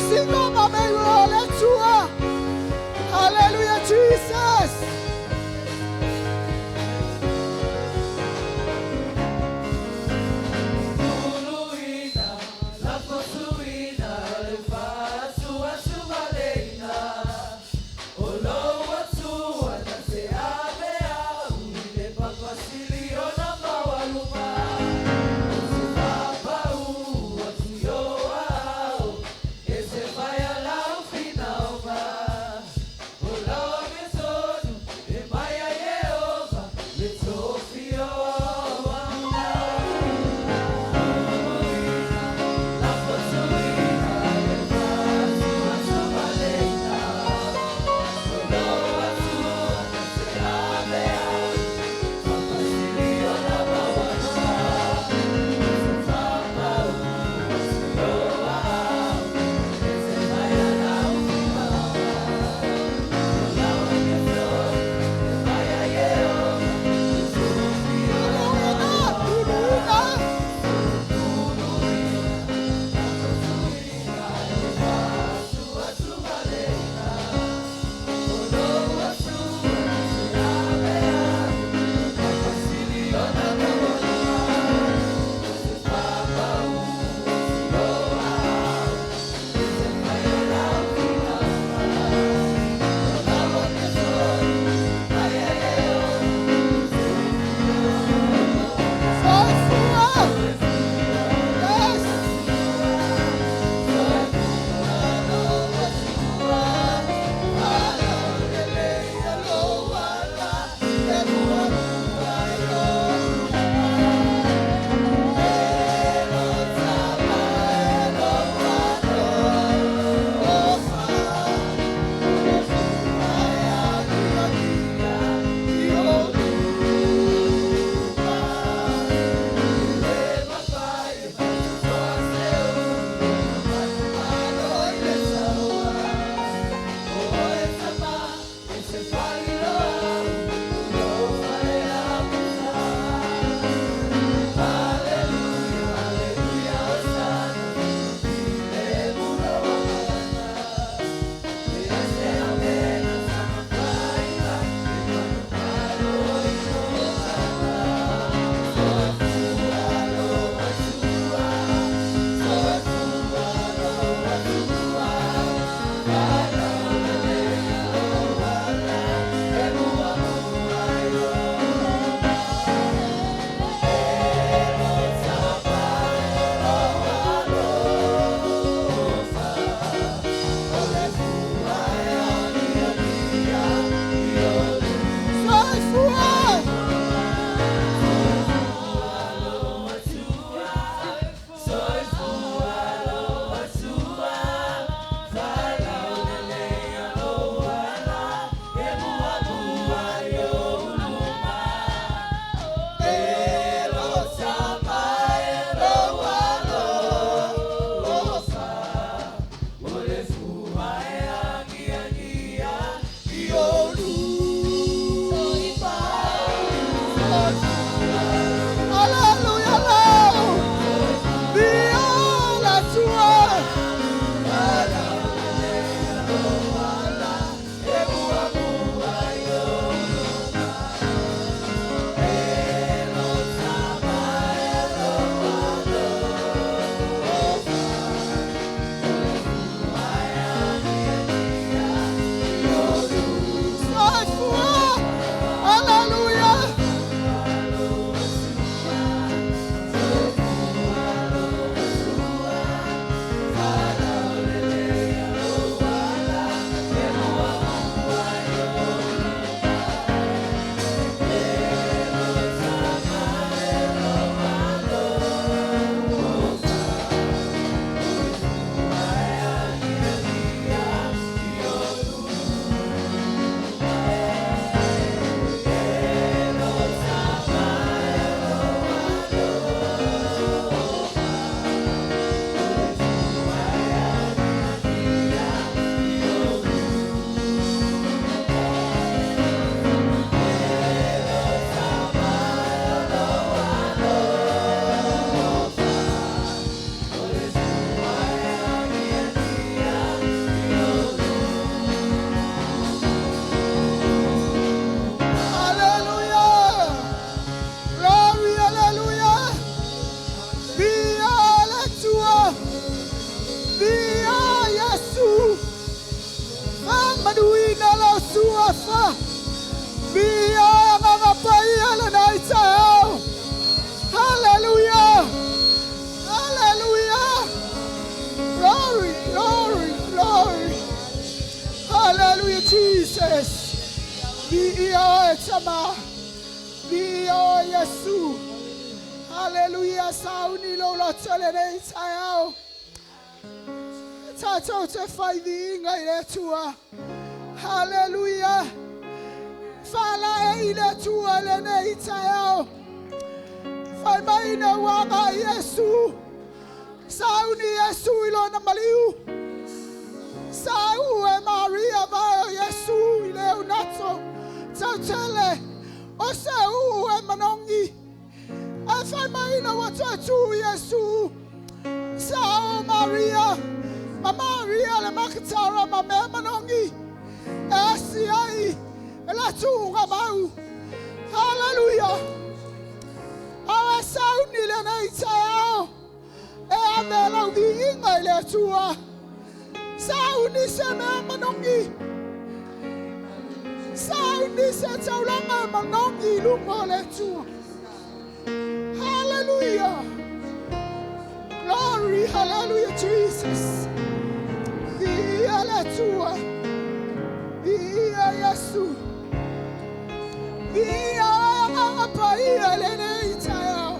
Singo mame wale tua. Hallelujah, Jesus. Jehovah. Via Mamapaia Lenaitao. Hallelujah. Hallelujah. Glory, glory, glory. Hallelujah, Jesus. Via Etama. Via Yesu. Hallelujah. Sauni Lola Telenaitao. Tato te faivi ngai le tua. Hallelujah. Fala e le tua le nei tao. Fai mai na wanga Yesu. Sauni Yesu ilona maliu. Sau e Maria va Yesu ile unato. Tautele. O sau e manongi. E fai mai na watu Yesu. Sao Maria. Maria le makatara mame manongi. Asiai la tunga mau. Hallelujah. Awa sauni le naitao. E amela uinga le tua. Sauni se me manongi. Sauni se taulanga manongi lungo le tua. Hallelujah. Glory, hallelujah, Jesus. Via la tua, via Yesu, via Apaia Leneitao.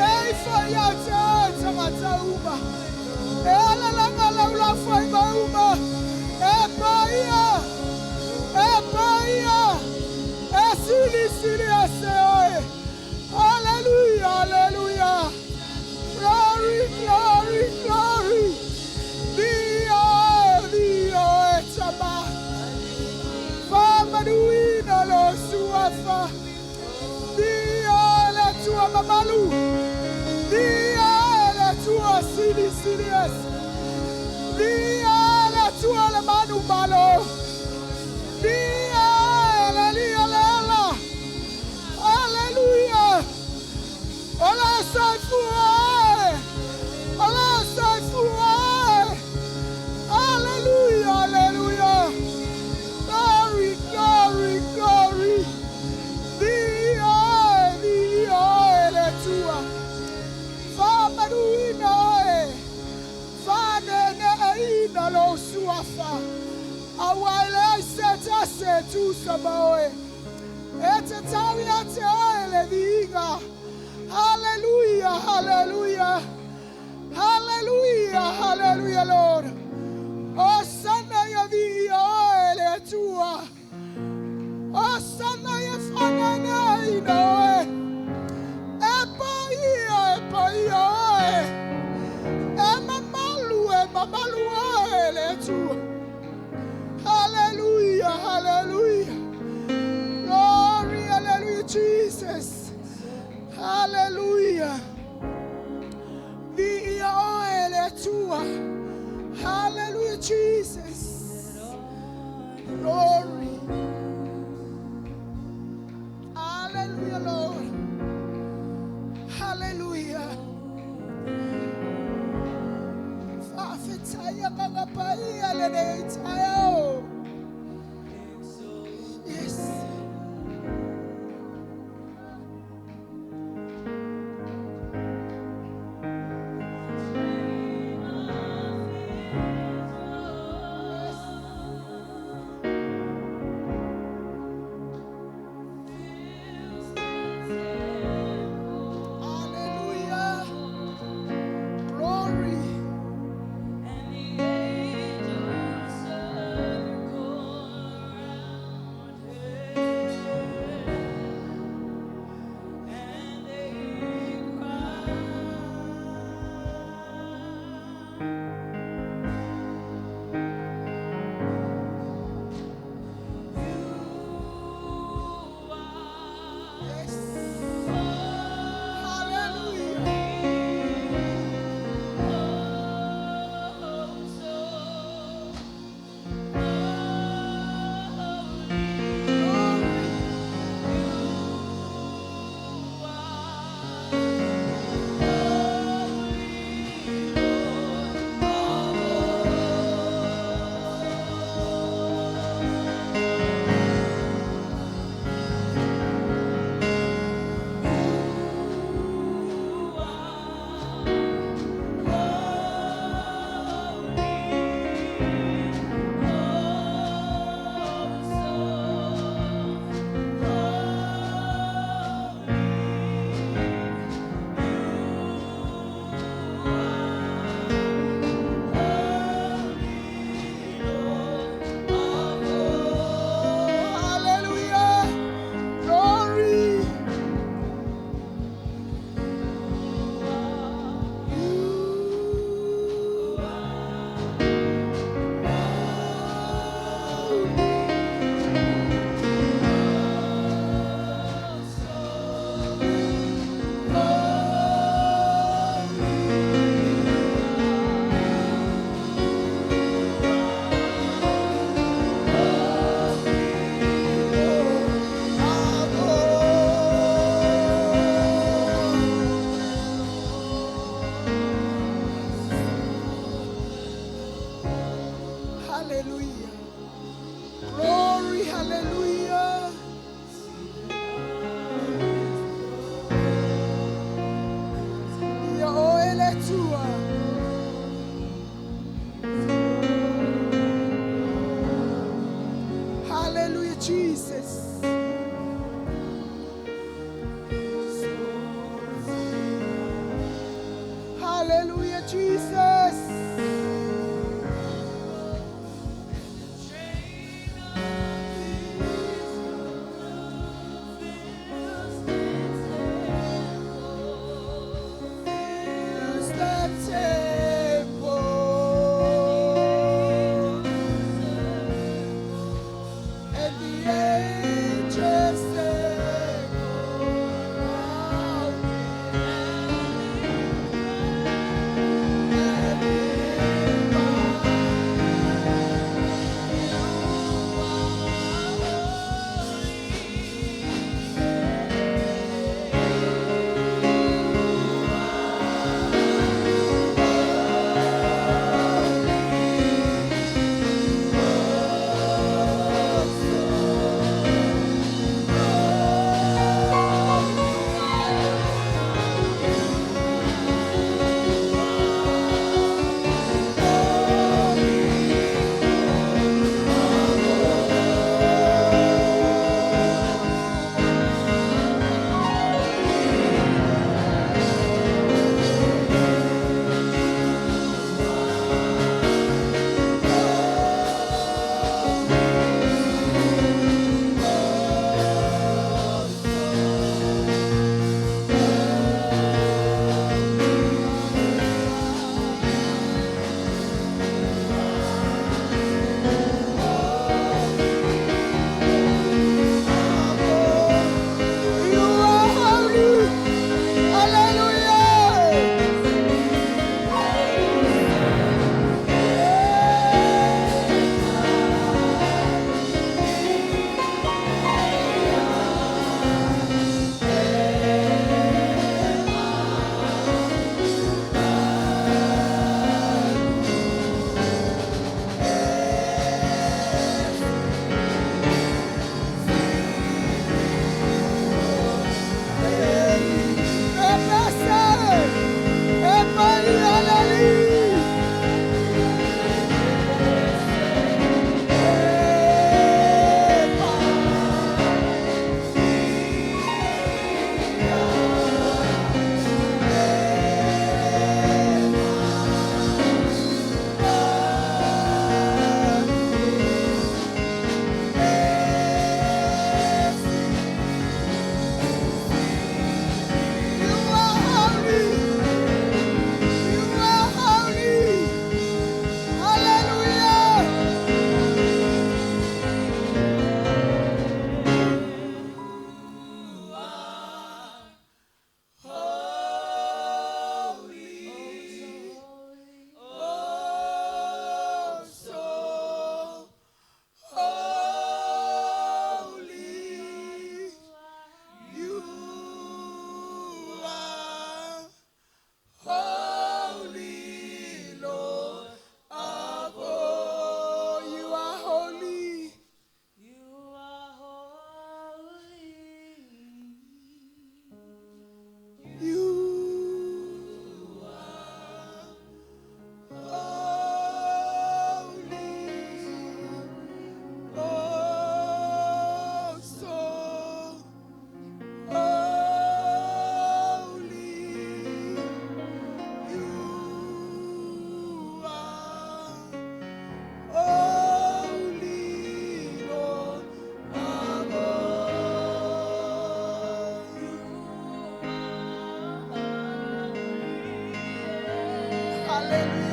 Ei faya te tangata uma. E ala langa laula fai mauma. E paia. E paia. E sili sili ase oe. Hallelujah, hallelujah. Glory, glory, glory. Dio, Dio, etama. Fama duina lo suafa. Dio, la tua mamalu. Dio, la tua sili silies. Dio, la tua la manu malo. Dio, la lia lela. Hallelujah. Ola sai fuai. Ola sai fuai. Hallelujah, hallelujah. Glory, glory, glory. Dio, Dio, le tua. Fama duina e. Fane ne ina lo suafa. Awaile seta se tu sabaoe. Ete tawia te oele viga. Hallelujah, hallelujah. Hallelujah, hallelujah, Lord. Oh, sana ya via ele tua. Oh, sana ya fanana inoe. Epa ia, mamalu ele tua. Hallelujah, hallelujah. Glory, hallelujah, Jesus. Hallelujah. Via ele tua. Hallelujah, Jesus. Glory. Hallelujah, Lord. Hallelujah. Fafetaya kakapai alenetaya. Yes. Hallelujah. Glory. Hallelujah, Jesus. Fills the temple. And the angels sing around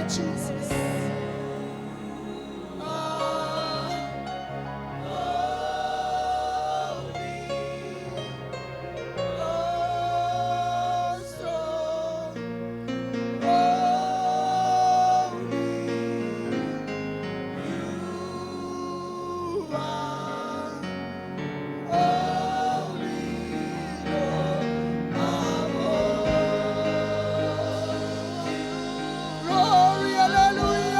Jesus. Glory, hallelujah.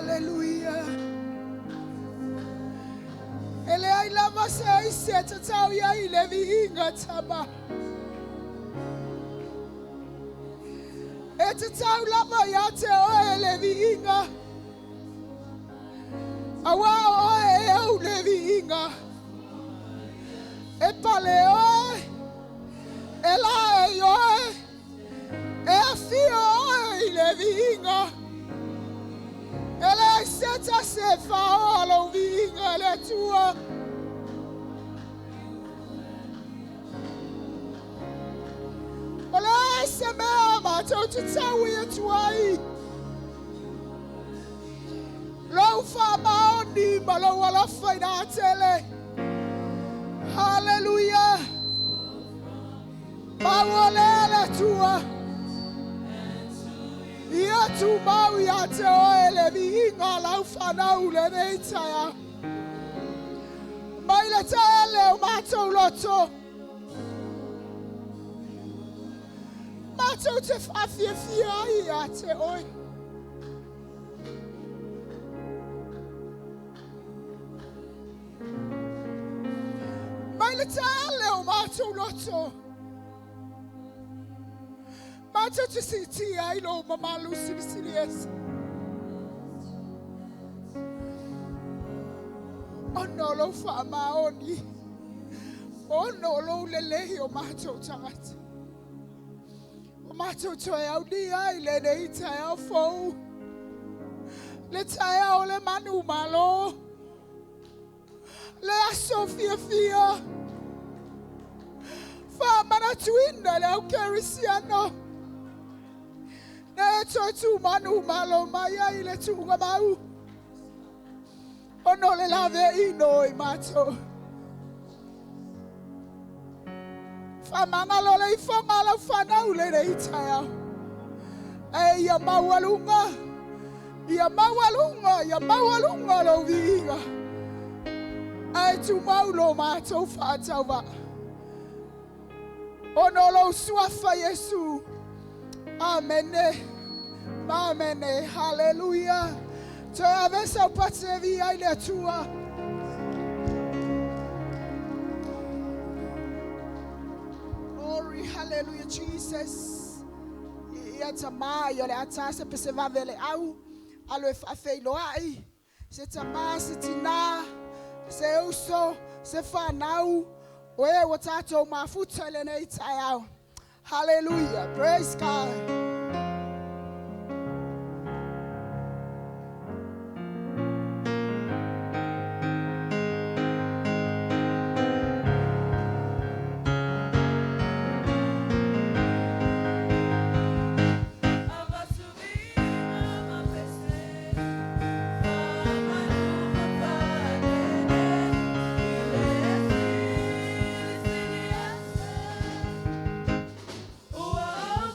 Hallelujah. Ele ai lama se ai se tatau ya ile vi inga tama. E tatau lama ya te o ele vi inga. Awa o e au le vi inga. E pale o e la e o e a fio o ile vi inga. Ele seta se fa lo vinga le tua. se mea mātou te tau ia tuai. Lau whamaoni ma lau alafa i nā tele. Hallelujah. Mawalele tua. Ia tu mau ia te oe le vihinga lau whanau le neitaia. Mai le tele o mātou loto. Mātou te whawhiawhia ia te oe. Mai le tele o mātou loto. Mātou te siti ai lo mamalu siri esi. Ono lo whamaoni. Ono lo lelehi o mātou tangata. O mātou toi au ni ai le nei tai au fou. Le tai au le manu malo. Le aso fia. Whamana tuina le au kerisiano. Ne toi tu manu malo mai ai le tunga mau. Ono le lave ino I mātou. Whamanga lo le I whamala whanau le rei tai au. E ia mawalunga. Ia mawalunga lo vihinga. E tu mau lo mātou whātau wa. Ono lo suafa Yesu. Amene. Amene. Hallelujah. Te avesa o pate vi ai le tua. Glory, hallelujah, Jesus. Ia tama yo le ata se pese va vele au. Alo e whawhei ai. Se tama, se tina, se uso, se whanau. Oe wa tātou mafuta le nei tai au. Hallelujah. Praise God. Oh,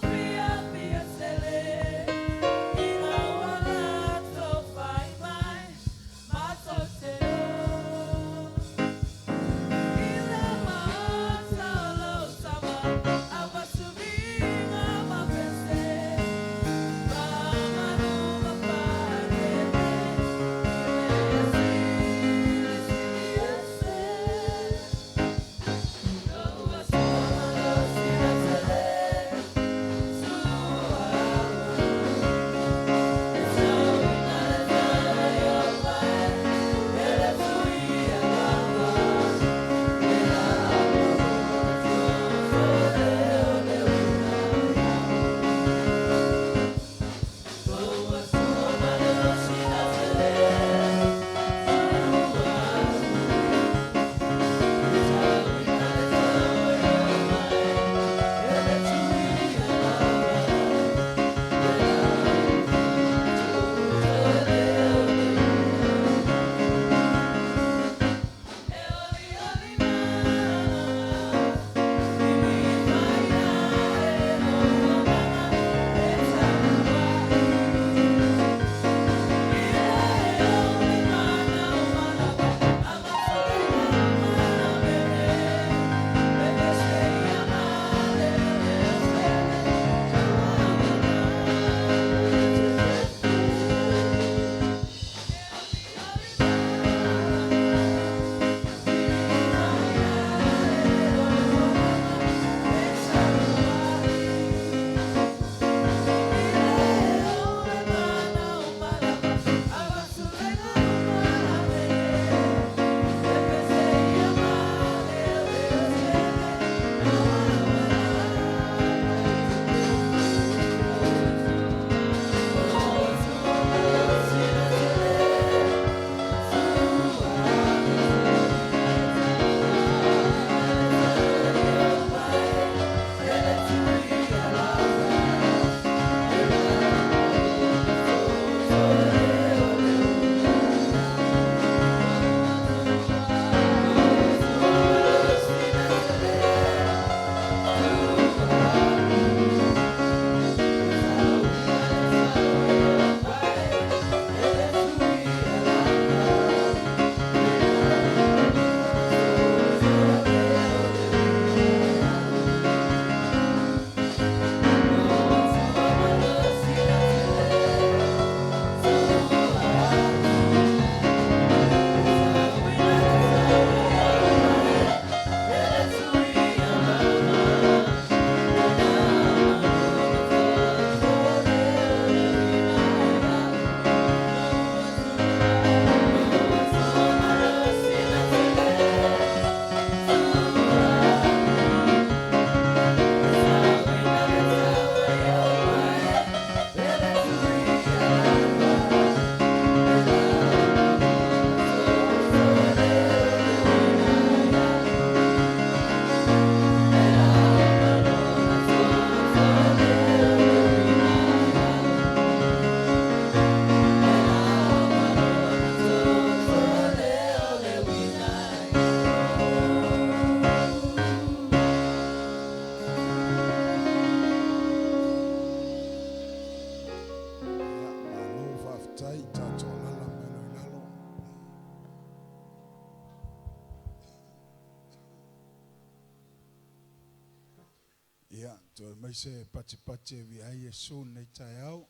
to mai se pati vi ai Yesu nei tai au.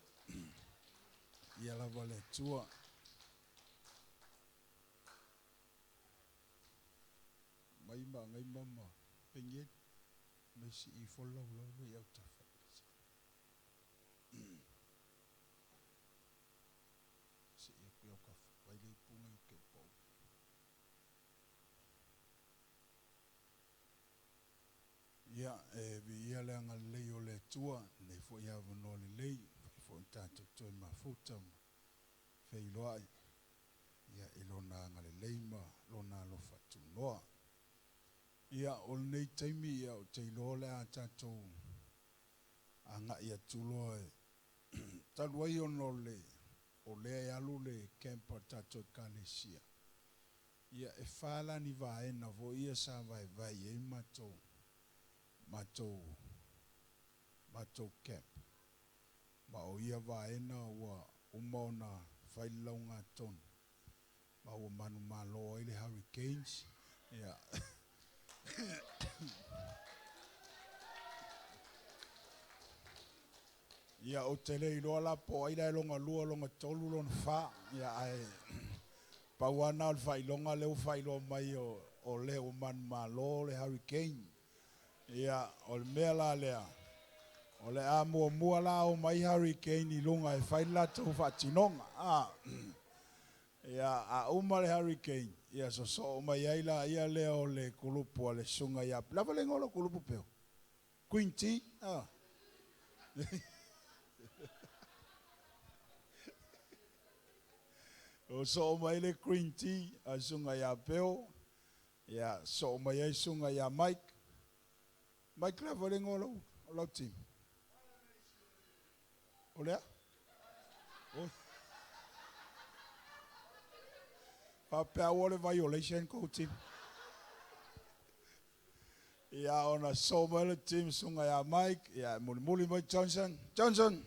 Ia lava le tua. Mai ma ngai mama penget mai si I follow lo ia tafa. Si ia pio ka vai le punga I ke po. Ia vi ia le anga lei o le tua nei fo ia vano le lei fo tanto toi ma futa fei loai ia ilona anga le lei ma lona lo fatu noa ia o nei taimi ia o te ilo le a tato anga ia tulo taluai ono o le alu le kempa tato kalesia ia e fala ni vaena vo ia sa vai e matou camp. Ma o ia vaena ua umaona whailaunga ton. Ma ua manu malo ile hurricanes. Ia. Ia o te rei loa lapo aira longa lua longa tolu lon wha. Ia ai. Pauana o whailonga leo whailo mai o leo manu malo le hurricane. Ia, o le mea la lea. O le a mua la o mai hurricane I lunga e whaila tau whatinonga. Ia, a uma le hurricane. Ia, so o mai aila ia lea o le kulupu a le sunga ia. Lava le ngolo kulupu peo. Queen tea. O so o mai le green tea a sunga ia peo. Ia, so o mai ai sunga ia Mike. Mike lava le ngolo o lau team. O lea? Papea wole violation ko team. Ia ona so mai le team sunga ia Mike. Ia muli mai Johnson. Johnson.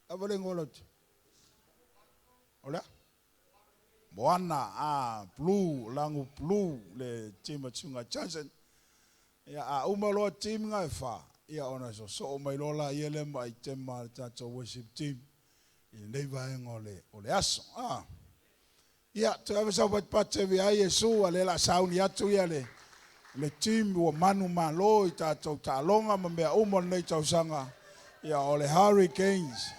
Lava le ngolo. O lea? Moana, blue, langu blue le team sunga Johnson. Ia a umaloa team ngai wha. Ia ona so o mai lola ia le mai te ma tato worship team. I nei vaenga o le aso. Ia, te awe sa pate vi ai Yesu a le la sauni atu ia le team ua manu malo I tato talonga ma mea umo nei tausanga. Ia o le Hurricanes.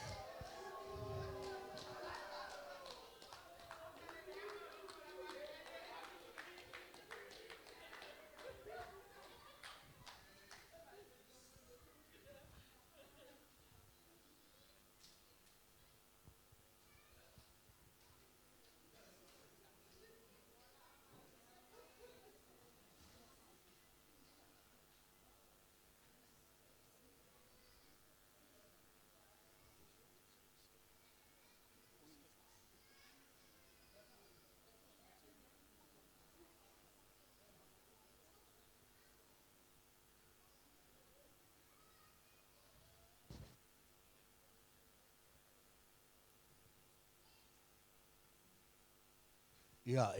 Ia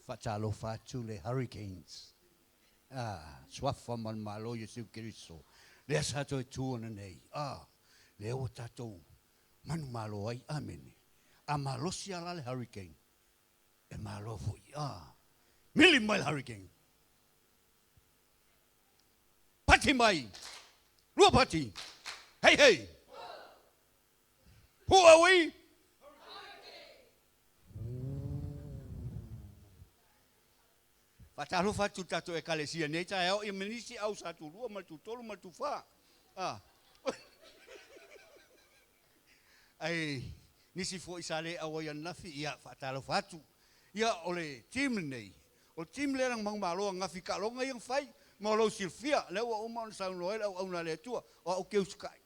whatalo whatu le Hurricanes. Swafa man malo Yesu Kiriso. Lea sato e tuona nei. Lea o tatou manu malo ai. Amen. A malosi ala le Hurricane. E malo fui. Mili mai le Hurricane. Pati mai. Lua pati. Hey. Who are we? Patalo fatu tato e kalesia nei ta e menisi au satu lua ma tu tolu ma tu fa. Ai nisi fo isale au ya nafi ia patalo fatu. Ia ole tim nei. O tim le rang mang malo ngafi ka longa yang fai ma lo Silvia le wa o man sa no au na le tua o ke uskai.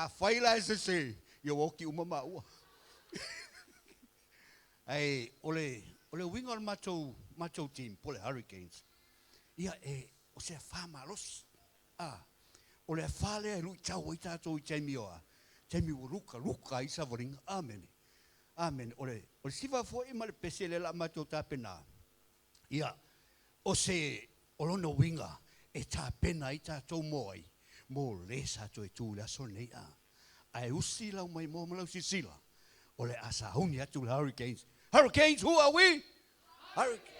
Fai la se yo oki umama ua. Ai ole wingon macho team pole Hurricanes. Ia o se fama los. O le fale lu tau i tatou I taimioa. Taimi luka I savoring. Amen. O le siva fo I male pese le la macho tapena. Ia o se olono winga e tā pena i tā tau moi, mō le sa toi tū le aso nei a. Ai usi lau mai mō malau si sila. O le asa honi atu le Hurricanes. Hurricanes, who are we? Hurricanes.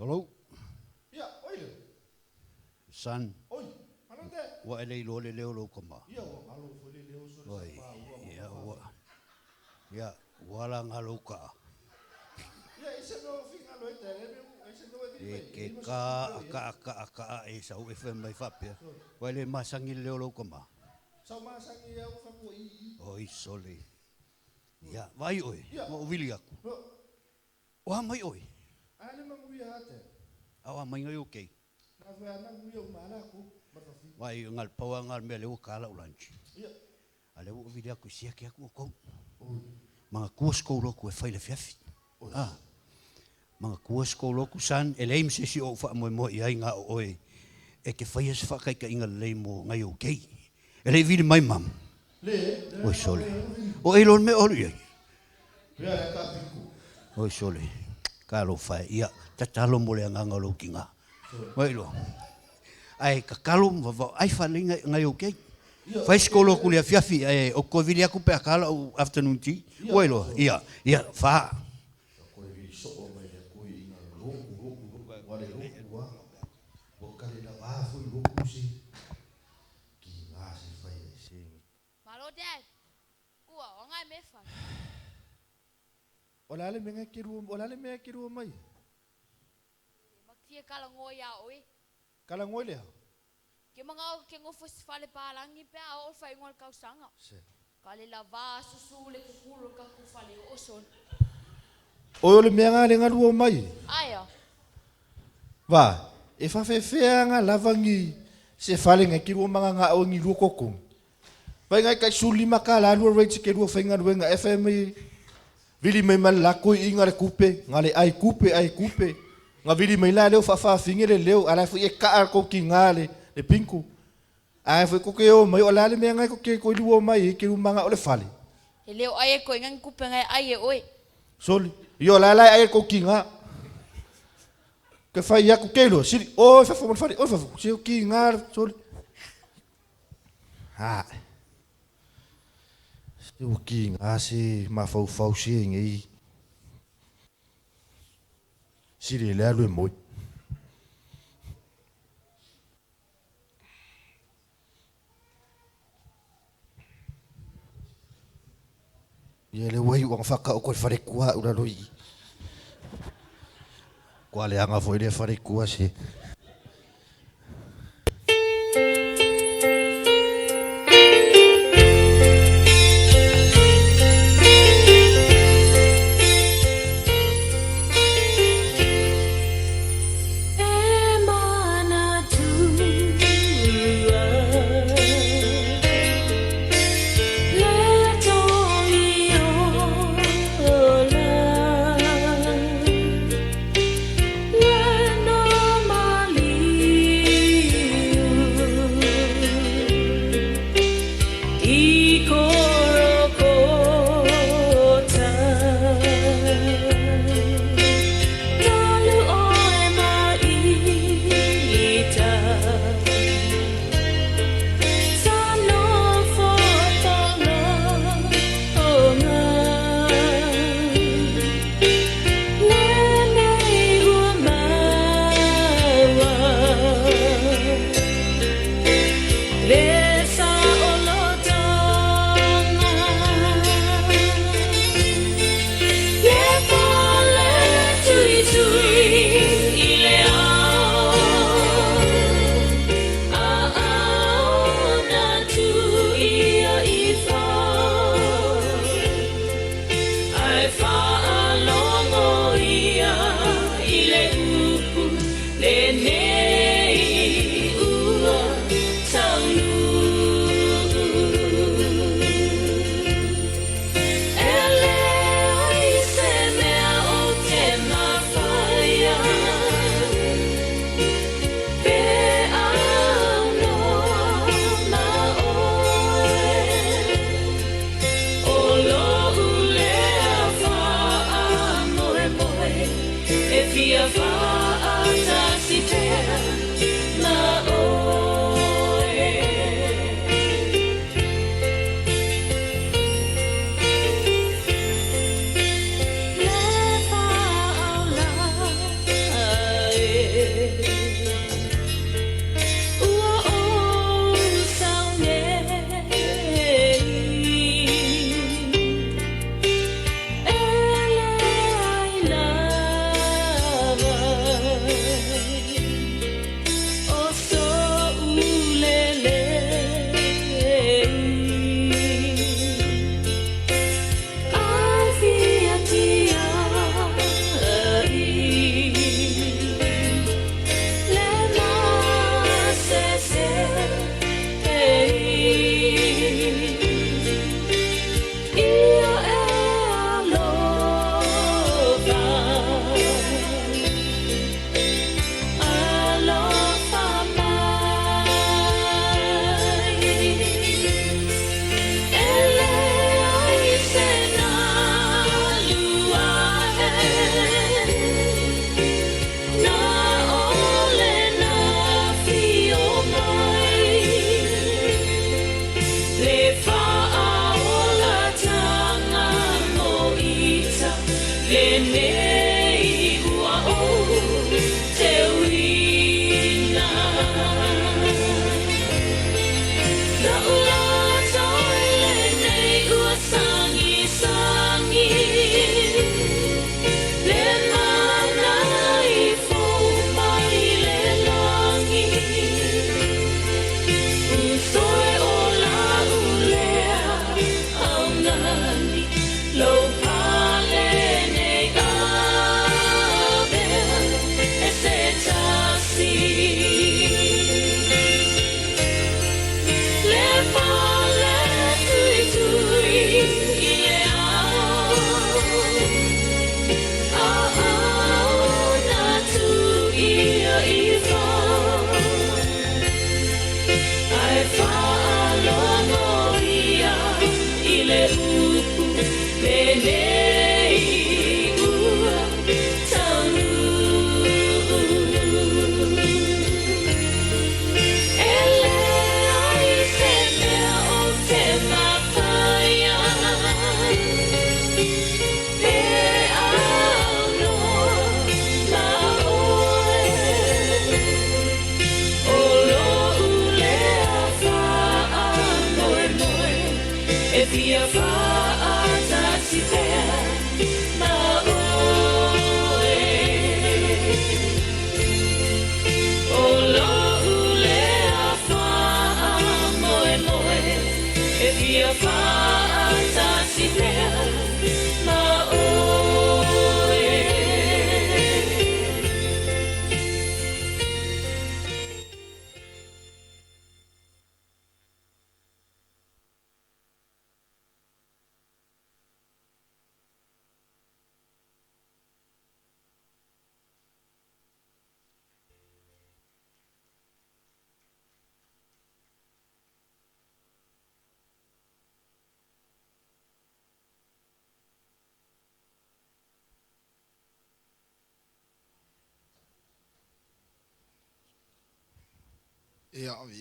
Hello? Ya, oi le. Son, Oi, ana te. wa e lei lo le leo lo kama. Ya, wa alo fo le leo so. Oi, ya wa. Ya, wala ngalo ka. Ya, ese no fin alo e te, ese no e E ke ka e sa u e fe mai fapia. Wa le masangi leo lo kama. Sa ma sangi ya fa ko i. Oi, sole. Ya, vai oi, mo vili aku. No, O mai oi. ale ma ngui hate. Awa mai ngai okay. Na fa na ngui o mala ko, ma fa fi. Vai ngal pawa ngal me le o kala o lunch. Ya. Ale o vili aku sia ke aku ko. Mga kuas ko lo ko e faile fiafi. Ah. Mga kuas ko lo ku san e leim se si o fa mo i ai nga oi. E ke fai es fa kai ka inga le mo ngai okay. E le vili mai mam. Le. Oi sole. O e lon me o ye. Ya, ka fiku. Oi sole. Ka lo fai ia tatalo mo le nganga lo kinga. Oi lo. Ai ka kalo va ai fa linga ngai okay. Fai skolo ku le fiafi e o ko vili aku pe akala o afternoon tea. Oi lo. Ia fa. Ko e vi so o mai ko i na lo wa le lo wa. Bo ka le na va fu lo ku si. Ki nga si fai si. Malo dad. Ua, o ngai me fa. O le me kiru mai. Maktia kala ngoi a oi. Kala ngoi le. Ke mga o ke ngofo si fale palangi pe a o fai ngol kau sanga. Se. Kale la va susu le kukulu ka ku fale o son. O le me nga le ngalu mai. Aya. Va, e fa fe nga lavangi se fale nga kiru manga nga o ngi lu kokong. Pai ngai kai suli makala lu rate ke lu fenga wenga FM. Vili mai mal la ko inga le kupe, ngale ai kupe. Nga vili mai la leo fa fingere leo ala fu e ka ko ki ngale le pinku. Ai fu ko ke o mai ola le me ngai ko ke ko lu mai ke lu manga o le fale. E leo ai ko ngang kupe ngai ai e oi. Soli, yo la ai ko ki nga. Ke fa ya ko ke lo, si o fa fo fale, o fa si ki nga soli. Ha. O ki nga si ma fau si ngi. Si le la lo mo. Ye le wai wang faka o ko fare kua ura loi. Kwa le anga foi le fare kua si. No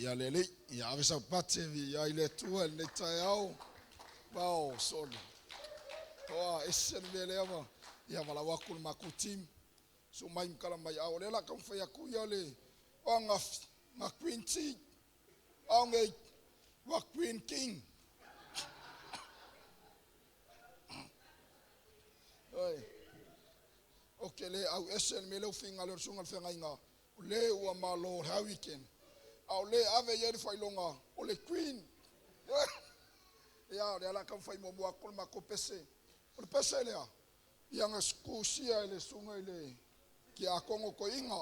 Ia lele, ia ave sa pate ia ile tua le tai au. Bao solo. Oa esen vele ava. Ia vala wakul makutim. So mai mkala mai au le la kam fa ya ku ia le. O ngaf ma queen tea. Au ngai wa queen king. Oi. Okay le au esen mele u finga le sungal fenga inga. Le ua ma Lord how we can. Au le ave yeri failonga o le queen. Ya le ala kam fai mo mo kol ma ko pese. O pese le a. Yang skusia le sunga le ki a kongo ko inga.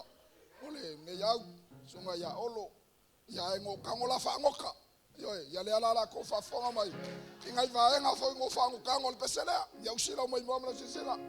O le me ya sunga ya olo. Ya ngo kango la fa ngoka. Yo ya le ala ko fa fonga mai. Inga va enga fo ngo fa ngo kango le pese le. Ya usila mo mo la sisila.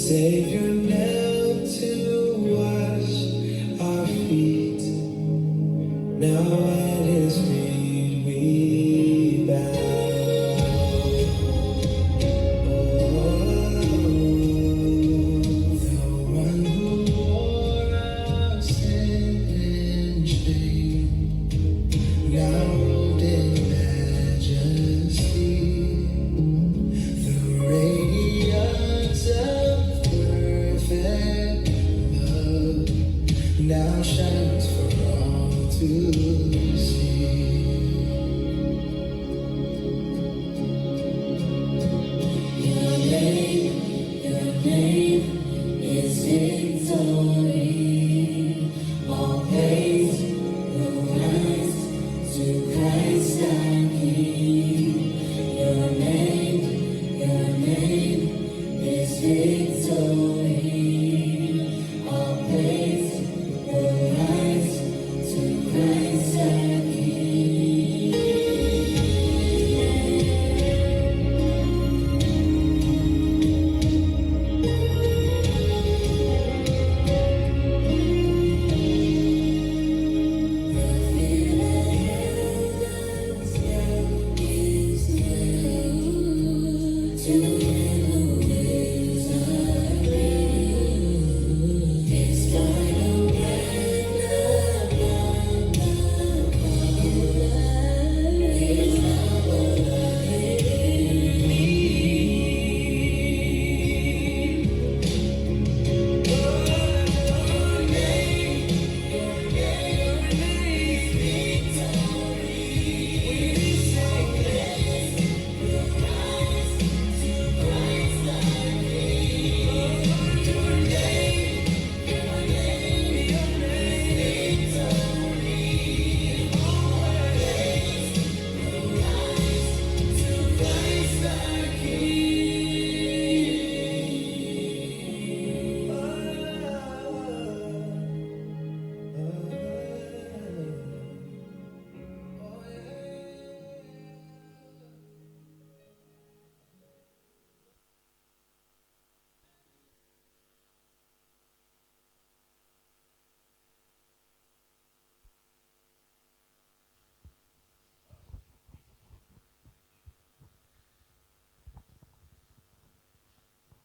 Savior knelt to wash our feet. Now at his feet we bow. The one who wore our sin and shame, now robed in majesty. The radiance of perfect love now shines for all to see. Your name is victory. All praise will rise to Christ our King. Your name is victory. All praise will rise to Christ our King.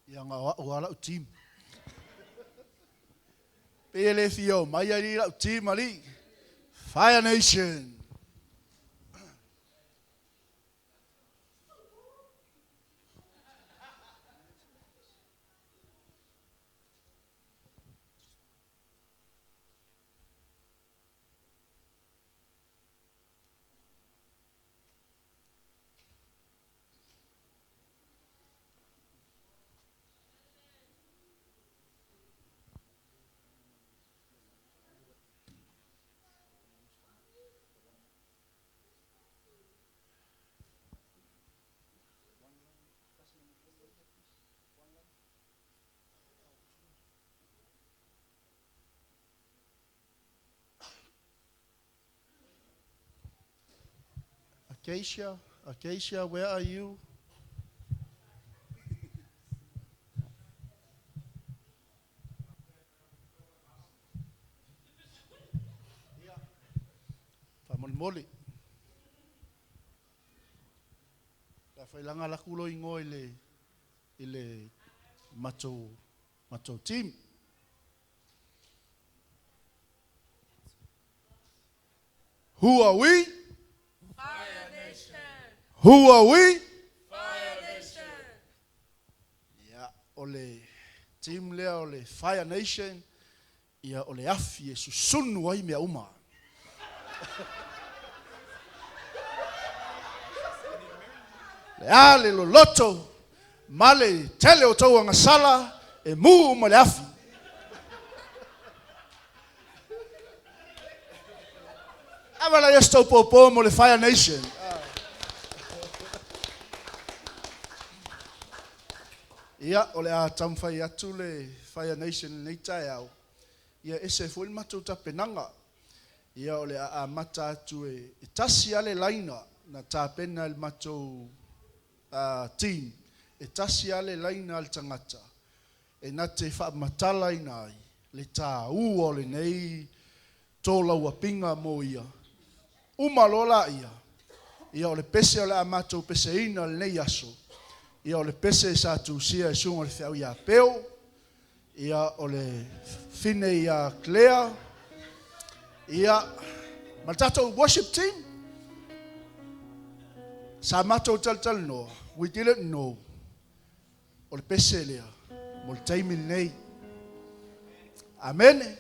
Ia ngā wā lau team. Pele fio, mai ari lau team ali. Fire Nation. Acacia, where are you? Whamolimoli. La whailanga la kulo ingo ile macho team. Who are we? Fire Nation. Who are we? Fire Nation. Ia ole team lea ole Fire Nation. Ia ole afi e susunu ai mea uma. Le ale lo loto. Male tele o tau anga sala. E mu ma le afi. Avala yesto popo mo le Fire Nation. Ia, ole a tamwhai atu le Fire Nation nei tae au. Ia ese fo il matou tapenanga. Ia ole a mata atu e tasi ale laina na tapena il matou team. E tasi ale laina al tangata. e na te whaamatala ina ai, le tā ua le nei, tō laua pinga mo ia. Umalola ia o le pese o le amatou pese ina le nei aso, ia o le pese sa tūsia e sunga le whiau ia peo, ia o le fine ia Claire, ia ma tatou worship team, sa matou tal noa, we didn't know, o le pese lea, mo le taimi nei. Amen.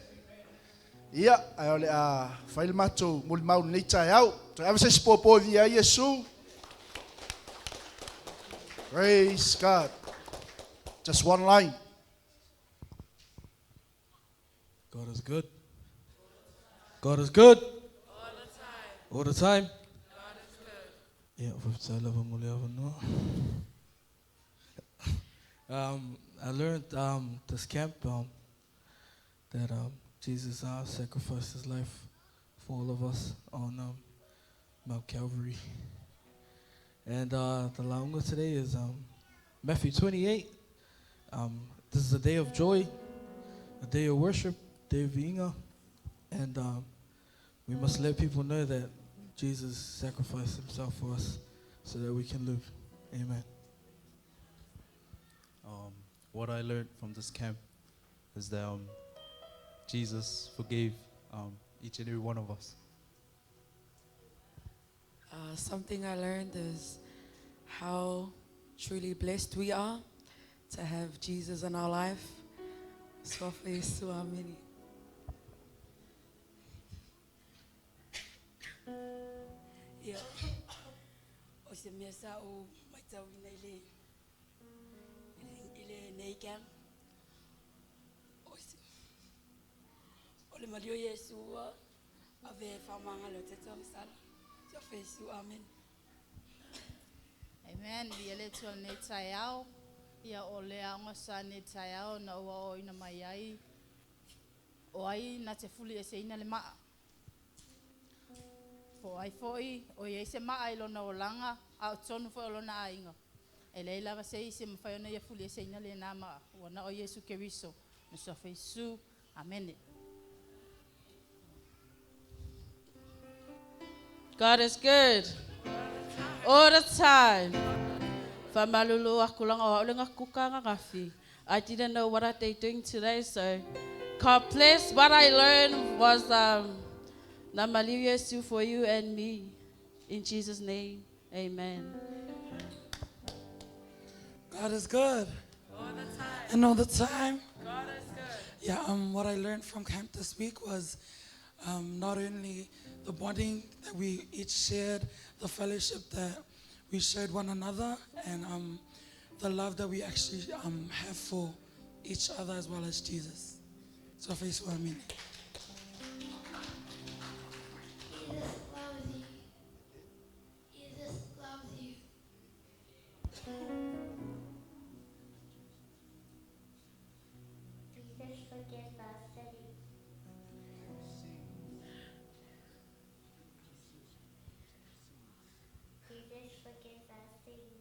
Ia, ai ole a whaile matou mo le mau nei tai au. Toi ave se sipopo via Yesu. Praise God. Just one line. God is good. God is good. All the time. God is good. Yeah, I learned this camp that Jesus sacrificed his life for all of us on Mount Calvary. And the launga today is Matthew 28. This is a day of joy, a day of worship, day of inga. And we must let people know that Jesus sacrificed himself for us so that we can live. Amen. What I learned from this camp is that Jesus forgave each and every one of us. Something I learned is how truly blessed we are to have Jesus in our life. Swafa Yesu, ameni. Yeah. O se mea sa o mai tau ina ile nei kang. O le mario Yesu ave whamanga lo te tau sala. Swafa Yesu, amen. Amen. Ia le tua nei tai au. Ia o le anga sa nei tai au na ua o ina mai ai. O ai na te fuli e se ina le maa. Po ai foi o ia se maa i lona o langa a o tonu foi o lona a inga. E le lava se i se mawhai ona ia fuli e se ina le nā maa. Wana o Yesu Keriso. Na Swafa Yesu. Amen. God is good. All the time. Whamalulu aku langa o haolenga kukanga ngafi. I didn't know what are they doing today, so God bless. What I learned was Namali Yesu for you and me. In Jesus' name, amen. God is good. All the time. And all the time. God is good. Yeah, what I learned from camp this week was not only the bonding that we each shared, the fellowship that we shared one another, and the love that we actually have for each other as well as Jesus. So, face what I mean. Jesus loves you. Jesus forgives our sins. Jesus forgives our sins.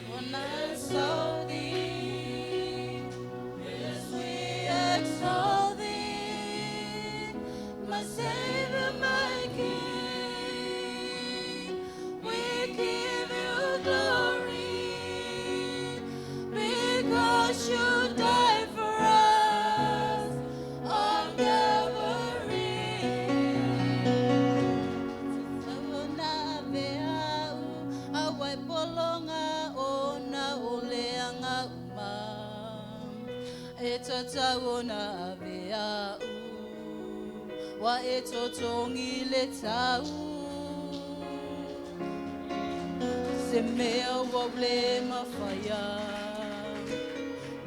When I saw thee, yes, we exalt thee, my Savior, my King. We give you glory because you died for us on Calvary. Sabona beau, awai polonga ona oleanga uma. Etatawona beau, wa etotongile tau. Semea wa blema fire,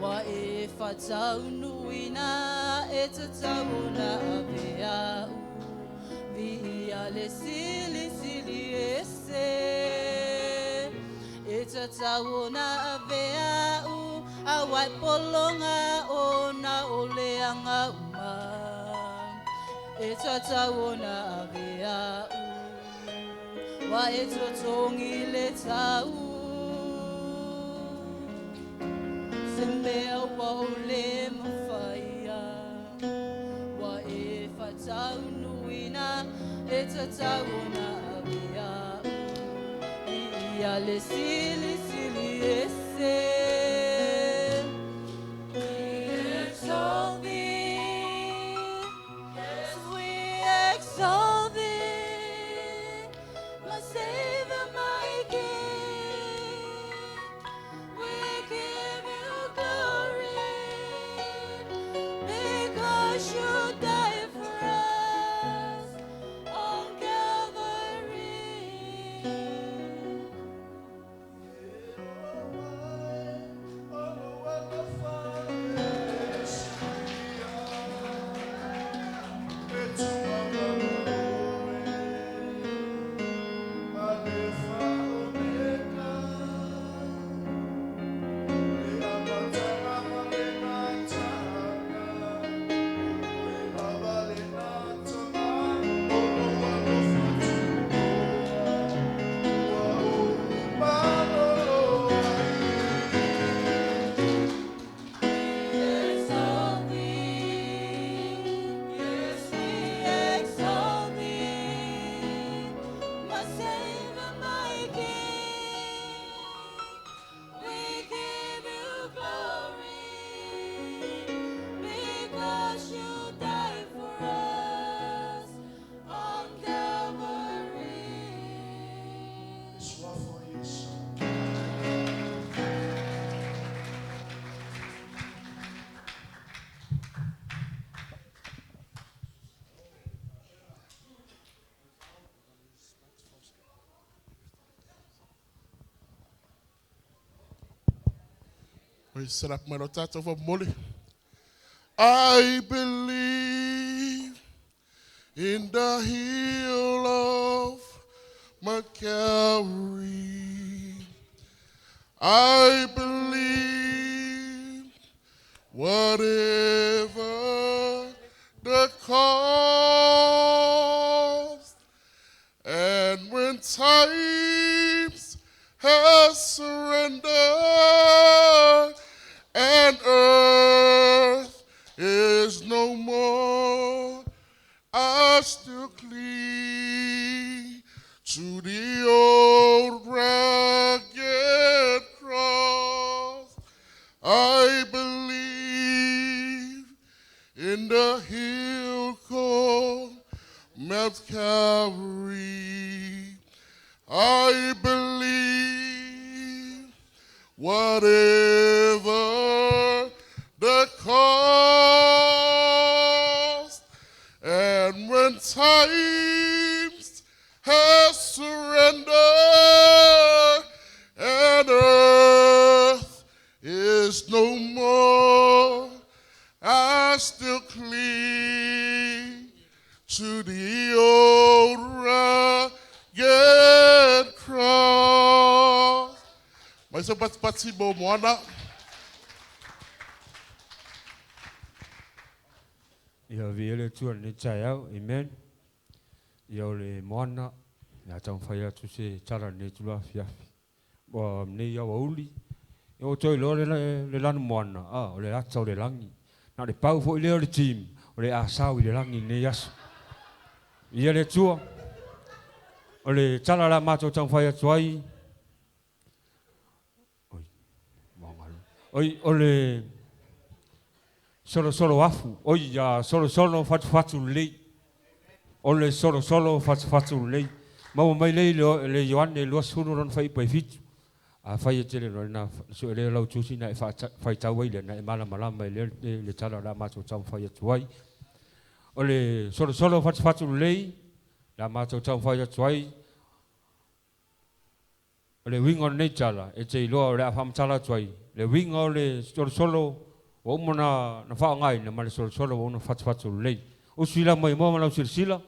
wa e fatau nuina etatawona beau. Via le sili sili ese etatawona beau awai polonga ona oleanga uma etatawona beau wa etotongile tau semea wa ole mafaya wa e fatau nuina etatawona beau ia le sili sili ese. We exalt thee, yes, we exalt thee, my Savior, my King. We give you glory because you died for us on Calvary. Exalt thee, yes, we exalt thee, my Savior, my King. We give you glory because you died for us on Calvary. We set up my tato for Molly. I believe in the hill of Mount Calvary. I believe whatever the cost, and when times has surrendered and earth is no more, I still cling to the old rugged cross. I believe in the hill called Mount Calvary. I believe whatever the cost, and when times has surrendered and earth is no more, I I still cling to the old rugged cross. Mas eu participei bom moana. Ia viele tua ni chai au, amen. Ia ole moana, ia tau whai atu se tara ni tula fiafi. Wa mne ia wauli. Ia o toi lo le lanu moana, o le ata o le langi. Na le pau fo i leo le team, o le asau i le langi ne yasu. Ia le tua, o le tala la mato tau whai atu ai. Oi, o le solo afu, oi ya solo fatu lei. O le solo fatu lei. Mau mai lei le Ioane lua sunu ron fai pai fitu. A fai tele no na so le lau tusi na fai tau ai le na mala mai le tala la mato tau fai atu ai. O le solo fatu lei, la mato tau fai atu ai. O le wingo nei tala, e te iloa o le afam tala atu ai. Le wingo le solo o mona na fa ngai na male solo o no fatu lei. O sila mai mo na sila.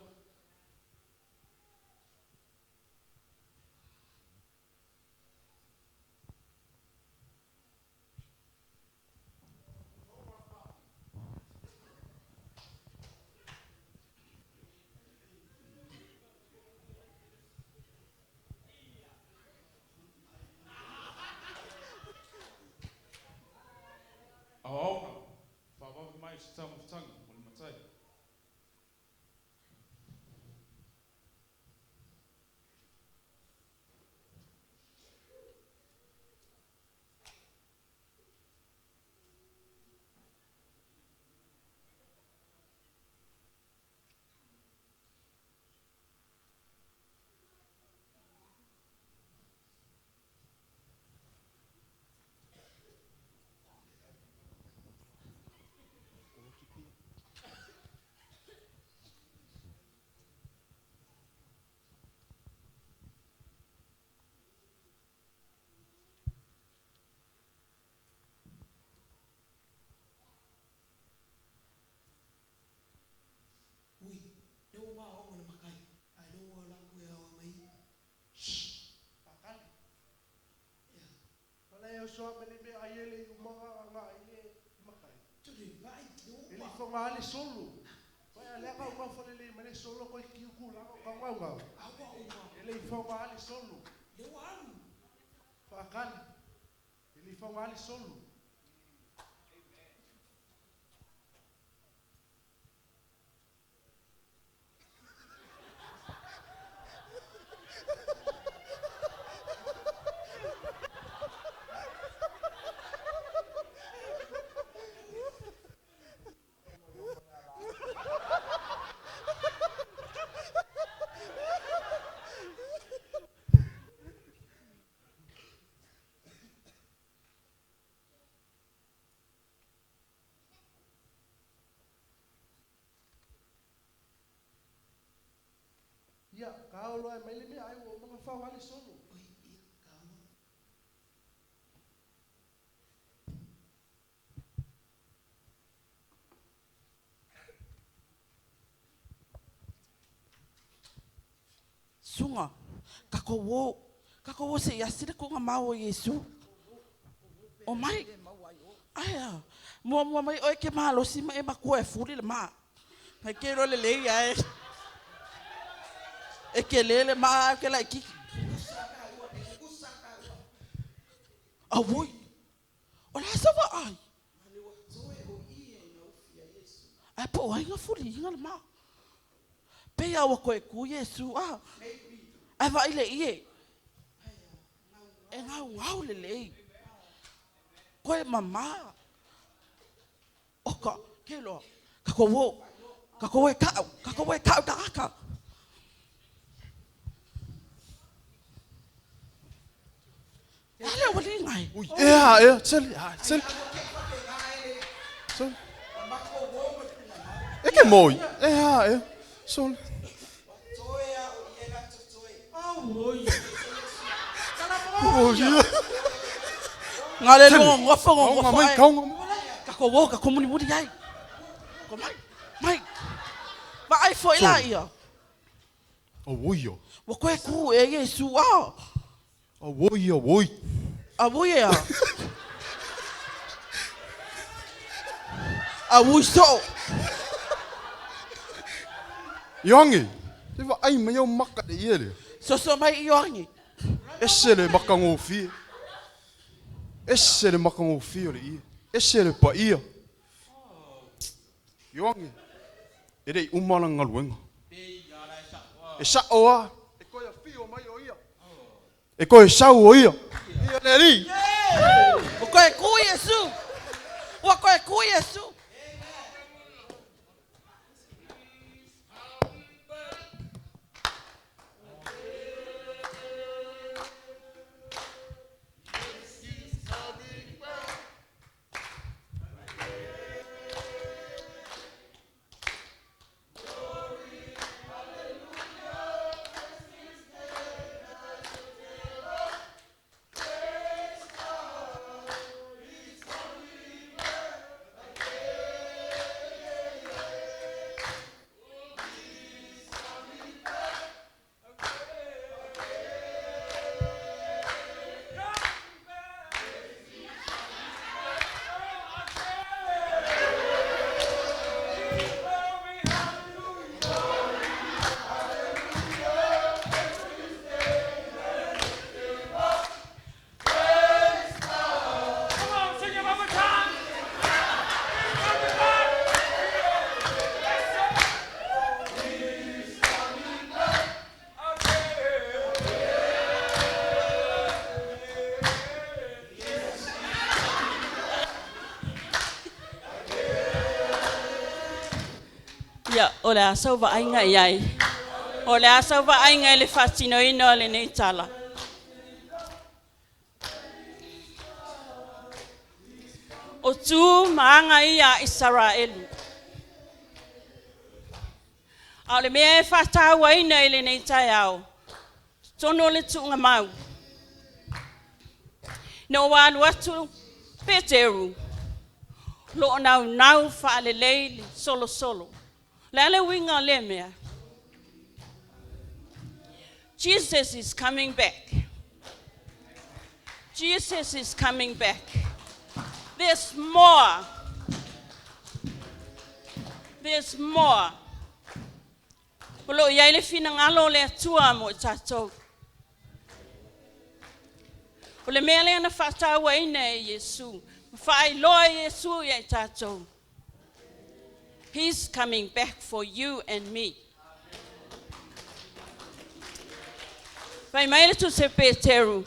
So many me ayele uma nga ile makai. Ele foi ali solo. Vai ali ka uma foi ele mane solo ko ki ku la ka nga. Ele foi ali solo. Fakan. Ele foi ali solo. Ya, kau lo mai le me ai o mga fa wali solo. Sunga, kako wo se yasire ko nga mau Yesu. O mai. Aya, mo mai o ke malo si mai ba ko e furi le ma. Mai ke ro le ai. E ke lele ma ke la ki. A voi. O la sa va ai. Ai po ai nga furi nga le ma. Pe ya wa ko e ku Yesu a. Ai va ile ie. E nga ngau le. Ko e mama. O ka ke lo. Ka ko wo. Ka ko e ka ta ka. Ala wali ngai. Sel. Ek mooi. Sol. Ngale lo ngofo. Ka ko wo ka ko muni ai. ko mai. Ma ai foi la ia. O woio. Wa koe ku e Yesu a. O woio woi. A woi a. A woi so. Iongi. Te wa ai mai o maka de ia. So mai iongi. Ese le maka ngofi. Ese le maka ngofi o le ia. Ese le pa ia. Iongi. E rei umana ngaluenga. E sa oa. E koe a fio mai o ia. E koe sau o ia. Ia le ri. Wa koe ku Yesu. Wa koe ku Yesu. Ya, o le asau wa ainga iai. O le asau wa ainga le fasino ino le nei tala. O tu maanga ia Israelu. A le mea e whataua ina i le nei tai au. Tono le tunga mau. No walu atu Peteru. Lo nau wha le leili solo. Lale winga le mea. Jesus is coming back. Jesus is coming back. There's more. There's more. Polo ia le fina ngalo le atua mo tatou. O le mea le ana whataua ina e Yesu. Whaai loa Yesu ia tatou. He's coming back for you and me. Vai mai le tu se Peteru.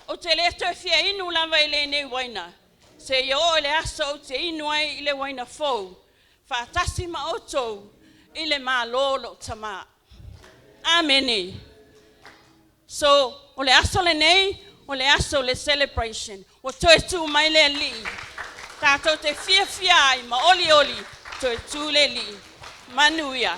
O te le to fia inu lava ile nei waina. Se yo le aso te inu ai ile waina fo. Fa tasi ma oto ile ma lolo tama. Amen. So o le aso le nei, o le aso le celebration. O to tu mai le li. Tato te fia ai ma oli to tu le li. Manuia.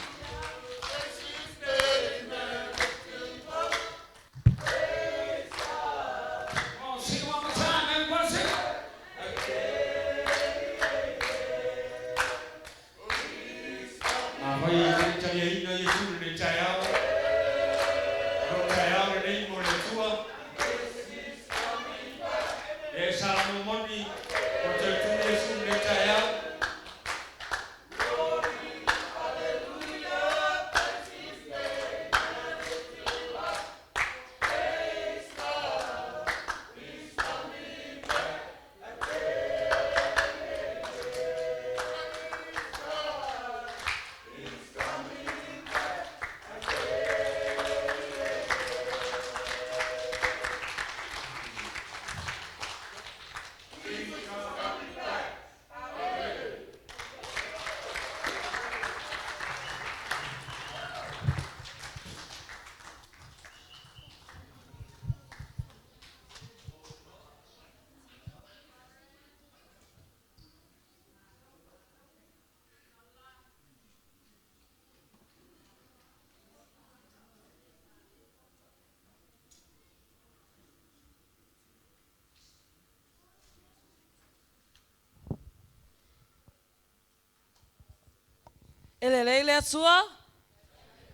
Elelele atua.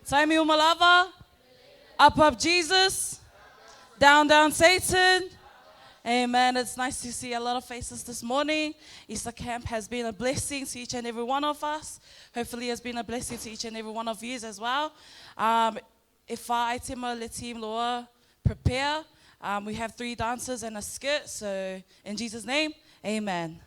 Taimi umalava. Up Jesus. Down Satan. Amen. It's nice to see a lot of faces this morning. Easter camp has been a blessing to each and every one of us. Hopefully, it's been a blessing to each and every one of you as well. If I timo le team loa prepare, we have 3 dancers and a skirt. So, in Jesus' name, amen.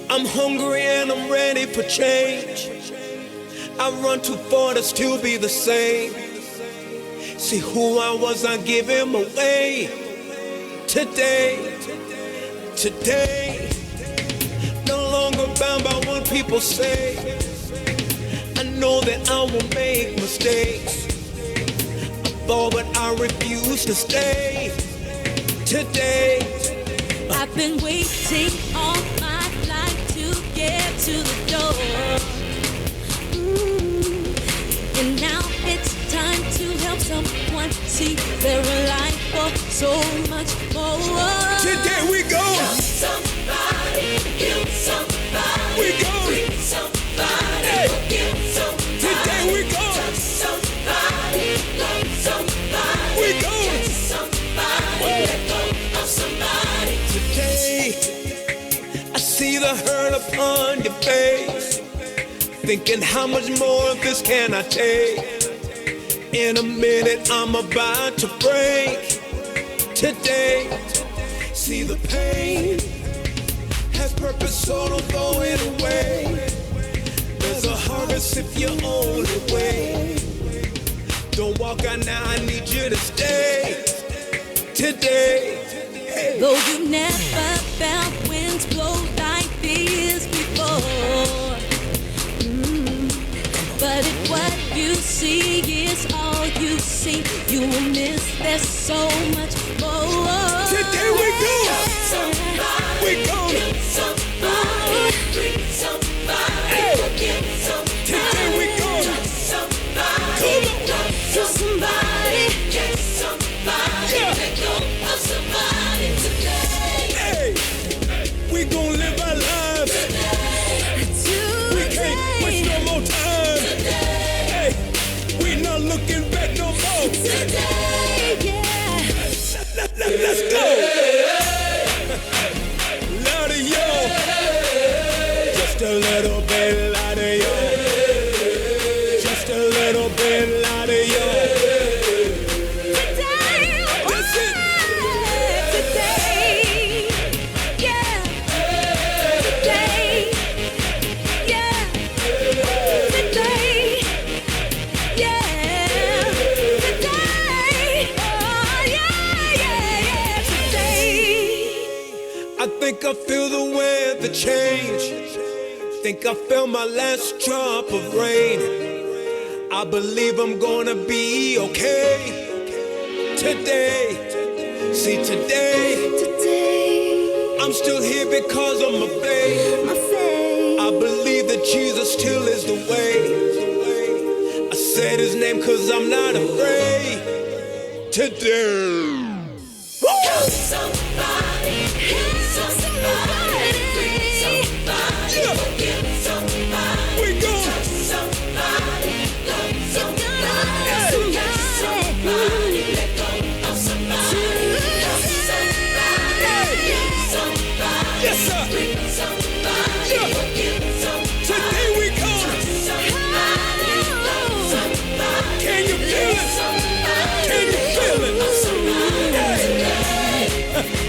I'm hungry and I'm ready for change. I run too far to still be the same. See who I was, I give him away. Today, no longer bound by what people say. I know that I will make mistakes. I fall, but I refuse to stay. Today, I've been waiting all my life to get to the door. And now it's time to help someone see they're alive for so much more. Today we go. Help somebody, heal somebody, we go. Free somebody, hey. Forgive somebody. Today we go. Touch somebody, love somebody, we go. Catch somebody, let go of somebody. Today, I see the hurt upon your face, thinking how much more of this can I take? In a minute, I'm about to break. Today, see the pain has purpose, so don't throw it away. There's a harvest if you only wait. Don't walk out now, I need you to stay. Today, though you never felt winds blow like these before, but if what you see is all you see, you will miss there's so much more. Today we go. Somebody, we go. Give somebody, free somebody, hey. Forgive somebody. Today we go. Touch somebody, love somebody, catch somebody, yeah. Let go of somebody today. Hey, we gon' live our lives today. We can't waste no more time today. Hey, we not looking back no more today. Yeah. Let's go. Louder, yo. Just a little bit louder, yo. Just a little bit louder, yo. That's it. Today, yeah. Today, yeah. Today, yeah. Today, oh yeah. Today. I think I feel the weather change. Think I felt my last drop of rain. I believe I'm gonna be okay. Today, see today, I'm still here because of my faith. I believe that Jesus still is the way. I said his name cause I'm not afraid. Today. Help somebody, heal somebody, free somebody, yeah. Forgive somebody, we go. Touch somebody, love somebody, yeah. Catch somebody, let go of somebody, love somebody, give somebody, yes, sir. Free somebody, yeah. Forgive somebody, today we go. Touch somebody, love somebody, can you feel it? Can you feel it? Somebody, yeah.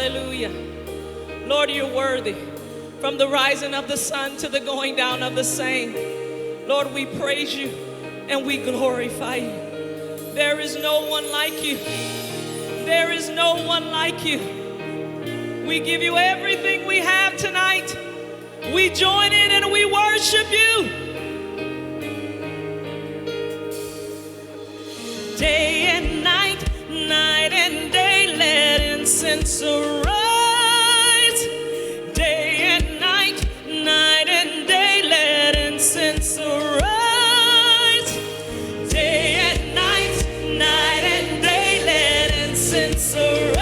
Hallelujah. Lord, you're worthy. From the rising of the sun to the going down of the same. Lord, we praise you and we glorify you. There is no one like you. There is no one like you. We give you everything we have tonight. We join in and we worship you. Day and night, night and day, let incense arise. Day and night, night and day, let incense arise. Day and night, night and day, let incense arise.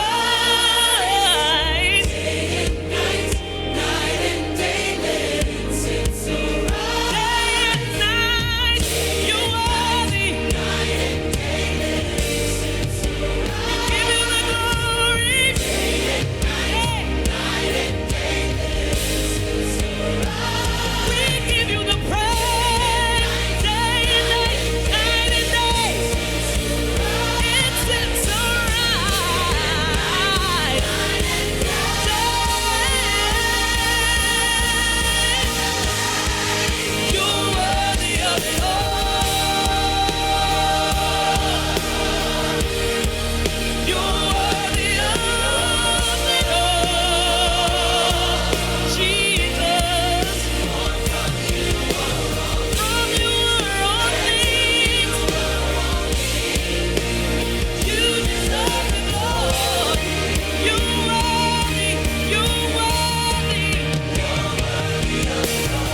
Day and night, night and day, let incense arise. Day and night, you're worthy. Night and day, let incense arise. Give you the glory. Day and night, night and day, let incense arise. We give you the praise. Day and night, night and day, incense arise. You're worthy of it all. You're worthy of it all. Jesus, from you are all things. You deserve the glory. You're worthy. You're worthy. You're worthy of it all.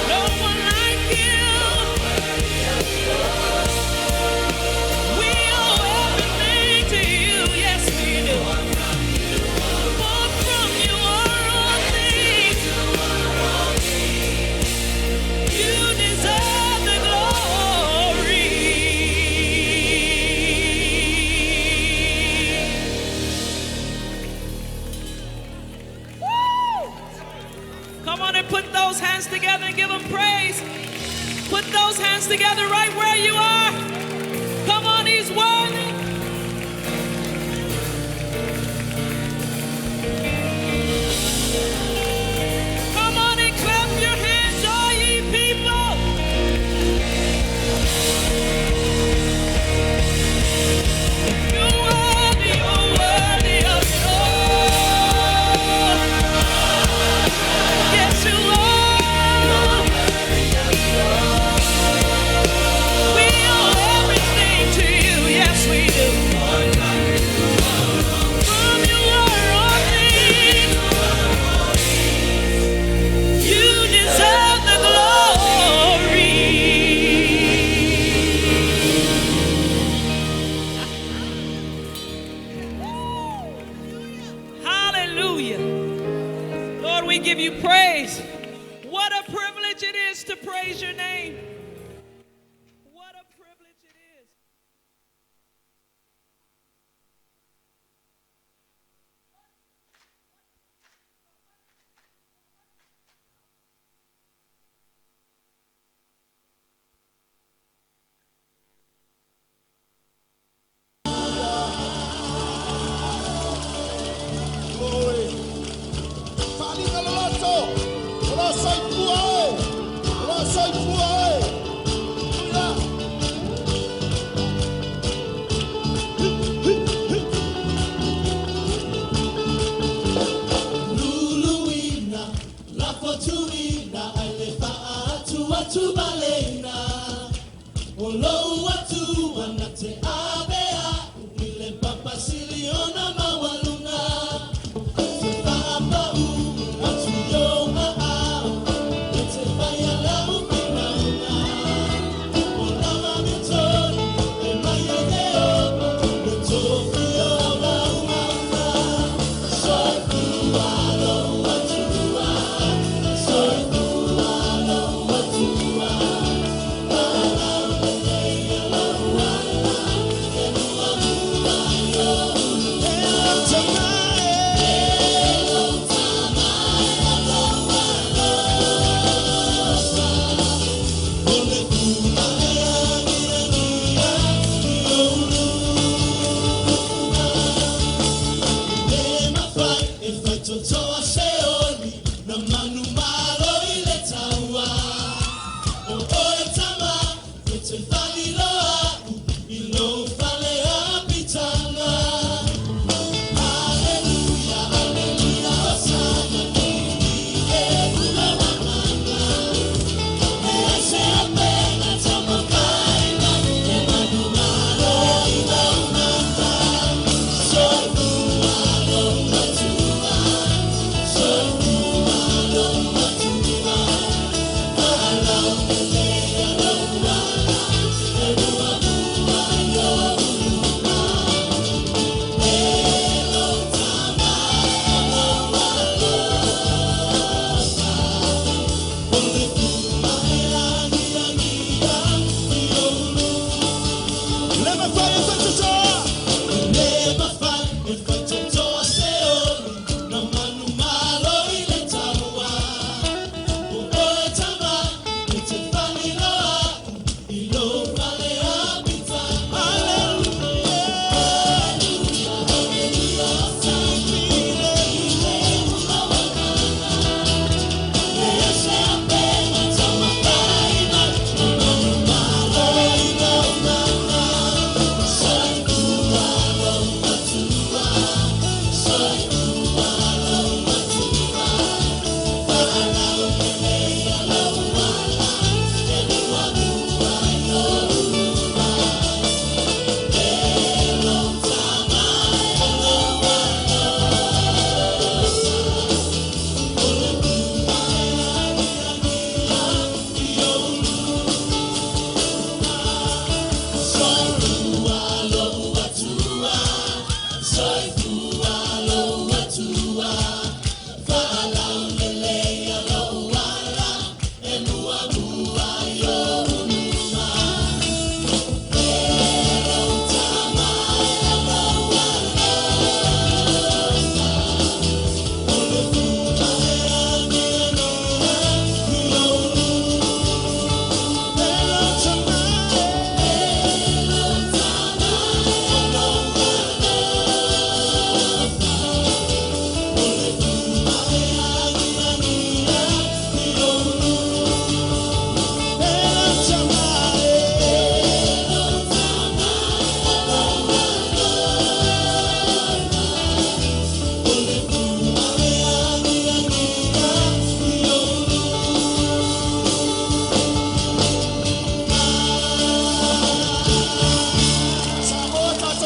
No one like you. We owe everything to you. Yes, we do. For from you are all things. You deserve the glory. Woo! Come on and put those hands together and give them praise. Put those hands together right where you are. Come on, he's worthy. Come on and clap your hands, all ye people. You're worthy of it all. Yes, you are. We owe everything to you. Yes, we do. From you are all things. You deserve the glory. Hallelujah. Lord, we give you praise. What a privilege it is to praise your name. What a privilege it is. Luluina, la fortuina, alefa atu balena. Olo atu anate abea, ile papa siliona mawaluna. Papa atu yo ete vaya la upina una. Ola mamitoni, e maya deo, Tokyo awa uma. Soy tualo atua, soy tualo atua.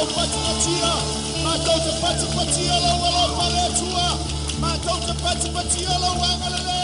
mātou patipatia, mātou te patipatia lau alo pare tua, mātou te patipatia lau angalele.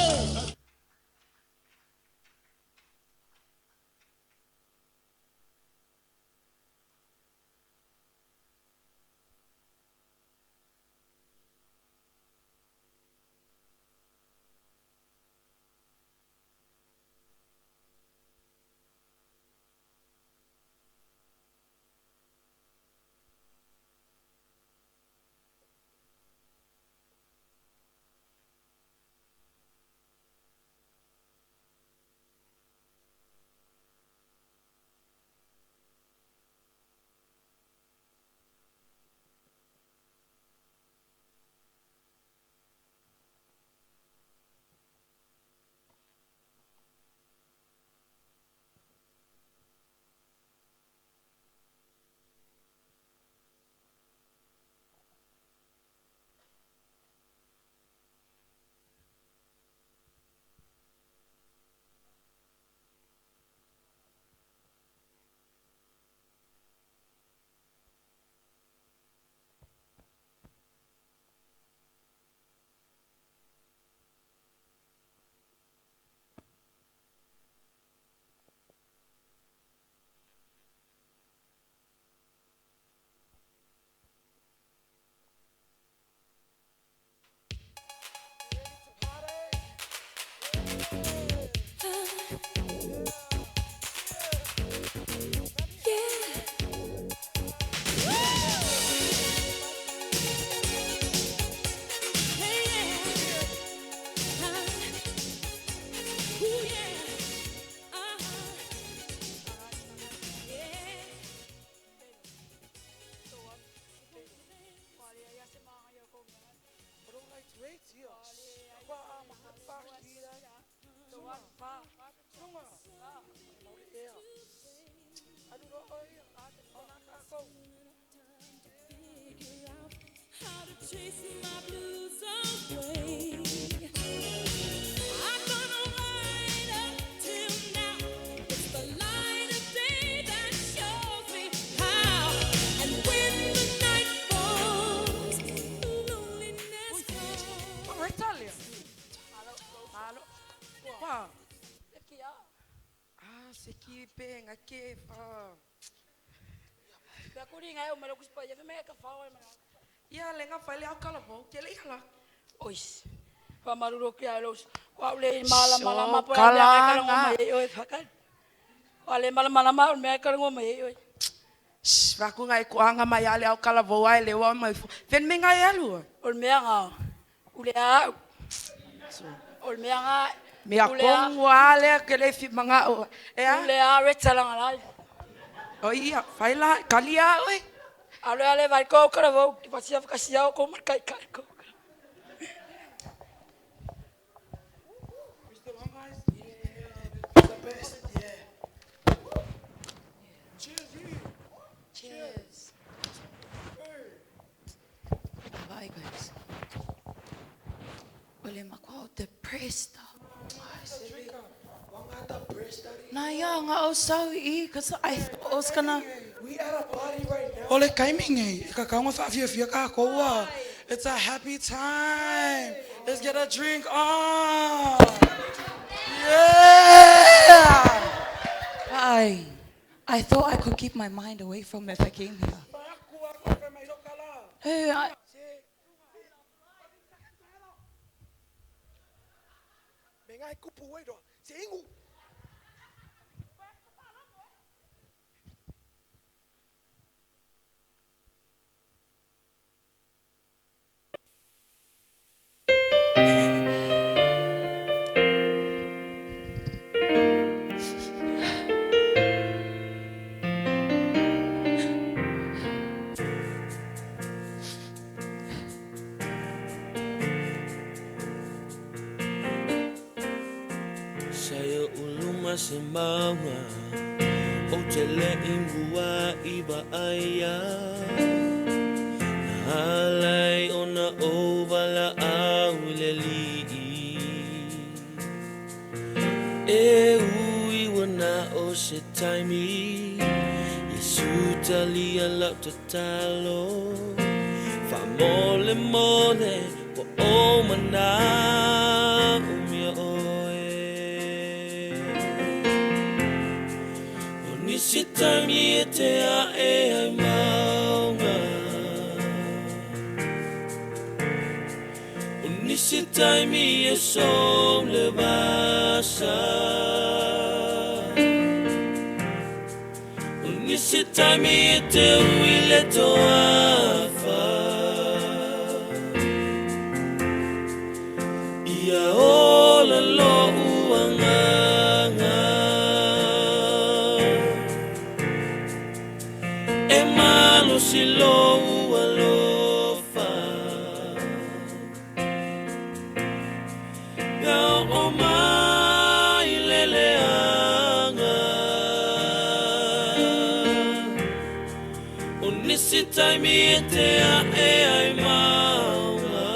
Chase my blues away. I'm gonna ride up till now. It's the light of day that shows me how. And when the night falls, loneliness falls. Retalia. Halo. Wah. Seki penga ke Bakuri ngai o malokus pa ya me ka fawa mana. Ya lenga fale au kala bo ke le hala. Ois. Pa maruro ke alos. Wa le mala mala ma pa ya ka ngoma ye oi fakan. Wa le mala mala ma me ka ngoma ye oi. Vaku ngai ko anga mai ale au kala bo ai le wa mai. Ven me ngai alu. Ol me anga. Ule a. Ol me anga. Me a kong wale ke le fi manga o. Ule a retsalang ala. O ia, faila kalia oi. Ale vai ko kara vo, ki pasia kasia ko markai ko. Cheers. Bye guys. Ole makau te presta. Na ya nga o sau I cuz I was gonna We at a party right now. Ole kaiming ka kaunga fa fia ka koa. It's a happy time. Let's get a drink on. Yeah. I thought I could keep my mind away from it if I came here. Hey, Saya uluma sembawa O tele imbua iba aya Nahalay ona ovala awileli E ui wana o se taimi Yesu talia lau te talo Fa mole mole po o mana umia oe O nisi taimi e te a e ai maunga O nisi taimi e som le basa Nisi taimi e te uile toafa Ia ola lo uanganga E malo si lo ualofa Gao o mai leleanga Nisi taimi e te a e ai maunga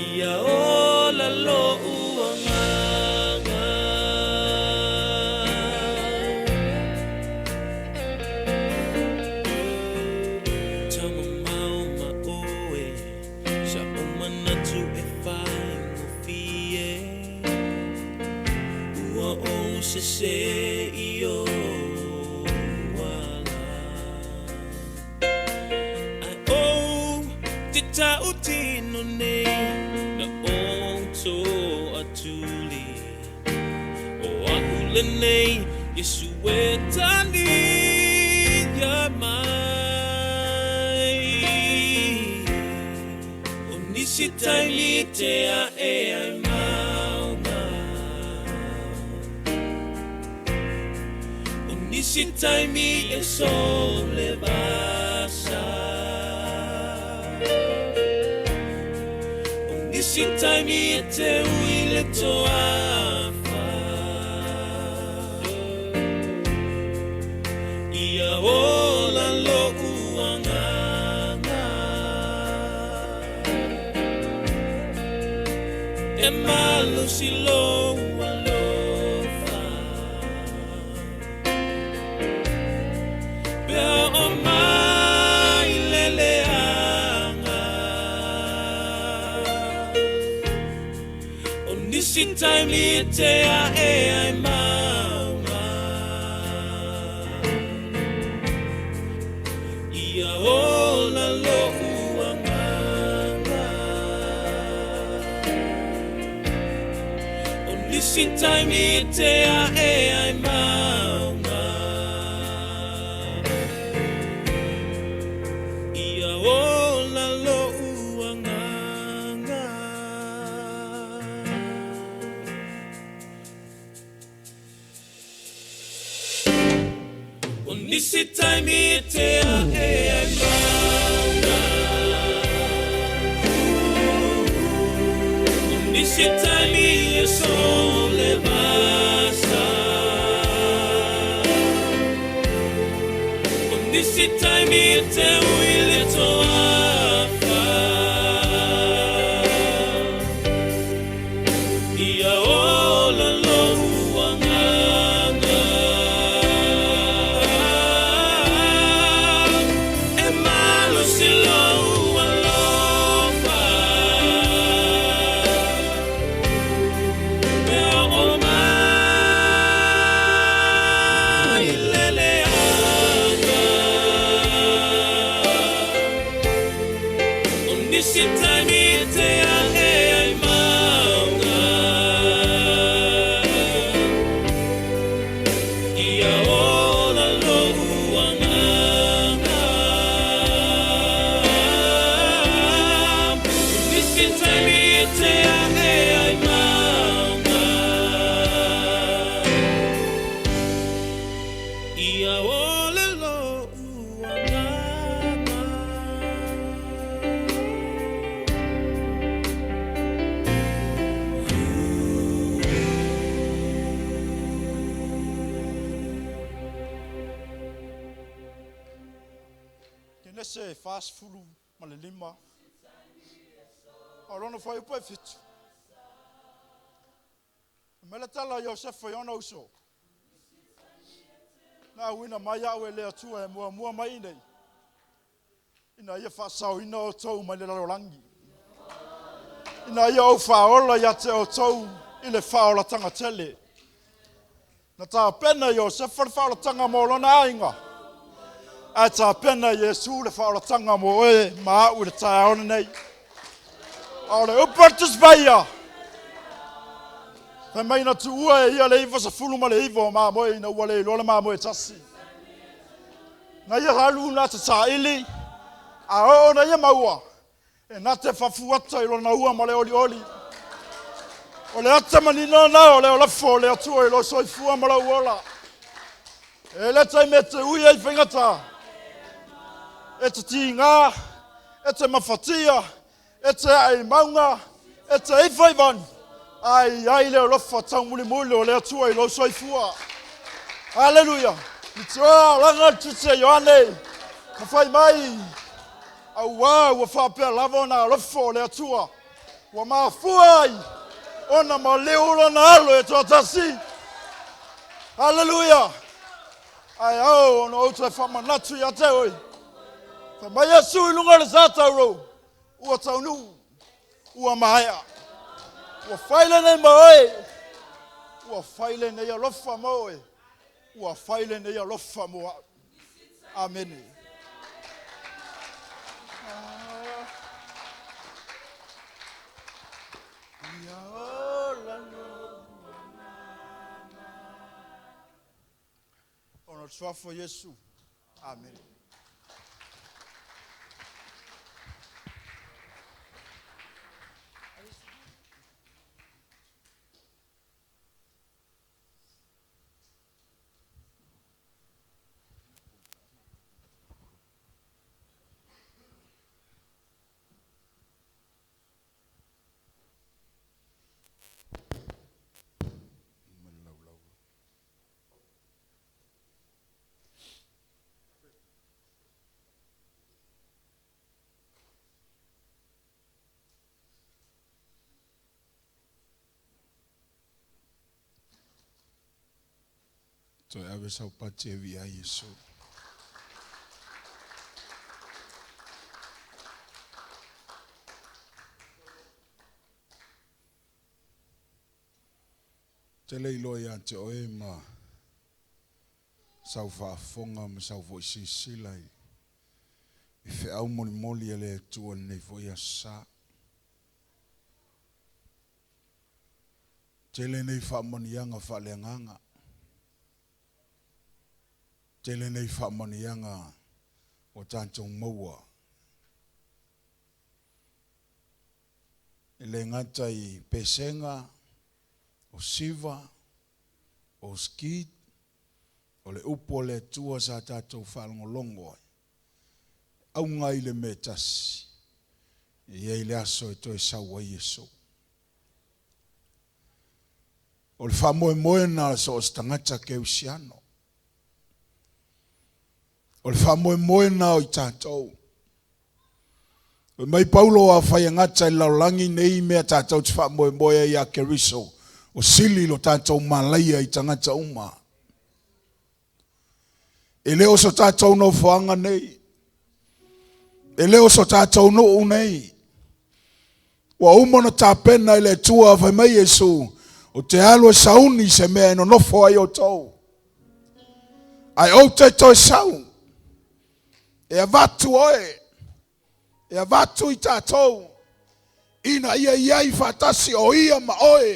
Ia ola lo uanganga Tama mau ma oe Sa umana tu e whai ngofie Ua o se se iyo Ta utino nei na onto atuli o ahule nei Yesu e tani ya mai o nisi taimi te a e ai maunga o nisi taimi e sol le basa Nisi taimi e te uile toafa Ia ola lo uanganga E malo si lo ualofa Pea o mai leleanga Nisi taimi e te a e ai maunga Ia ola lo uanganga O nisi taimi e te a e ai maunga Ia ola lo uanganga Nisi taimi e te a e ai maunga Nisi taimi e sole basa Nisi taimi e te uile toafa Ia ola lo uanganga se fast fulu ma le lima. Alono fai upa fitu. Mele tala Josef foi ona uso. Na wina mai au le atua e mua mai nei. Ina ia whasau ina o tau mai le larolangi. Ina ia o whaola ia te o tau i le whaola tanga tele. Na tā pena i o se whaola tanga mo lona ainga. A tā pena i Jesu le whaola tanga mo e maa u le tae aone nei. A le upartus baia. Fa mai na tu ua e ia le iwa sa fulu ma le iwa o maa moe ina ua le iloa le maa moe tasi. Na ia halu na te tā ili. A o na ia maua. E na te whafuata ilo na ua ma le oli oli. O le ata manina na o le o lafo o le atua ilo soifua ma la uola. E le tai me te ui ei whengata. E te ti ngā. E te mawhatia. E te ai maunga. E te ei whaivan. Ai le o lafa tau muli muli o le atua ilo soifua. Hallelujah. I te oa langa tute Ioane. Ka whai mai. Au ua whapea lava na lafo o le atua. Ua maa fuai. Ona ma leola na alo e toa tasi. Hallelujah. Ai au ona o te whamanatu ia te oi. Fa mai asu i lunga le zātau rou. Ua tau nu. Ua mahaya. Ua whaile nei maoi. Ua whaile nei alofa maoi. Ua whaile nei alofa moa. Amen. Ona tuafo Yesu. Amen. Toi ave sau pati e via Yesu. Te leilo ia te oe ma sau whaafonga ma sau voi sisilai. I whi au moli moli e le tua nei voi a sa. Te le nei whaamonianga whaleanganga. Tele nei whaamanianga o tātou maua. E le ngata i pesenga, o siva, o skid, o le upo le tua sa tātou whaalongolongo. Au ngai le me tasi. I ei le aso e toi saua Yesu. O le whaamoe moe na so o stangata ke usiano. O le whamoe moe na o i tātou. O mai Paulo a whai ngata i laulangi nei mea tātou te whamoe moe i a Keriso. O sili lo tātou malaia i tangata uma. E leo so tātou no whaanga nei. E leo so tātou no u nei. Wa umona tāpena i le tua whai mai Yesu. O te alo sauni se mea no nofo ai o tau. Ai o te toi sau. E avatu oe. E avatu i tātou. Ina ia iai whatasi o ia ma oe.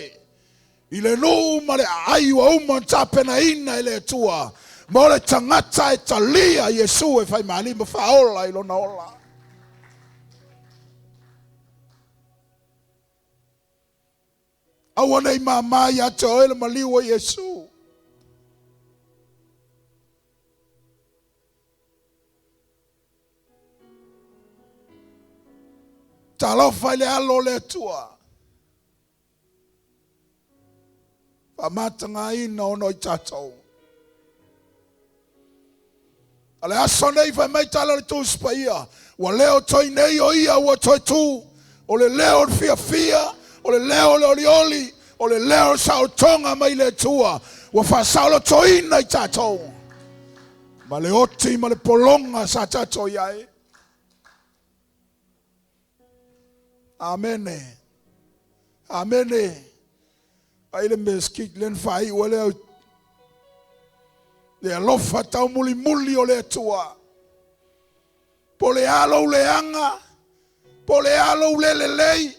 I le nuu ma le aiwa uma tāpena ina i le tua. Ma le tangata e talia Yesu e whai mani ma whaola i lona ola. Awa nei mamai ate oe le maliwa Yesu. Talo fai le alo le tua. Pamatanga ina ono i tātou. Ale aso nei fai mai tala le tū spaia. Wa leo toi nei o ia wa toi tū. O le leo fia fia. O le leo le oli oli. O le leo sao tonga mai le tua. Wa fa sao lo toi ina i tātou. Ma le oti ma le polonga sa tato iai. Amene. Amene. Ai le meskik len fai o le alofa tau muli muli o le tua. Po le alo le anga. Po le alo le lei.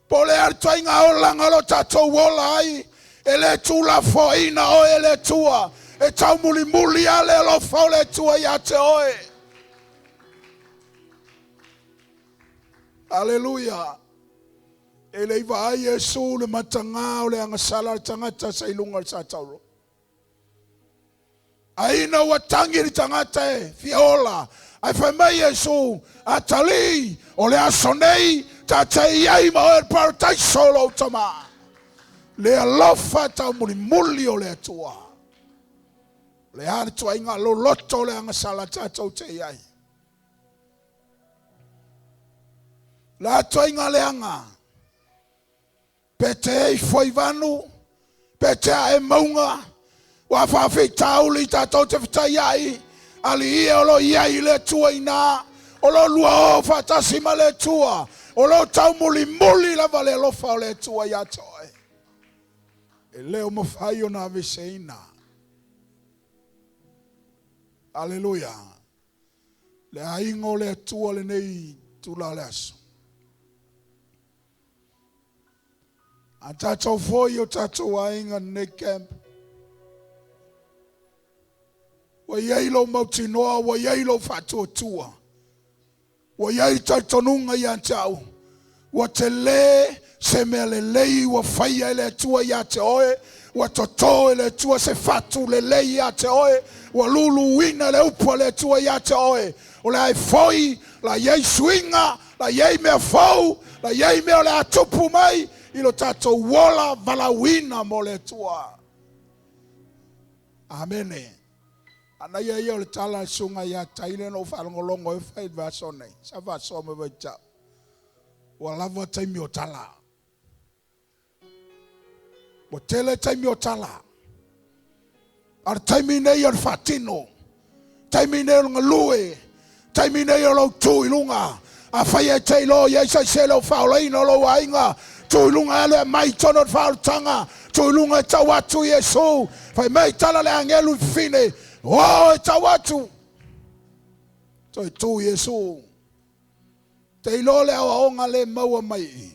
Po le artoinga o langa lo tato wola ai. E le tula foina o e le tua. E tau muli muli ale alofa o le tua ia te oe. Aleluia. E le iwa ai Yesu le matanga o le angasala tangata sa ilunga sa tauro. Aina watangi ni tangata e fiola. Ai whai mai Yesu atali o le asonei ta te iai ma o e paratai solo tama. Le alofa tau muli muli o le atua. Le hana tua inga lo loto le angasala tatau te iai. La tua inga le anga. Pete e foi vanu, pete e maunga, wa whawhi tauli tatou te whitai ai, ali ia o lo iai le tua ina, o lo lua o whatasima le tua, o lo tau muli muli la vale lofa o le tua ia toi. E leo mawhai o na viseina. Aleluia. Le aingo le tua le nei tula le aso. A tatou foi o tatou ainga nei camp. Wa iei lo mautinoa, wa iei lo fatua tua. Wa iei taitonunga ia tau. Wa te le se mea le lei wa whaia le tua ia te oe. Wa toto le tua se fatu le lei ia te oe. Wa lulu wina le upa le tua ia te oe. O le ai foi, la iei swinga, la iei mea fau, la iei mea le atupu mai. Ilo tato wola valawina mo le tua. Amene. Ana ia ia le tala sunga ia taile no whalongolongo e whaid vasone. Sa vasome waita. Walava taimi o tala. Mo tele taimi o tala. Ar taimi nei ar fatino. Taimi nei o ngalue. Taimi nei o lau tui lunga. A whaia teilo ia isa selo whaoleina lo wainga. Tuilunga ele mai tono whautanga. Tuilunga e tawatu Yesu. Whai mei tala le angelu fine. Oh, e tawatu. Toi tu Yesu. Te ilo le awaonga le maua mai.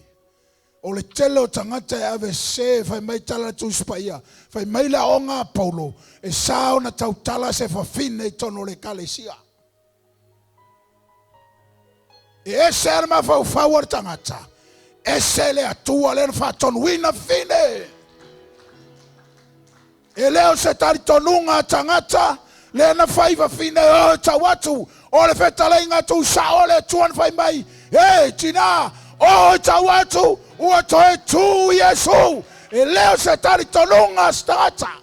O le tele o tangata e ave se. Whai mei tala tu spaia. Whai mei le aonga Paulo. E sao na tau tala se whafine tono le kalesia. E ese arma whau tangata. Ese le atua le whaton wina fine. E leo se taritonunga tangata. Le na whaiva fine o tawatu. O le whetaleinga tu sa o le tuan whai mai. E tina o tawatu. Ua toe tu Yesu. E leo se taritonunga stata.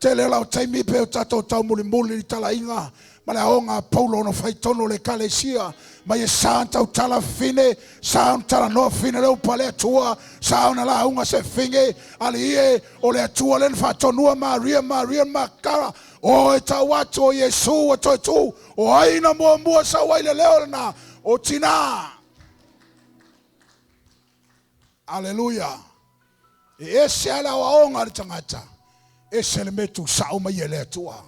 Te le lau taimi peo tato tau muli muli ni talainga. Ma le aonga Paulo no whaitono le kalesia. Ma ye santa o tala fine, santa la no fine le upale atua, sauna la unga se finge, ali e o le atua len whatonua Maria makara, o e tawatu o Yesu o toi tu, o aina mua sa waile leo na, o tina. Aleluia. E ese ala o aonga le tangata, ese le metu sa uma ye le atua.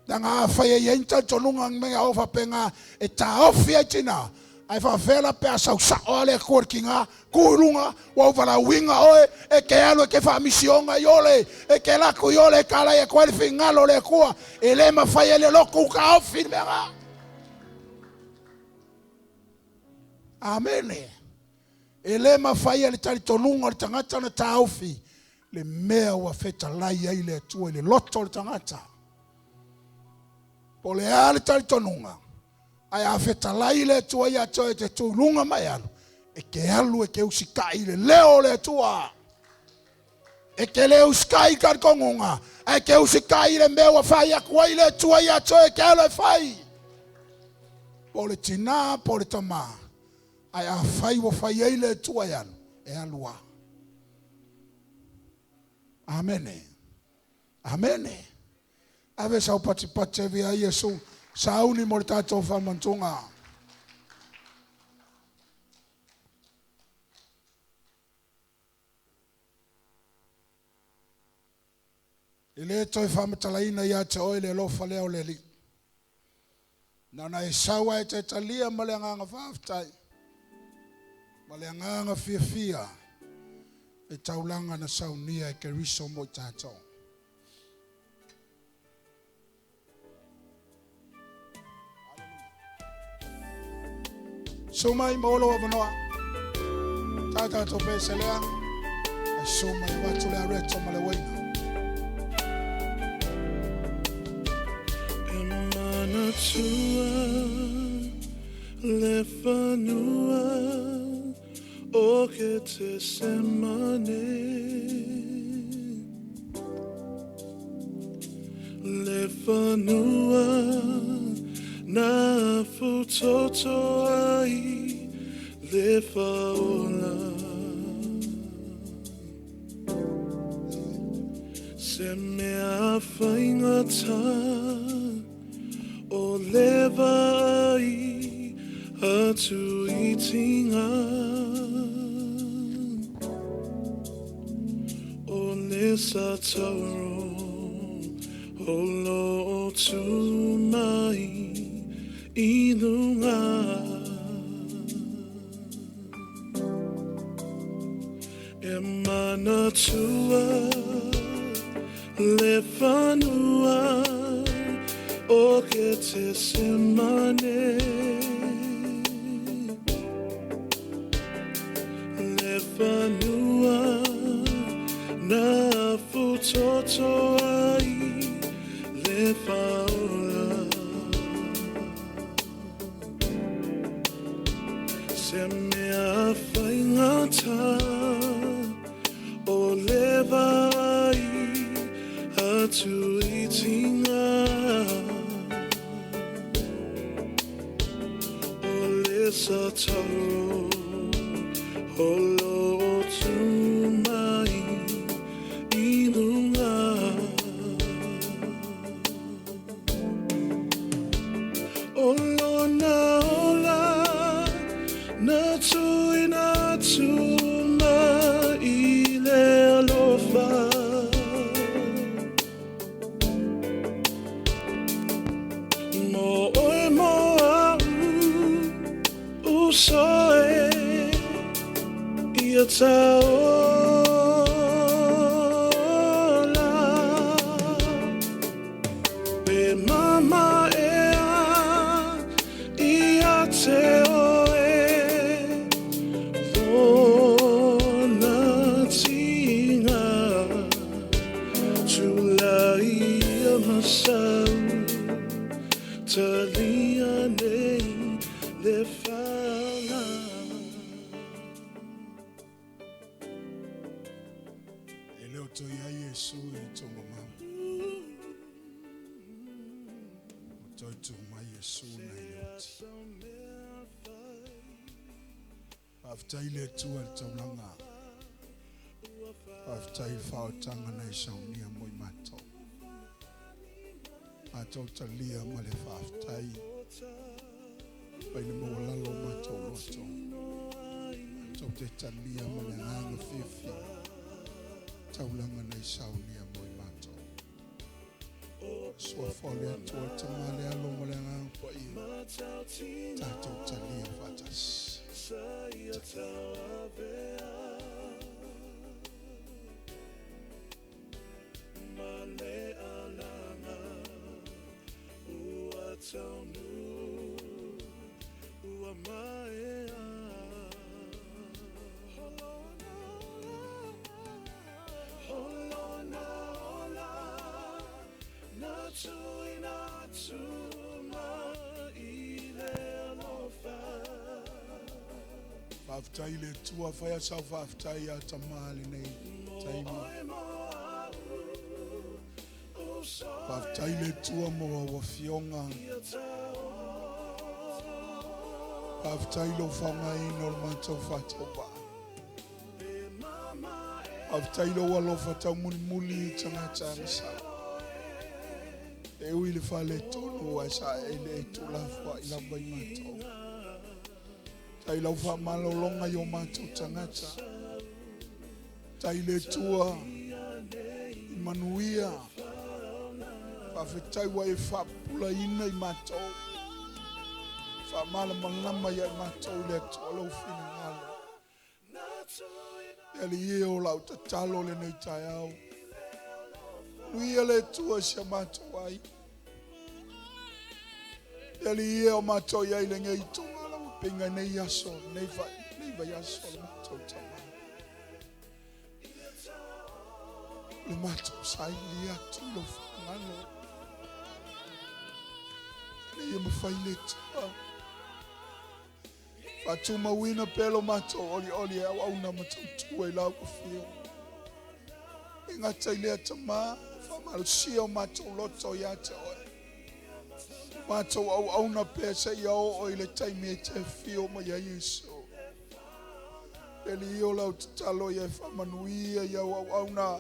Nanga whaia yenta tonunga mea ofa penga e ta ofi e tina. Ai whawhela pea sau sa ole kuarkinga, kuurunga, wawala winga oe, e ke alo e ke whaamisionga iole, e ke laku iole kala e kwari fingalo le kua, e le ma whaia le loku ka ofi mea. Amene. E le ma whaia le tari tonunga le tangata na ta ofi, le mea wa feta lai ai le tua, le loto le tangata. Po le ale tali tonunga. Ai a feta lai le tua ia toe te tu lunga mai alu. E ke alu e ke usikai le leo le tua. E ke le usikai karkongunga. E ke usikai le mewa fai a kuai le tua ia toe ke alu e fai. Po le tina, po le tama. Ai a fai wa fai ei le tua ia alu. E alua. Amene. Amen. Ave sau pati via Yesu. Sauni mo le tātou whamantunga. I le toi whamatalaina ia te oi le lofa leo le li. Nana e sawa e te talia ma le anganga whaftai. Ma le anganga fia. E taulanga na saunia e ke riso mo i tātou. Sumai maolo wa manoa. Tata to pese lea. E sumai watu lea reto ma le waina. Emanatua, lefanua, o que te semane. Lefanua, na futoto ai, lefaola. Se me afaingata, o leva ai atu itinga o nesa tauro o lo tu mai inunga e mana tua le fanua o que te semane le fanua na futoto ai le faula se me afaingata o leva ai atu itinga Sataro holo tu mai inunga olo na ola na tu ma ile alofa mo oi mo soe ia taola pe mama ea ia te oe vona tinga tula ia masau talia nei le Aftai le tua taulanga. Aftai whaotanga nei saunia moi mato. Ato talia ma le whaaftai. Paina mo lalo mato loto. Ato te talia ma le nganga fifi. Taulanga nei saunia moi mato. Sua fole atua tamale alo ma le nganga pa ia. Tato talia fatas. Male alanga uatonu uamaea holona ola natu inatu ma ile alofa Aftai le tua whaia sau whaftai a tamale nei taimi. Whaftai le tua mo wa fionga. Whaftai lo whaunga ino le matau whatau ba. Whaftai lo walo whatau muli muli tangata ang sa. E ui le whale tonu a sa e le tu la wha I la vai mātou. Tai lau wha malolonga I o mātou tangata. Tai le tua I manuia. Whawhetai wa e whapula ina I mātou. Whamala malama I mātou le atua lau whina ngalo. Eli e o lau ta talo le nei tai au. Nuia le tua sia mātou ai. Eli e o mātou iai le ngai tonga lau pinga nei aso, nei vai aso le mātou tama. Le mātou sai li atu lo whangalo. Nei e mawhai le tua. Whatu mawina pelo mātou oli e au na mātou tua I lau ka whio. E ngata I lea tama, whamalusia o mātou loto I ate oe. Mātou au na pesa I au o I le taimi e te whio ma ia Yesu. E li o lau te talo I e whamanuia I au na.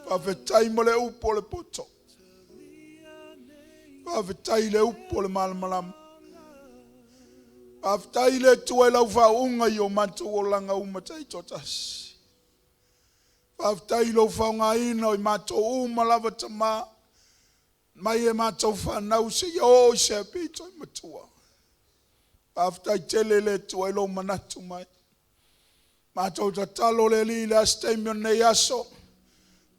Whawhetai mo le upo le poto. Whawhetai le upo le malamalam. Whawhetai le tua I lau whaunga I o mātou o langa umatai totas. Whawhetai lo whaunga ina o I mātou umalawa tama. Mai e mātou whanau se I o se apito I matua. Whawhetai tele le tua I lo manatu mai. Mātou tatalo le li le astemio nei aso.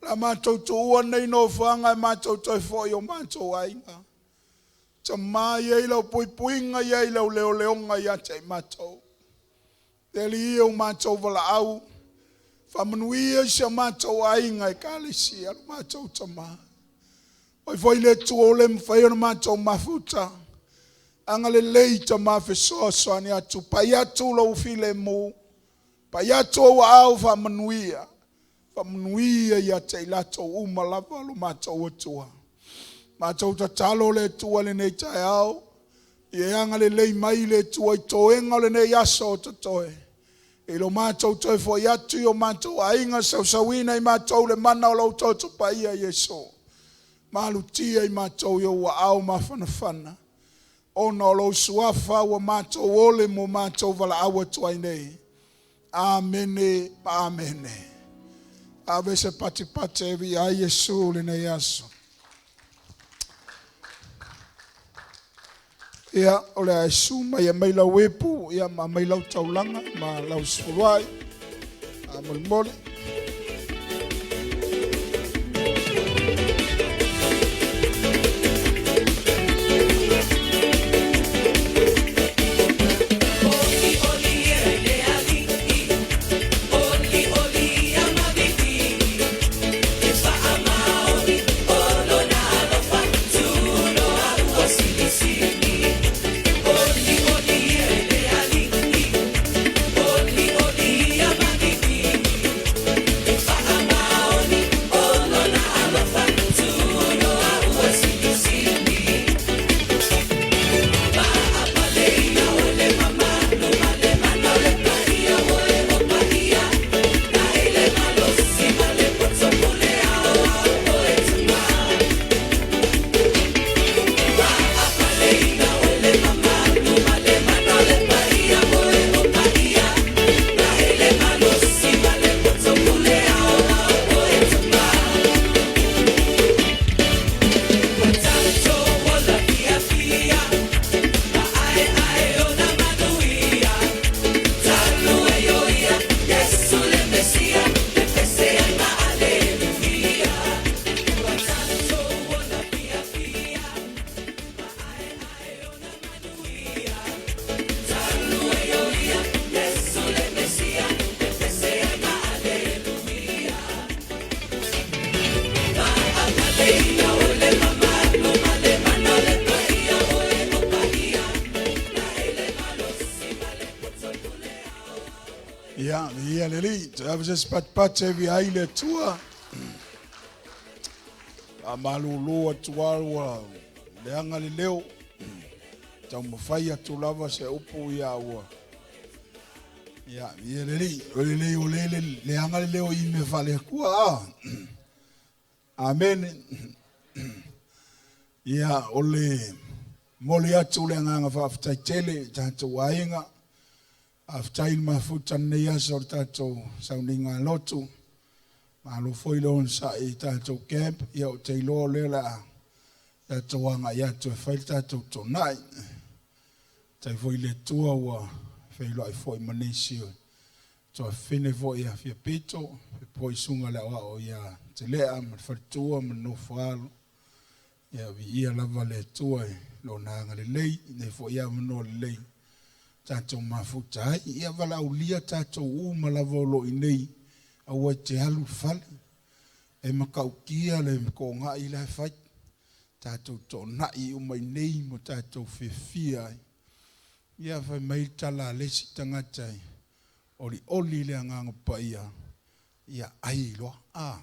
La mātou tuua nei no whanga e mātou toi fwoi o mātou ainga. Ta mā iei lau puipuinga iei lau leo leonga ia te mātou. Te li ia o mātou wala au. Whamanuia sia mātou ainga e kālesi anu mātou ta mā. Oi fwoi le tua o le mwhai anu mātou mafuta. Anga le lei ta mā whesoa soani atu. Pai atu lau file mū. Pai atu au au whamanuia. Whamanuia ia te ilato umalawa lo mātou atua. Mātou ta talo le tua le nei tai au. Ie anga le lei mai le tua I toenga le nei aso o ta toe. E lo mātou toi fwoi atu I o mātou ainga sausawina I mātou le mana o lau toto pa ia Yesu. Malutia I mātou I o wa au mawhanawhana. Ona o lau suafa wa mātou ole mo mātou wala awa tuai nei. Amene, amene. Ave se pati evi a Yesu le nei aso. Ia ole a Yesu ma ia mai lau wepu, ia ma mai lau taulanga, ma lau sfuruai, a molimole. Ia leli, ave se pat evi ai le tua. A malulu atua ua le anga le leo. Tau mawhai atu lava se upu ia ua. Ia leli, o le anga le leo I me vale kua. Amen. Ia ole mole atu le nganga whaftai tele tātou wainga. Aftai mafuta nei aso tātou sauninga lotu. Malo foilo on sa i tātou camp. Ia o te ilo le la tātou wanga i atu e whai tātou tonai. Tai foi le tua wa whailo ai foi manesio. Toa whine foi a fia pito. Poi sunga le o ia te lea ma wharitua ma no whaalo. Ia vi ia lava le tua e lo nanga le lei. Ne foi ia mano le lei. Tātou mafuta ai. Ia wala au lia tātou u malava o lo i nei. Aua te alu whale. E makau kia le ko ngā i lai whai. Tātou tō nai umai nei mo tātou whiwhia ai. Ia whai mai tala lesi tangatai. Oli le anganga pa ia. Ia ai loa.